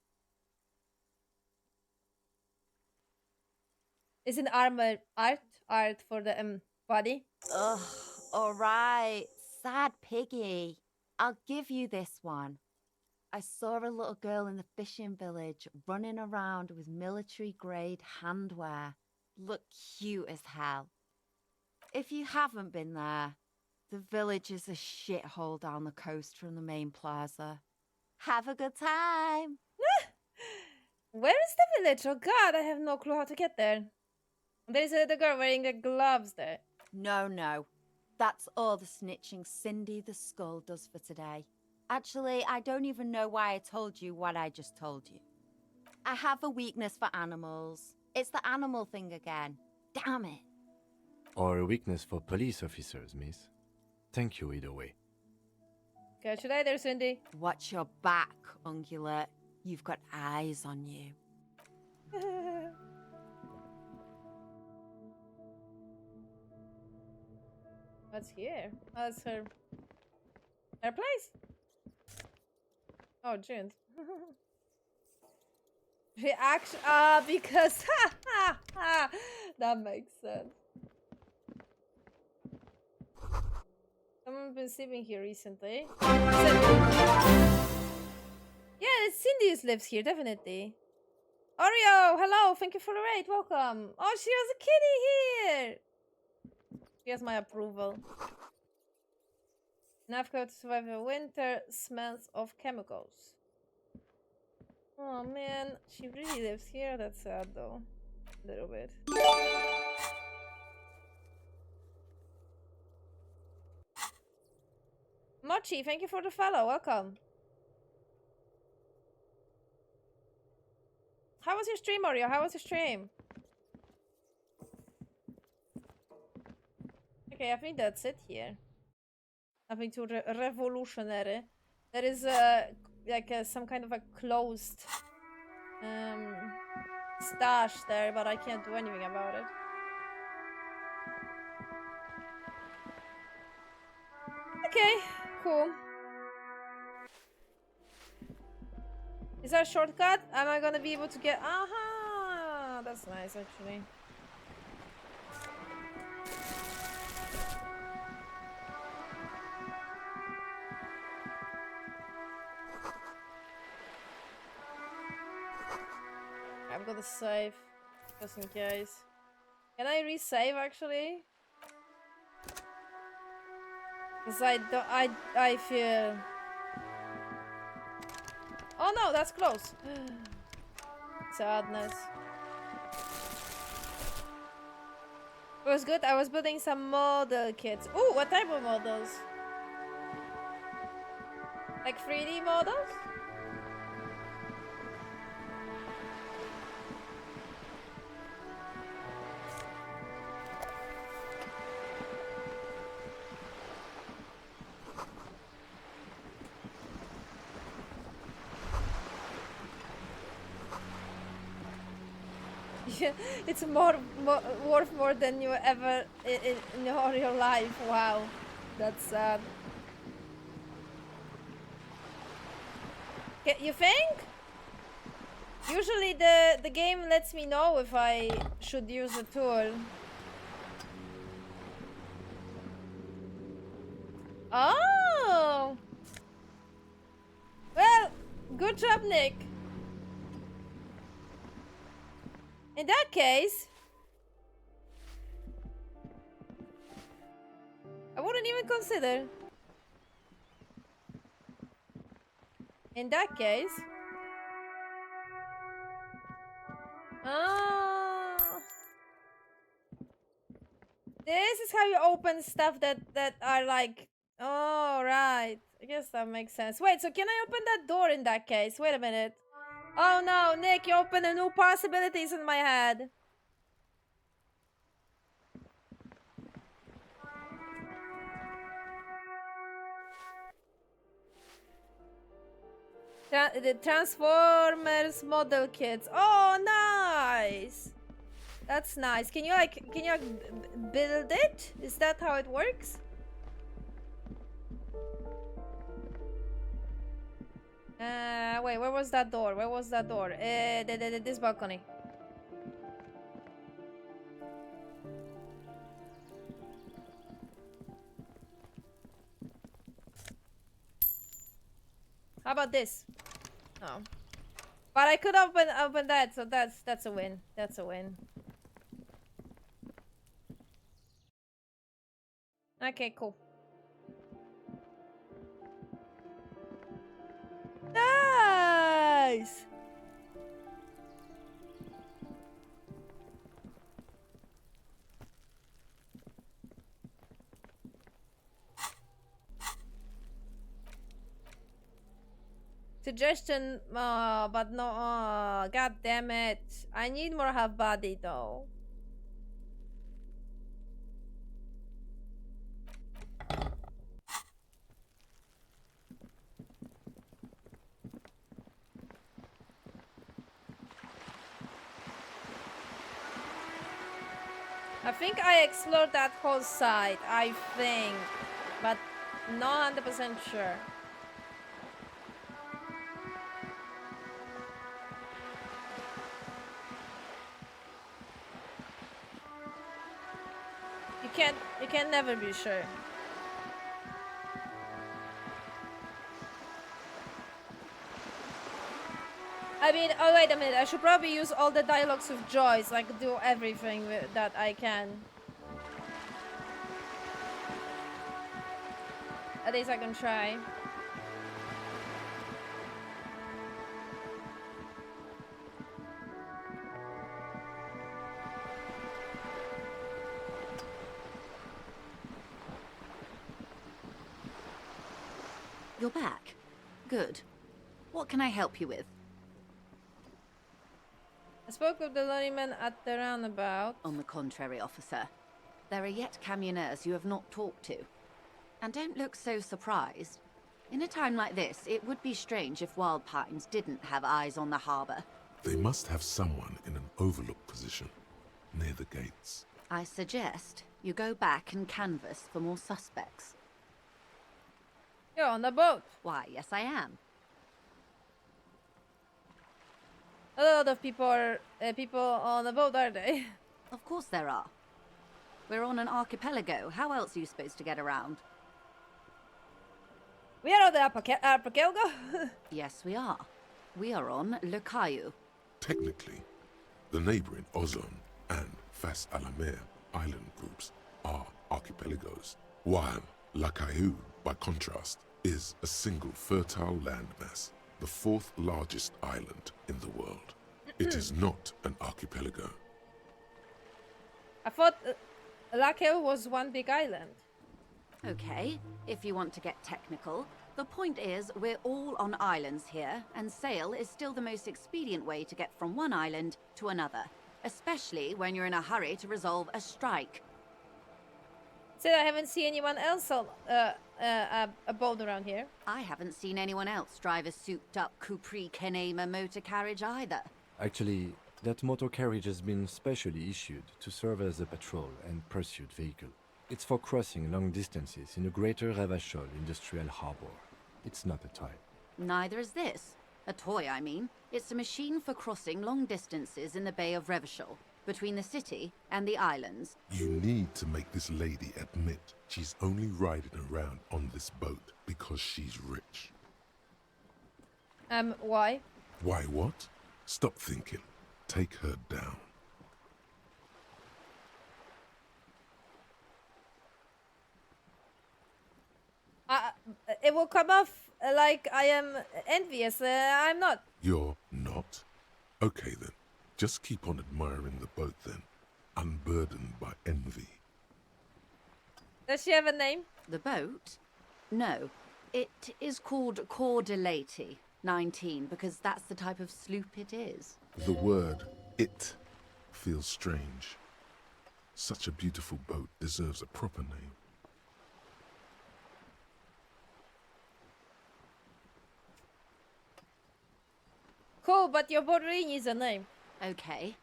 S1: Isn't armor art for the body?
S19: Ugh, alright, sad piggy. I'll give you this one. I saw a little girl in the fishing village running around with military-grade handwear. Look cute as hell. If you haven't been there, the village is a shithole down the coast from the main plaza. Have a good time.
S1: Where is the village? Oh god, I have no clue how to get there. There's a little girl wearing the gloves there.
S19: No. That's all the snitching Cindy the Skull does for today. Actually, I don't even know why I told you what I just told you. I have a weakness for animals. It's the animal thing again. Damn it.
S5: Or a weakness for police officers, miss. Thank you either way.
S1: Catch you later, Cindy.
S19: Watch your back, Ungulate. You've got eyes on you.
S1: What's here? Oh, it's her place. Oh, June. Reaction. Because that makes sense. Someone's been sleeping here recently. Yeah, Cindy lives here, definitely. Oreo, hello, thank you for the raid, welcome. Oh, she has a kitty here. She has my approval. Navco to survive the winter, smells of chemicals. Oh man, she really lives here. That's sad though. A little bit. Mochi, thank you for the follow. Welcome. How was your stream, Oreo? How was your stream? Okay, I think that's it here. Nothing too revolutionary. There is like some kind of a closed stash there, but I can't do anything about it. Okay, cool. Is that a shortcut? Am I gonna be able to get... Aha! That's nice, actually. I'm gonna save, just in case. Can I resave, actually? Because I feel... Oh no, that's close. Sadness. It was good. I was building some model kits. Ooh, what type of models? Like 3D models? It's worth more than you ever in your life. Wow, that's sad. You think? Usually the game lets me know if I should use a tool. Oh! Well, good job, Nick. In that case, I wouldn't even consider. In that case, this is how you open stuff that are like, oh right, I guess that makes sense. Wait, so can I open that door in that case? Wait a minute. Oh no, Nick, you opened a new possibilities in my head. The Transformers model kits. Oh, nice. That's nice. Can you build it? Is that how it works? Wait, where was that door? Where was that door? This balcony. How about this? No. But I could open that, so that's a win. That's a win. Okay, cool. Nice! Suggestion, but no, god damn it. I need more half body though. I think I explored that whole side, I think, but not 100% sure. You can never be sure. I mean, oh wait a minute, I should probably use all the dialogues with Joyce, like do everything that I can. At least I can try.
S2: You're back. Good. What can I help you with?
S1: I spoke with the lorryman at the roundabout.
S2: On the contrary, officer. There are yet camionneurs you have not talked to. And don't look so surprised. In a time like this, it would be strange if Wild Pines didn't have eyes on the harbour.
S4: They must have someone in an overlook position, near the gates.
S2: I suggest you go back and canvass for more suspects.
S1: You're on the boat.
S2: Why, yes I am.
S1: A lot of people are people on the boat, are they?
S2: Of course there are. We're on an archipelago. How else are you supposed to get around?
S1: We are on the archipelago?
S2: Yes, we are. We are on Le Caillou.
S4: Technically, the neighboring Ozone and Fas Alamer island groups are archipelagos, while La Caillou, by contrast, is a single fertile landmass, the fourth largest island in the world. It is not an archipelago.
S1: I thought Lakel was one big island.
S2: Okay, if you want to get technical, the point is we're all on islands here, and sail is still the most expedient way to get from one island to another, especially when you're in a hurry to resolve a strike.
S1: Said I haven't seen anyone else on a boat around here.
S2: I haven't seen anyone else drive a souped-up Capri Kenema motor carriage either.
S5: Actually, that motor carriage has been specially issued to serve as a patrol and pursuit vehicle. It's for crossing long distances in the greater Ravachol industrial harbor. It's not a toy.
S2: Neither is this. A toy, I mean. It's a machine for crossing long distances in the Bay of Revachol, between the city and the islands.
S4: You need to make this lady admit she's only riding around on this boat because she's rich.
S1: Why?
S4: Why what? Stop thinking. Take her down.
S1: It will come off like I am envious. I'm not.
S4: You're not? Okay then. Just keep on admiring the boat then, unburdened by envy.
S1: Does she have a name?
S2: The boat? No. It is called Cordelati 19 because that's the type of sloop it is.
S4: The word "it" feels strange. Such a beautiful boat deserves a proper name.
S1: Cool, but your boat really needs a name.
S2: Okay.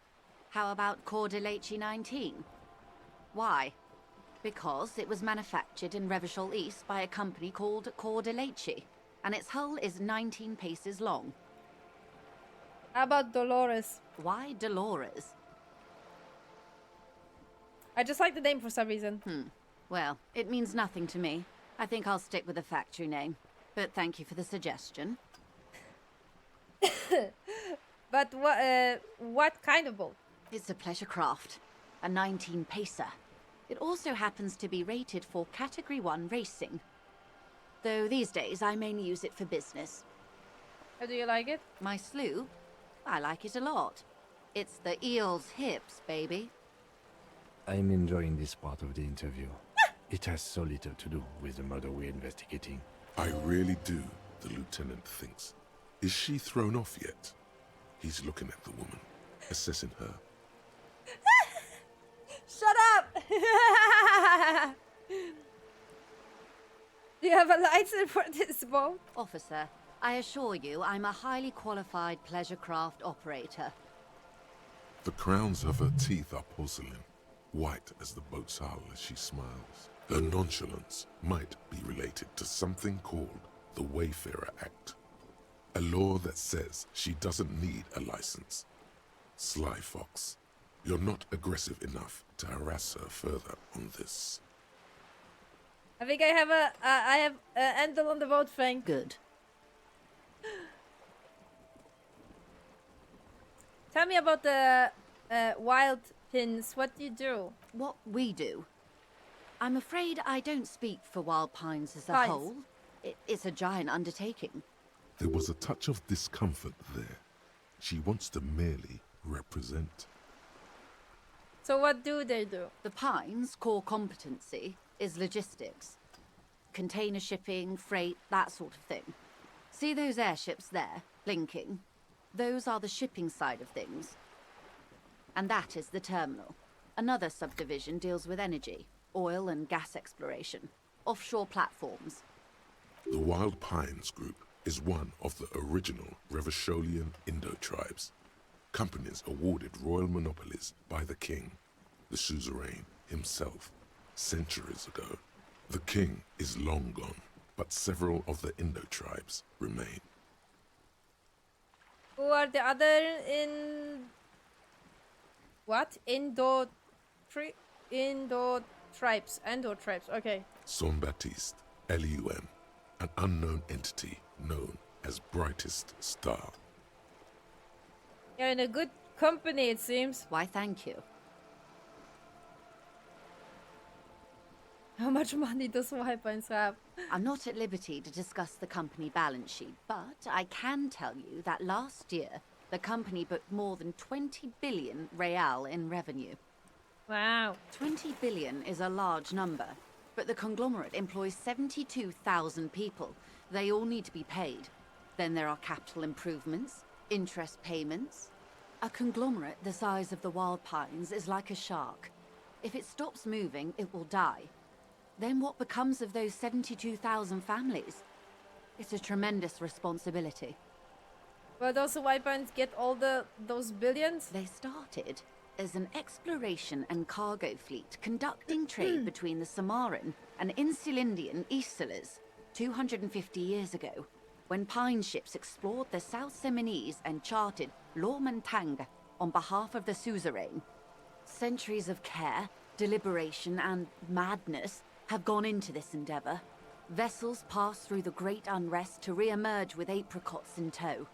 S2: How about Cordelati 19? Why? Because it was manufactured in Revachol East by a company called Cordelati, and its hull is 19 paces long.
S1: How about Dolores?
S2: Why Dolores?
S1: I just like the name for some reason.
S2: Well, it means nothing to me. I think I'll stick with the factory name. But thank you for the suggestion.
S1: But what kind of boat?
S2: It's a pleasure craft. A 19-pacer. It also happens to be rated for Category 1 racing. Though these days I mainly use it for business.
S1: How do you like it?
S2: My sloop? I like it a lot. It's the eel's hips, baby.
S5: I'm enjoying this part of the interview. It has so little to do with the murder we're investigating.
S4: I really do, the lieutenant thinks. Is she thrown off yet? He's looking at the woman, assessing her.
S1: Shut up! Do you have a license for this boat?
S2: Officer, I assure you I'm a highly qualified pleasure craft operator.
S4: The crowns of her teeth are porcelain, white as the boat's hull as she smiles. Her nonchalance might be related to something called the Wayfarer Act, a law that says she doesn't need a license. Sly fox, you're not aggressive enough to harass her further on this.
S1: I think I have Endel on the boat, Frank.
S7: Good.
S1: Tell me about the wild pins. What do you do?
S19: What we do? I'm afraid I don't speak for Wild Pines as a
S1: Pines.
S19: whole. It's a giant undertaking.
S4: There was a touch of discomfort there. She wants to merely represent.
S1: So what do they do?
S19: The Pines' core competency is logistics. Container shipping, freight, that sort of thing. See those airships there, blinking? Those are the shipping side of things. And that is the terminal. Another subdivision deals with energy, oil and gas exploration, offshore platforms.
S4: The Wild Pines Group is one of the original Revacholian Indo-tribes. Companies awarded royal monopolies by the king, the suzerain himself, centuries ago. The king is long gone, but several of the Indo-tribes remain.
S1: Who are the other in... What? Indo-tribes. Indo-tribes, okay.
S4: Son Baptiste, Elysium, an unknown entity known as Brightest Star.
S1: You're in a good company, it seems.
S19: Why, thank you.
S1: How much money does Wild Pines have?
S19: I'm not at liberty to discuss the company balance sheet, but I can tell you that last year, the company booked more than 20 billion real in revenue.
S1: Wow.
S19: 20 billion is a large number, but the conglomerate employs 72,000 people. They all need to be paid. Then there are capital improvements, interest payments. A conglomerate the size of the Wild Pines is like a shark. If it stops moving, it will die. Then what becomes of those 72,000 families? It's a tremendous responsibility.
S1: Well, those Wild Pines get all those billions?
S19: They started as an exploration and cargo fleet conducting trade between the Samaran and Insulindian Isolas 250 years ago, when pine ships explored the South Seminese and charted Lomantang on behalf of the suzerain. Centuries of care, deliberation, and madness have gone into this endeavor. Vessels pass through the great unrest to re-emerge with apricots in tow.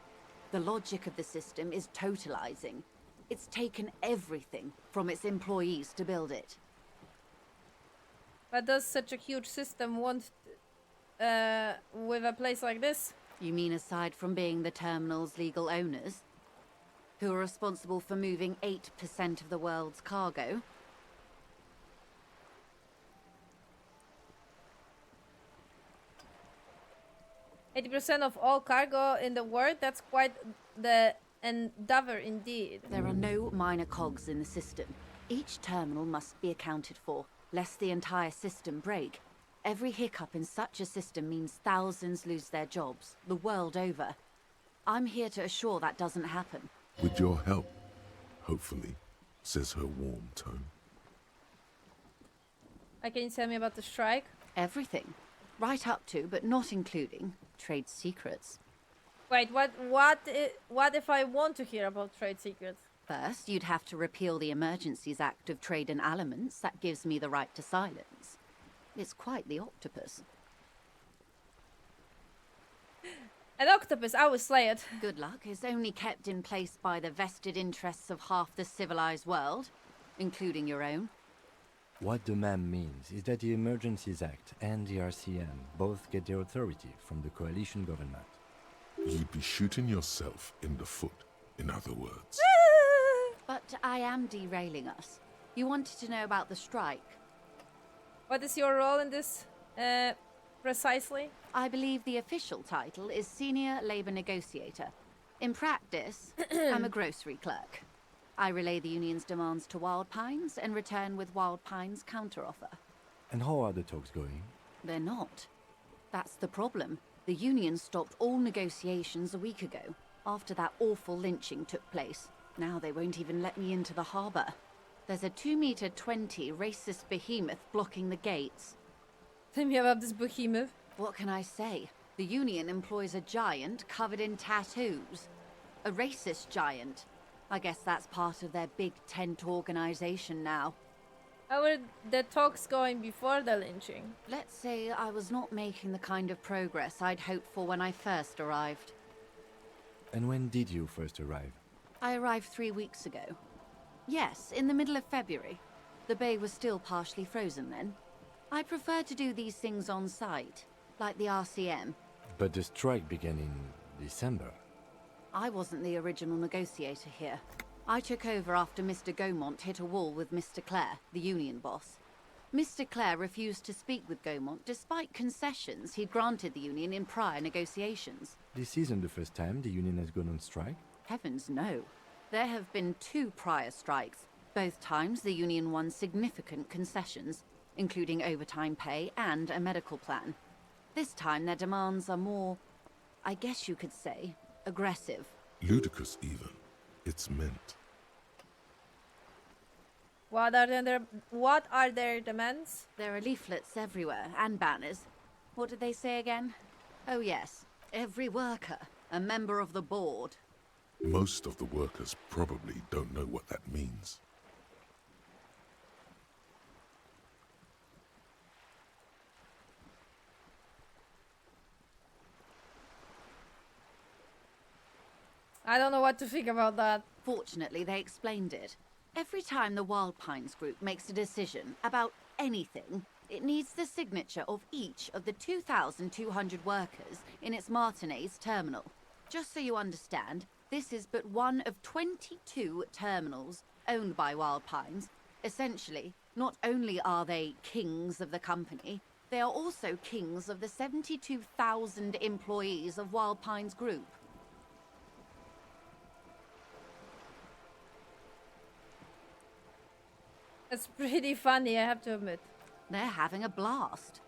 S19: The logic of the system is totalizing. It's taken everything from its employees to build it.
S1: But does such a huge system want with a place like this?
S19: You mean aside from being the terminal's legal owners, who are responsible for moving 8% of the world's cargo?
S1: %80 of all cargo in the world? That's quite the endeavor indeed.
S19: There are no minor cogs in the system. Each terminal must be accounted for, lest the entire system break. Every hiccup in such a system means thousands lose their jobs, the world over. I'm here to assure that doesn't happen.
S4: With your help, hopefully, says her warm tone.
S1: Can you tell me about the strike?
S19: Everything. Right up to, but not including, trade secrets.
S1: Wait, what if I want to hear about trade secrets?
S19: First, you'd have to repeal the Emergencies Act of Trade in Aliments. That gives me the right to silence. It's quite the octopus.
S1: An octopus, I will slay it.
S19: Good luck is only kept in place by the vested interests of half the civilized world, including your own.
S5: What the ma'am means is that the Emergencies Act and the RCM both get their authority from the coalition government.
S4: You'd be shooting yourself in the foot, in other words.
S19: But I am derailing us. You wanted to know about the strike.
S1: What is your role in this, precisely?
S19: I believe the official title is Senior Labor Negotiator. In practice, I'm a grocery clerk. I relay the union's demands to Wild Pines and return with Wild Pines' counteroffer.
S5: And how are the talks going?
S19: They're not. That's the problem. The union stopped all negotiations a week ago, after that awful lynching took place. Now they won't even let me into the harbour.
S20: There's a 2-meter-20 racist behemoth blocking the gates.
S1: Tell me about this behemoth.
S20: What can I say? The Union employs a giant covered in tattoos. A racist giant. I guess that's part of their big tent organization now.
S1: How were the talks going before the lynching?
S20: Let's say I was not making the kind of progress I'd hoped for when I first arrived.
S5: And when did you first arrive?
S20: I arrived 3 weeks ago. Yes, in the middle of February. The bay was still partially frozen then. I prefer to do these things on site, like the RCM.
S5: But the strike began in December.
S20: I wasn't the original negotiator here. I took over after Mr. Gaumont hit a wall with Mr. Clare, the union boss. Mr. Clare refused to speak with Gaumont despite concessions he'd granted the union in prior negotiations.
S5: This isn't the first time the union has gone on strike?
S20: Heavens no. There have been 2 prior strikes. Both times the union won significant concessions, including overtime pay and a medical plan. This time their demands are more, I guess you could say, aggressive.
S4: Ludicrous even. It's meant.
S1: What are their demands?
S20: There are leaflets everywhere, and banners. What did they say again? Oh yes, every worker, a member of the board.
S4: Most of the workers probably don't know what that means.
S1: I don't know what to think about that.
S20: Fortunately, they explained it. Every time the Wild Pines group makes a decision about anything, it needs the signature of each of the 2,200 workers in its Martinez terminal. Just so you understand, this is but one of 22 terminals owned by Wild Pines. Essentially, not only are they kings of the company, they are also kings of the 72,000 employees of Wild Pines Group.
S1: It's pretty funny, I have to admit.
S20: They're having a blast.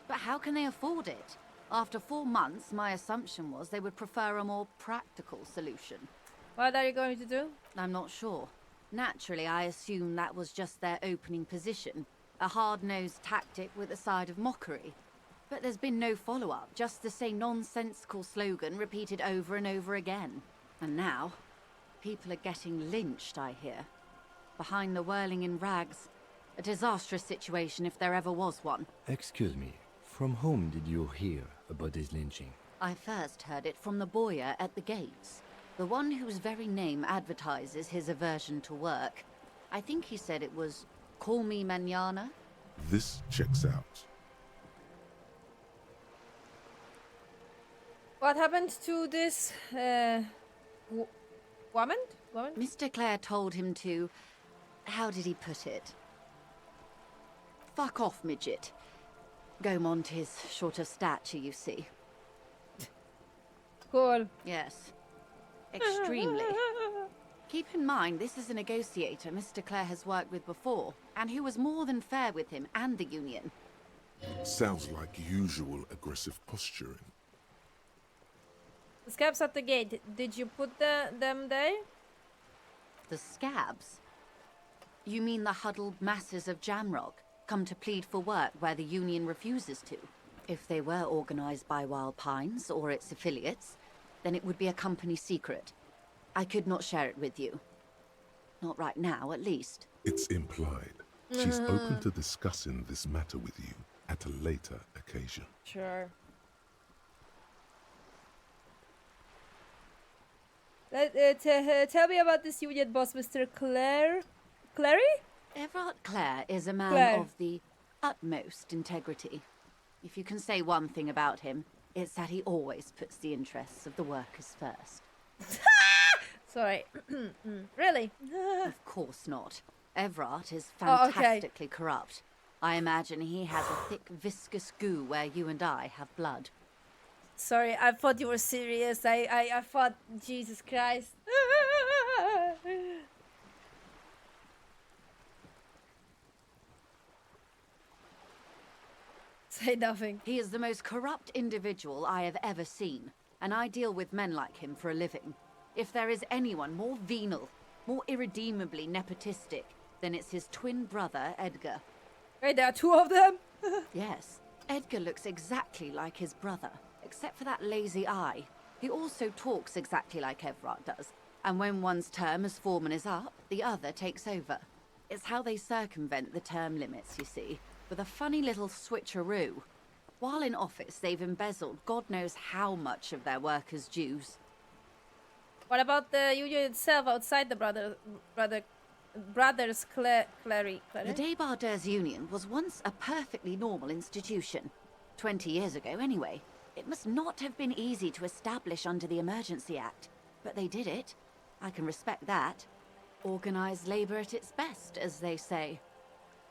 S20: But how can they afford it? After 4 months, my assumption was they would prefer a more practical solution.
S1: What are you going to do?
S20: I'm not sure. Naturally, I assume that was just their opening position, a hard-nosed tactic with a side of mockery. But there's been no follow-up, just the same nonsensical slogan repeated over and over again. And now, people are getting lynched, I hear. Behind the whirling in rags. A disastrous situation if there ever was one.
S5: Excuse me, from whom did you hear about this lynching?
S20: I first heard it from the boyer at the gates. The one whose very name advertises his aversion to work. I think he said it was, "Call me mañana."
S4: This checks out.
S1: What happened to this, woman?
S20: Mr. Clare told him to... How did he put it? Fuck off, midget. Gaumont is short of stature, you see.
S1: Cool.
S20: Yes. Extremely. Keep in mind, this is a negotiator Mr. Clare has worked with before, and who was more than fair with him and the union.
S4: Sounds like usual aggressive posturing.
S1: The scabs at the gate, did you put them there?
S20: The scabs? You mean the huddled masses of Jamrock, come to plead for work where the union refuses to? If they were organized by Wild Pines or its affiliates, then it would be a company secret. I could not share it with you. Not right now, at least.
S4: It's implied. She's open to discussing this matter with you at a later occasion.
S1: Sure. Tell me about this union boss, Mr. Clary?
S20: Everard Clare is a man of the utmost integrity. If you can say one thing about him, it's that he always puts the interests of the workers first.
S1: Sorry. Really?
S20: Of course not. Everard is fantastically corrupt. I imagine he has a thick, viscous goo where you and I have blood.
S1: Sorry, I thought you were serious. I thought, Jesus Christ. Say nothing.
S20: He is the most corrupt individual I have ever seen, and I deal with men like him for a living. If there is anyone more venal, more irredeemably nepotistic, then it's his twin brother, Edgar.
S1: Wait, there are two of them?
S20: Yes. Edgar looks exactly like his brother, except for that lazy eye. He also talks exactly like Evrart does. And when one's term as foreman is up, the other takes over. It's how they circumvent the term limits, you see, with a funny little switcheroo. While in office, they've embezzled God knows how much of their workers' dues.
S1: What about the union itself outside the brothers Clary?
S20: The Débardeurs Union was once a perfectly normal institution. 20 years ago, anyway. It must not have been easy to establish under the Emergency Act, but they did it. I can respect that. Organised labour at its best, as they say.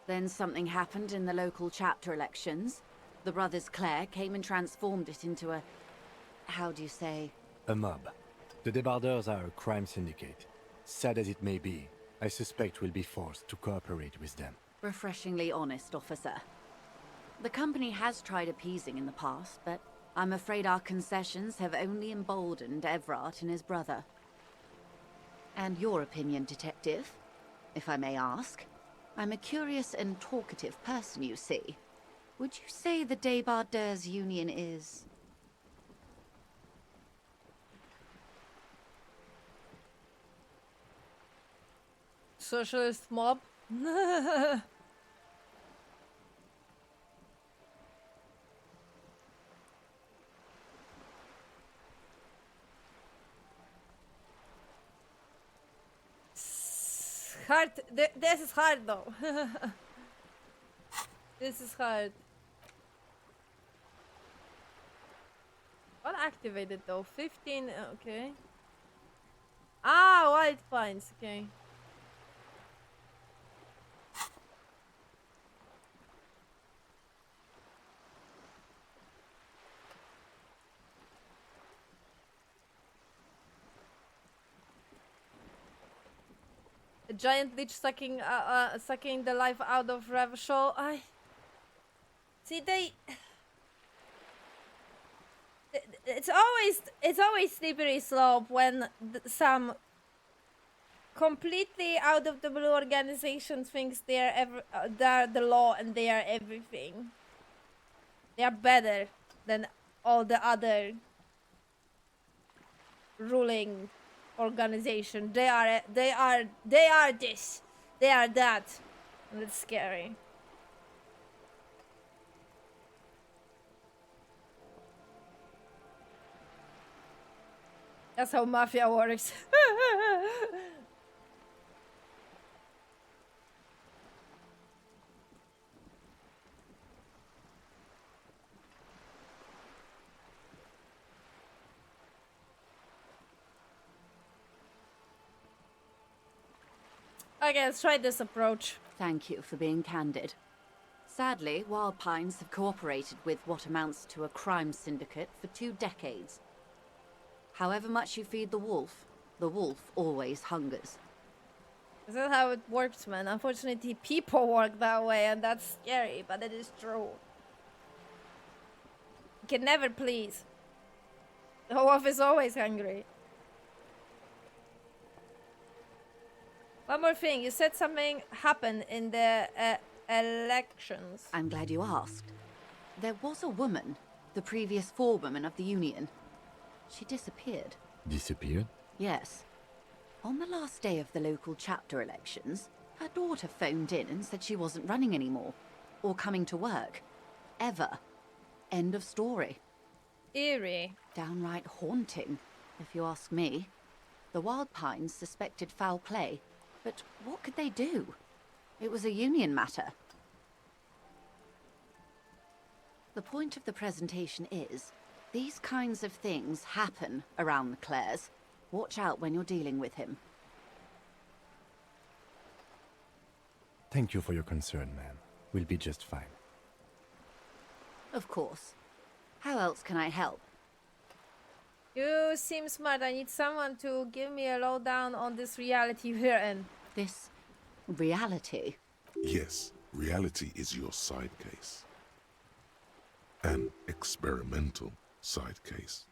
S20: Then something happened in the local chapter elections. The brothers Clare came and transformed it into a... how do you say?
S5: A mob. The Débardeurs are a crime syndicate. Sad as it may be, I suspect we'll be forced to cooperate with them.
S20: Refreshingly honest, officer. The company has tried appeasing in the past, but I'm afraid our concessions have only emboldened Evrart and his brother. And your opinion, Detective, if I may ask? I'm a curious and talkative person, you see. Would you say the Débardeurs Union is...
S1: socialist mob? Hard. This is hard though. This is hard. What activated though? 15. Okay. Ah, white pines. Okay. A giant leech sucking the life out of Revachol. I see it's always slippery slope when some completely out of the blue organization thinks they're the law and they are everything. They are better than all the other ruling organization. They are this. They are that. And it's scary. That's how mafia works. Okay, let's try this approach.
S20: Thank you for being candid. Sadly, Wild Pines have cooperated with what amounts to a crime syndicate for 2 decades. However much you feed the wolf always hungers.
S1: This is how it works, man. Unfortunately, people work that way, and that's scary, but it is true. You can never please. The wolf is always hungry. One more thing, you said something happened in the elections.
S20: I'm glad you asked. There was a woman, the previous forewoman of the union. She disappeared.
S5: Disappeared?
S20: Yes. On the last day of the local chapter elections, her daughter phoned in and said she wasn't running anymore, or coming to work. Ever. End of story.
S1: Eerie.
S20: Downright haunting, if you ask me. The Wild Pines suspected foul play, but what could they do? It was a union matter. The point of the presentation is, these kinds of things happen around the Clares. Watch out when you're dealing with him.
S5: Thank you for your concern, ma'am. We'll be just fine.
S20: Of course. How else can I help?
S1: You seem smart. I need someone to give me a lowdown on this reality we're in.
S20: This reality?
S4: Yes, reality is your side case. An experimental side case.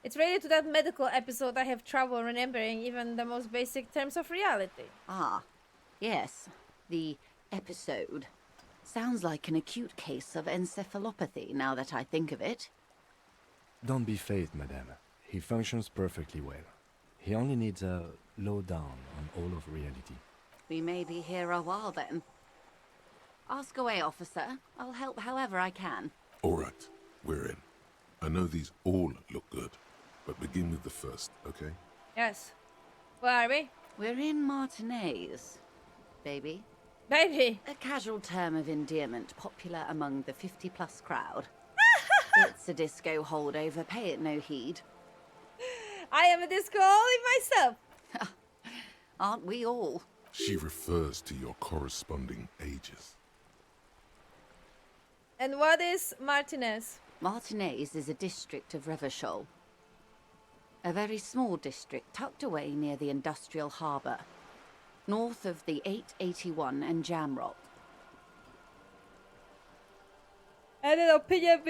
S1: It's related to that medical episode. I have trouble remembering even the most basic terms of reality.
S20: Ah, yes. The episode. Sounds like an acute case of encephalopathy, now that I think of it.
S5: Don't be phased, madame. He functions perfectly well. He only needs a lowdown on all of reality.
S20: We may be here a while then. Ask away, officer. I'll help however I can.
S4: All right, we're in. I know these all look good, but begin with the first, okay?
S1: Yes. Where are we?
S20: We're in Martinez, baby.
S1: Baby!
S20: A casual term of endearment popular among the 50-plus crowd. It's a disco holdover, pay it no heed.
S1: I am a disco only myself.
S20: Aren't we all?
S4: She refers to your corresponding ages.
S1: And what is Martinez?
S20: Martinez is a district of Revachol. A very small district tucked away near the industrial harbour, north of the 881 and Jamrock.
S1: And an opinion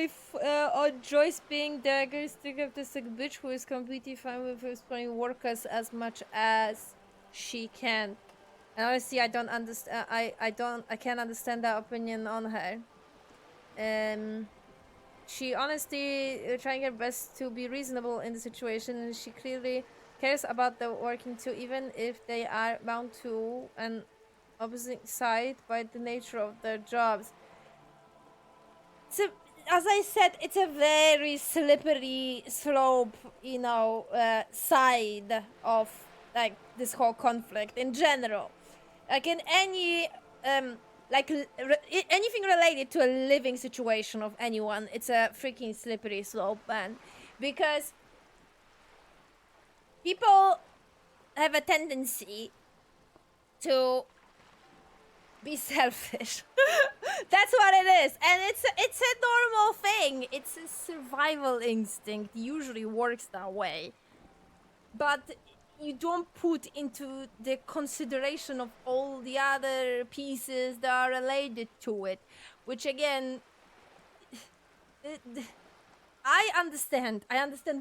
S1: on Joyce being the characteristic of the sick bitch who is completely fine with exploiting workers as much as she can. And honestly, I don't understand. I can't understand that opinion on her. She honestly trying her best to be reasonable in the situation, and she clearly cares about the working too, even if they are bound to an opposite side by the nature of their jobs. So, as I said, it's a very slippery slope, you know, side of like this whole conflict in general. Like in any anything related to a living situation of anyone, it's a freaking slippery slope, man. Because people have a tendency to be selfish. That's what it is, and it's a normal thing. It's a survival instinct. It usually works that way, but you don't put into the consideration of all the other pieces that are related to it, which again, I understand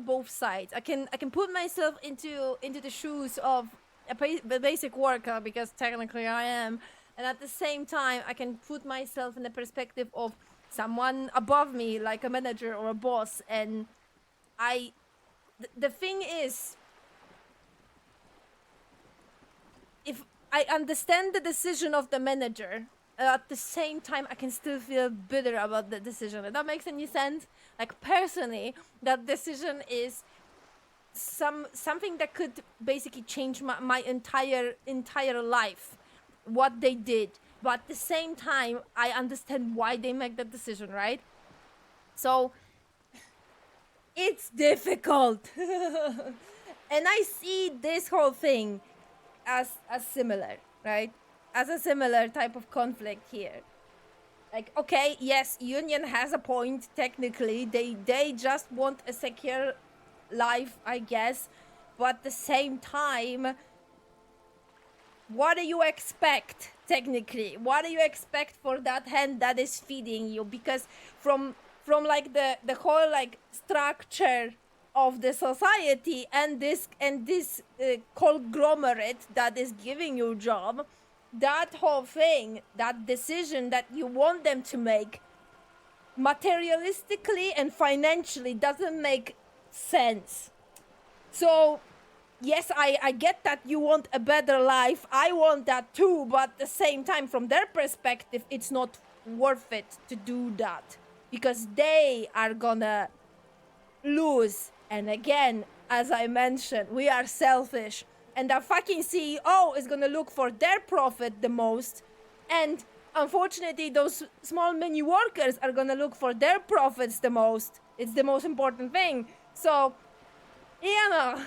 S1: both sides. I can put myself into the shoes of a basic worker, because technically I am, and at the same time I can put myself in the perspective of someone above me, like a manager or a boss. And the thing is, if I understand the decision of the manager, at the same time I can still feel bitter about the decision. If that makes any sense? Like, personally, that decision is something that could basically change my entire life, what they did. But at the same time, I understand why they make that decision, right? So it's difficult. And I see this whole thing as similar, right? As a similar type of conflict here. Like, okay, yes, Union has a point, technically. They just want a secure life, I guess. But at the same time, what do you expect, technically? What do you expect for that hand that is feeding you? Because from like the whole like structure of the society and this conglomerate that is giving you job, that whole thing, that decision that you want them to make, materialistically and financially doesn't make sense. So yes, I get that you want a better life. I want that too, but at the same time, from their perspective, it's not worth it to do that, because they are gonna lose. And again, as I mentioned, we are selfish, and the fucking CEO is gonna look for their profit the most, and unfortunately those small mini workers are gonna look for their profits the most. It's the most important thing. So, you know,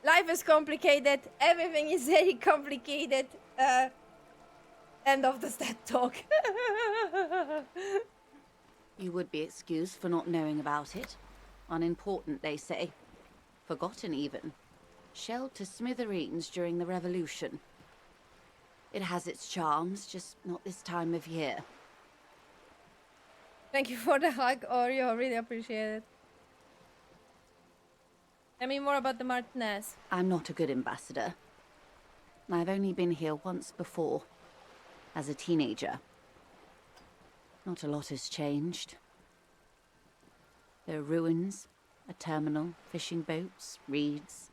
S1: life is complicated, everything is very complicated. End of the stat talk.
S20: You would be excused for not knowing about it. Unimportant, they say. Forgotten, even. Shelled to smithereens during the Revolution. It has its charms, just not this time of year.
S1: Thank you for the hug, Oreo. Really appreciate it. Tell me more about the Martinez.
S20: I'm not a good ambassador. I've only been here once before, as a teenager. Not a lot has changed. There are ruins, a terminal, fishing boats, reeds,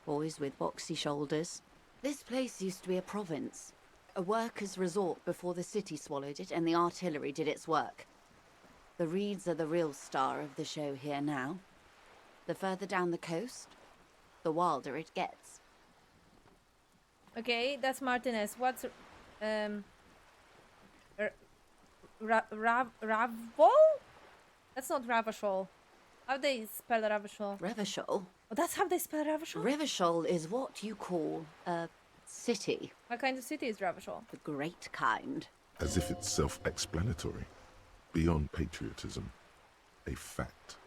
S20: boys with boxy shoulders. This place used to be a province, a workers' resort before the city swallowed it and the artillery did its work. The reeds are the real star of the show here now. The further down the coast, the wilder it gets.
S1: Okay, that's Martinez. What's Ravol? That's not Ravachol. How they spell Ravachol?
S20: Revachol?
S1: Oh, that's how they spell Ravachol?
S20: Revachol is what you call a city.
S1: What kind of city is Ravachol?
S20: The great kind.
S4: As if it's self-explanatory, beyond patriotism, a fact.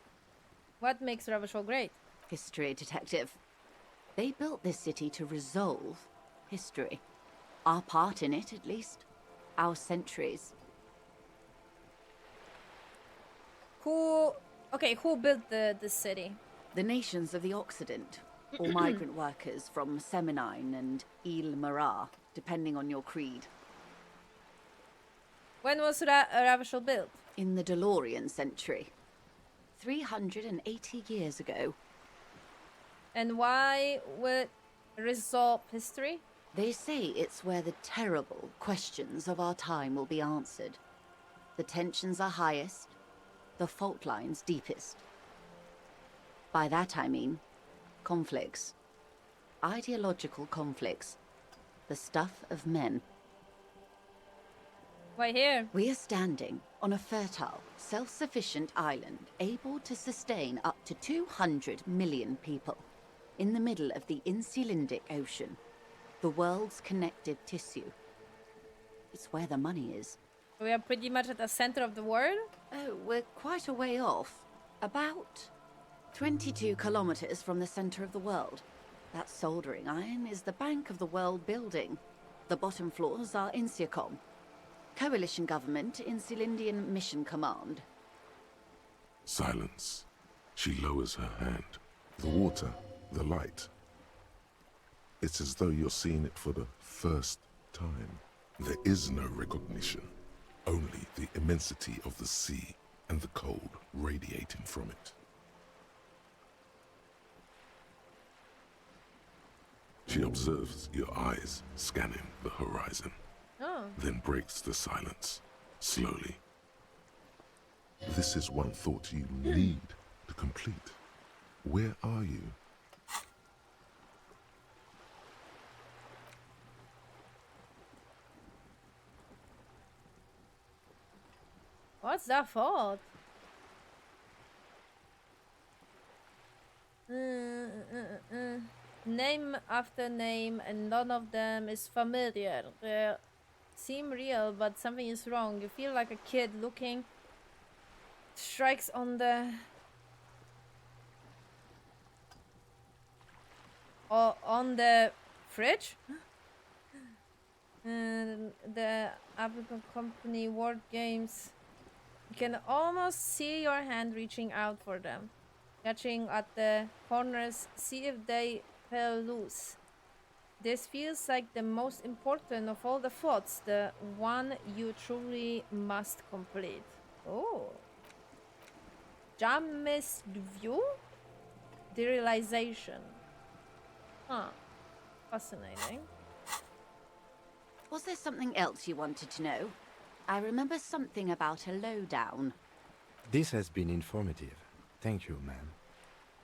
S1: What makes Ravachol great?
S20: History, detective. They built this city to resolve history. Our part in it, at least. Our centuries.
S1: Who built this city?
S20: The nations of the Occident, or migrant workers from Semenine and Ile Marat, depending on your creed.
S1: When was Ravachol built?
S20: In the DeLorean century. 380 years ago.
S1: And why would resolve history?
S20: They say it's where the terrible questions of our time will be answered. The tensions are highest, the fault lines deepest. By that I mean conflicts. Ideological conflicts. The stuff of men.
S1: Why here?
S20: We are standing on a fertile, self-sufficient island able to sustain up to 200 million people in the middle of the Insulindic Ocean, the world's connective tissue. It's where the money is.
S1: We are pretty much at the center of the world?
S20: Oh, we're quite a way off. About 22 kilometers from the center of the world. That soldering iron is the Bank of the World building. The bottom floors are Insiacom. Coalition government, Insulindian Mission Command.
S4: Silence. She lowers her hand. The water, the light. It's as though you're seeing it for the first time. There is no recognition. Only the immensity of the sea and the cold radiating from it. She observes your eyes scanning the horizon.
S1: Oh.
S4: Then breaks the silence, slowly. This is one thought you need to complete. Where are you?
S1: What's that fault? Name after name, and none of them is familiar. They seem real, but something is wrong. You feel like a kid looking. Strikes on the fridge. And the African company word games. You can almost see your hand reaching out for them, catching at the corners, see if they fell loose. This feels like the most important of all the thoughts, the one you truly must complete. Oh. Jammis view? Derealization. Huh. Fascinating.
S20: Was there something else you wanted to know? I remember something about a lowdown.
S5: This has been informative. Thank you, ma'am.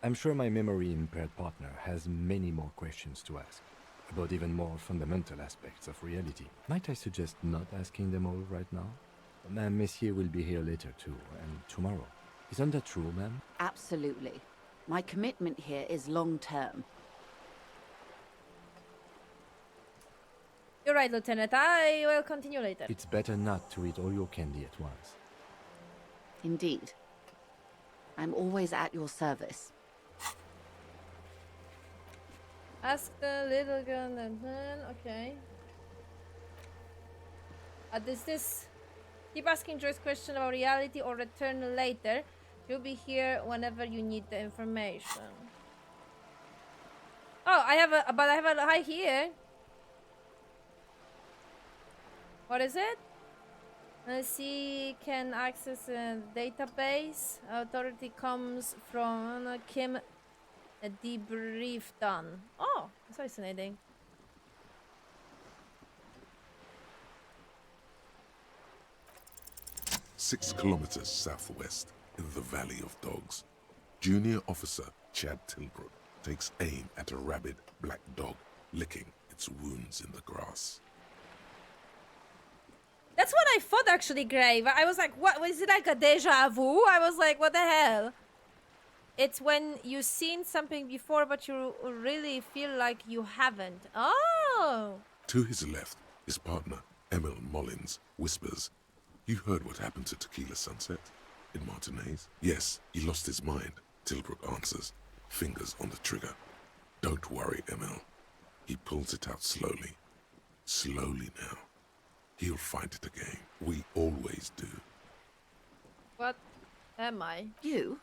S5: I'm sure my memory-impaired partner has many more questions to ask, about even more fundamental aspects of reality. Might I suggest not asking them all right now? Ma'am, Messier will be here later too, and tomorrow. Isn't that true, ma'am?
S20: Absolutely. My commitment here is long-term.
S1: You're right, Lieutenant. I will continue later.
S5: It's better not to eat all your candy at once.
S20: Indeed. I'm always at your service.
S1: Ask the little girl and then, okay. Is this Keep asking Joyce questions about reality or return later. You'll be here whenever you need the information. Oh, I have a hi here. What is it? Let's see, can access a database. Authority comes from Kim, a debrief done. Oh, that's fascinating.
S4: 6 kilometers southwest in the Valley of Dogs, Junior Officer Chad Tilbrook takes aim at a rabid black dog licking its wounds in the grass.
S1: That's what I thought actually, Grave. I was like, what? Was it like a deja vu? I was like, what the hell? It's when you've seen something before, but you really feel like you haven't. Oh!
S4: To his left, his partner, Emil Mullins, whispers, "You heard what happened to Tequila Sunset in Martinez?" "Yes, he lost his mind," Tilbrook answers, fingers on the trigger. "Don't worry, Emil." He pulls it out slowly. Slowly now. He'll find it again. We always do.
S1: What am I?
S20: You?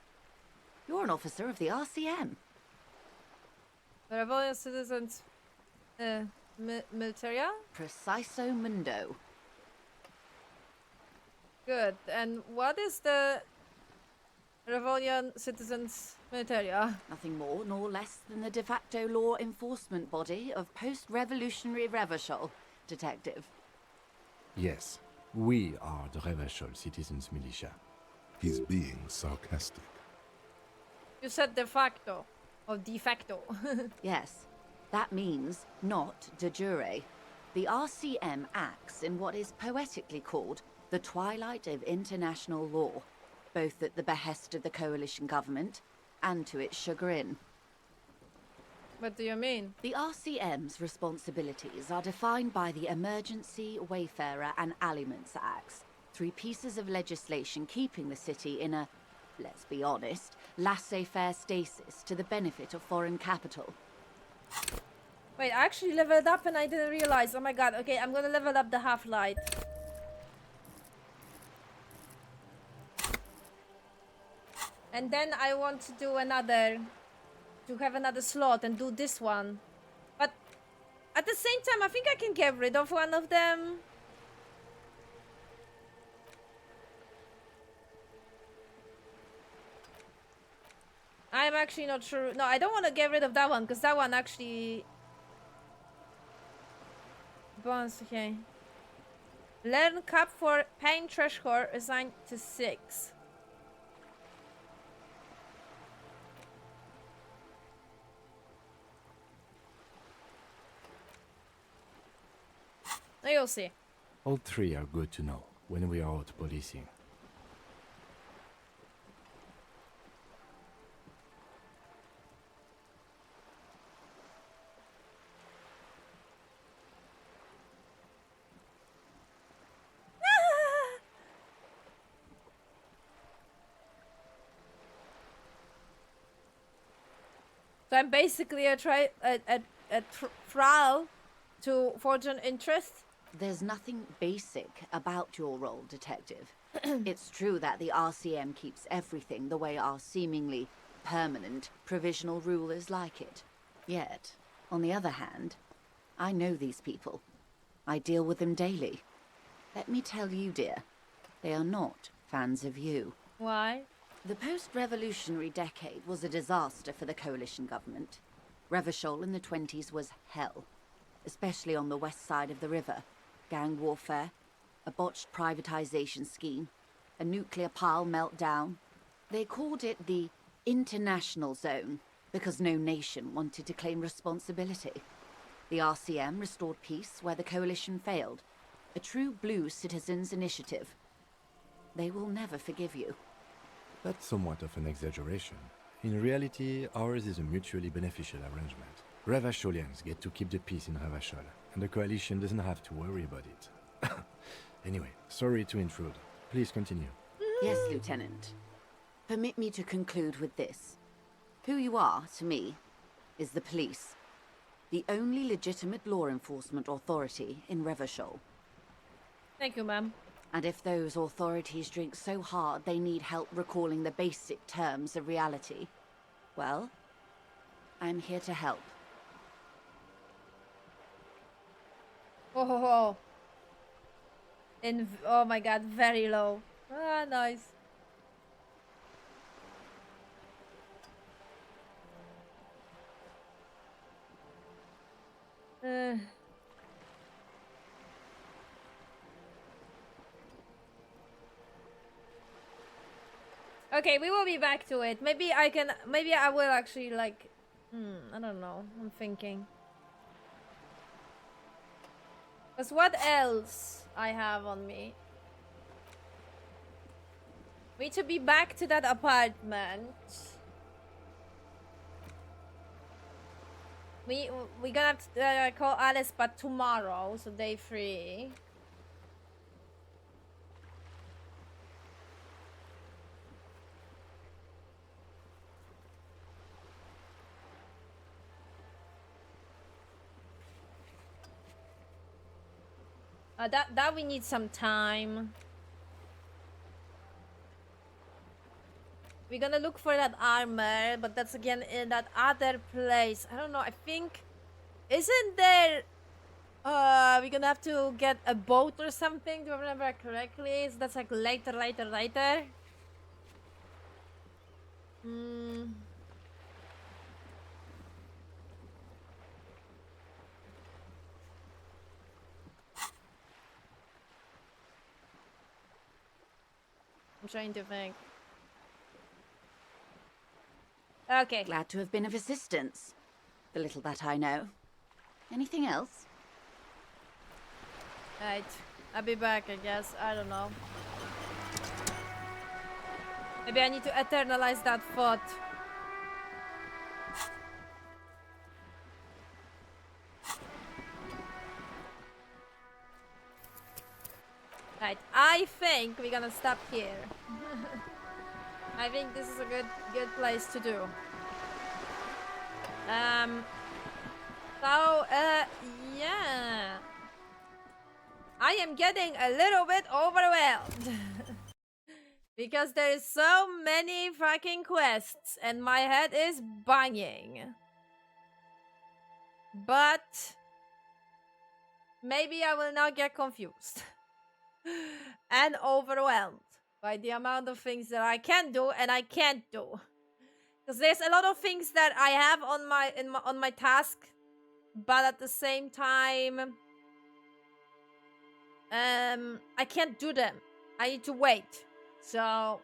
S20: You're an officer of the RCM.
S1: Rebellion Citizens Militaria?
S20: Preciso Mundo.
S1: Good. And what is the Rebellion Citizens Militaria?
S20: Nothing more nor less than the de facto law enforcement body of post-revolutionary Revachol, Detective.
S5: Yes, we are the Revachol Citizens Militia.
S4: He's being sarcastic.
S1: You said de facto. Or de facto.
S20: Yes, that means not de jure. The RCM acts in what is poetically called the twilight of international law, both at the behest of the coalition government and to its chagrin.
S1: What do you mean?
S20: The RCM's responsibilities are defined by the Emergency, Wayfarer and Aliments Acts, 3 pieces of legislation keeping the city in a, let's be honest, laissez-faire stasis to the benefit of foreign capital.
S1: Wait, I actually leveled up and I didn't realize. Oh my god. Okay, I'm gonna level up the half-light. And then I want to do another... to have another slot and do this one. But at the same time, I think I can get rid of one of them. I'm actually not sure. No, I don't want to get rid of that one because that one actually... Bonus, okay. Learn cap for pain threshold assigned to 6. You'll see.
S5: All 3 are good to know when we are out policing.
S1: So I'm basically a trial to forge an interest.
S20: There's nothing basic about your role, Detective. It's true that the RCM keeps everything the way our seemingly permanent provisional rulers like it. Yet, on the other hand, I know these people. I deal with them daily. Let me tell you, dear, they are not fans of you.
S1: Why?
S20: The post-revolutionary decade was a disaster for the coalition government. Revachol in the 20s was hell, especially on the west side of the river. Gang warfare, a botched privatization scheme, a nuclear pile meltdown. They called it the international zone because no nation wanted to claim responsibility. The RCM restored peace where the coalition failed. A true blue citizens' initiative. They will never forgive you.
S5: That's somewhat of an exaggeration. In reality, ours is a mutually beneficial arrangement. Revacholians get to keep the peace in Revachol, and the coalition doesn't have to worry about it. Anyway, sorry to intrude. Please continue.
S20: Yes, Lieutenant. Permit me to conclude with this. Who you are, to me, is the police. The only legitimate law enforcement authority in Revachol.
S1: Thank you, ma'am.
S20: And if those authorities drink so hard they need help recalling the basic terms of reality, well, I'm here to help.
S1: Oh, ho, ho. Oh my god, very low. Ah, nice. Okay, we will be back to it. Maybe I will actually like, I don't know. I'm thinking. Cause what else I have on me? We need to be back to that apartment. We're gonna have to call Alice, but tomorrow, so day 3. That we need some time. We're gonna look for that armor, but that's again in that other place. I don't know. I think, isn't there? We're gonna have to get a boat or something. Do I remember correctly? So that's like later. I'm trying to think. Okay.
S20: Glad to have been of assistance. The little that I know. Anything else?
S1: Right. I'll be back, I guess. I don't know. Maybe I need to eternalize that thought. Right. I think we're gonna stop here. I think this is a good place to do. Yeah. I am getting a little bit overwhelmed. Because there's so many fucking quests and my head is banging. But maybe I will not get confused and overwhelmed by the amount of things that I can do and I can't do. Because there's a lot of things that I have on my task, but at the same time, I can't do them. I need to wait. So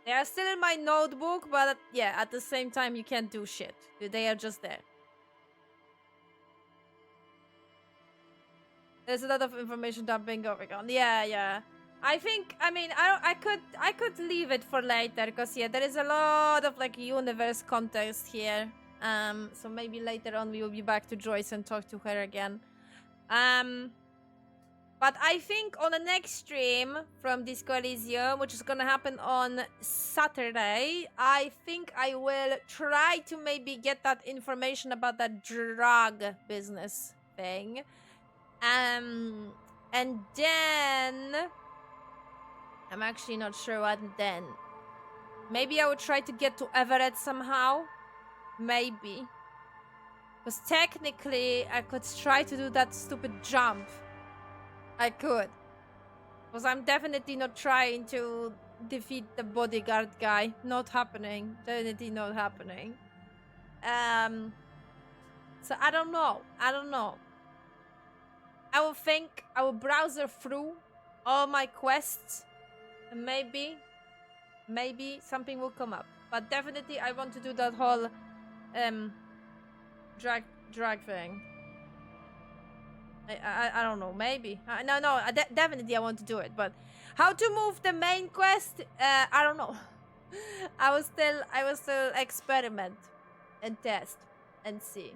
S1: they are still in my notebook, but yeah, at the same time, you can't do shit. They are just there. There's a lot of information dumping going on. Yeah. I think, I mean, I could leave it for later, because yeah, there is a lot of like universe context here. So maybe later on we will be back to Joyce and talk to her again. But I think on the next stream from Disco Elysium, which is gonna happen on Saturday, I think I will try to maybe get that information about that drug business thing. And then I'm actually not sure what then. Maybe I would try to get to Everett somehow. Maybe. Because technically I could try to do that stupid jump. I could. Because I'm definitely not trying to defeat the bodyguard guy. Not happening. Definitely not happening. So I don't know. I will browse through all my quests. And maybe something will come up. But definitely I want to do that whole drag thing. I don't know, maybe. No, definitely I want to do it, but how to move the main quest, I don't know. I will still experiment and test and see.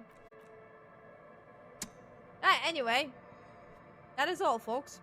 S1: Anyway, that is all, folks.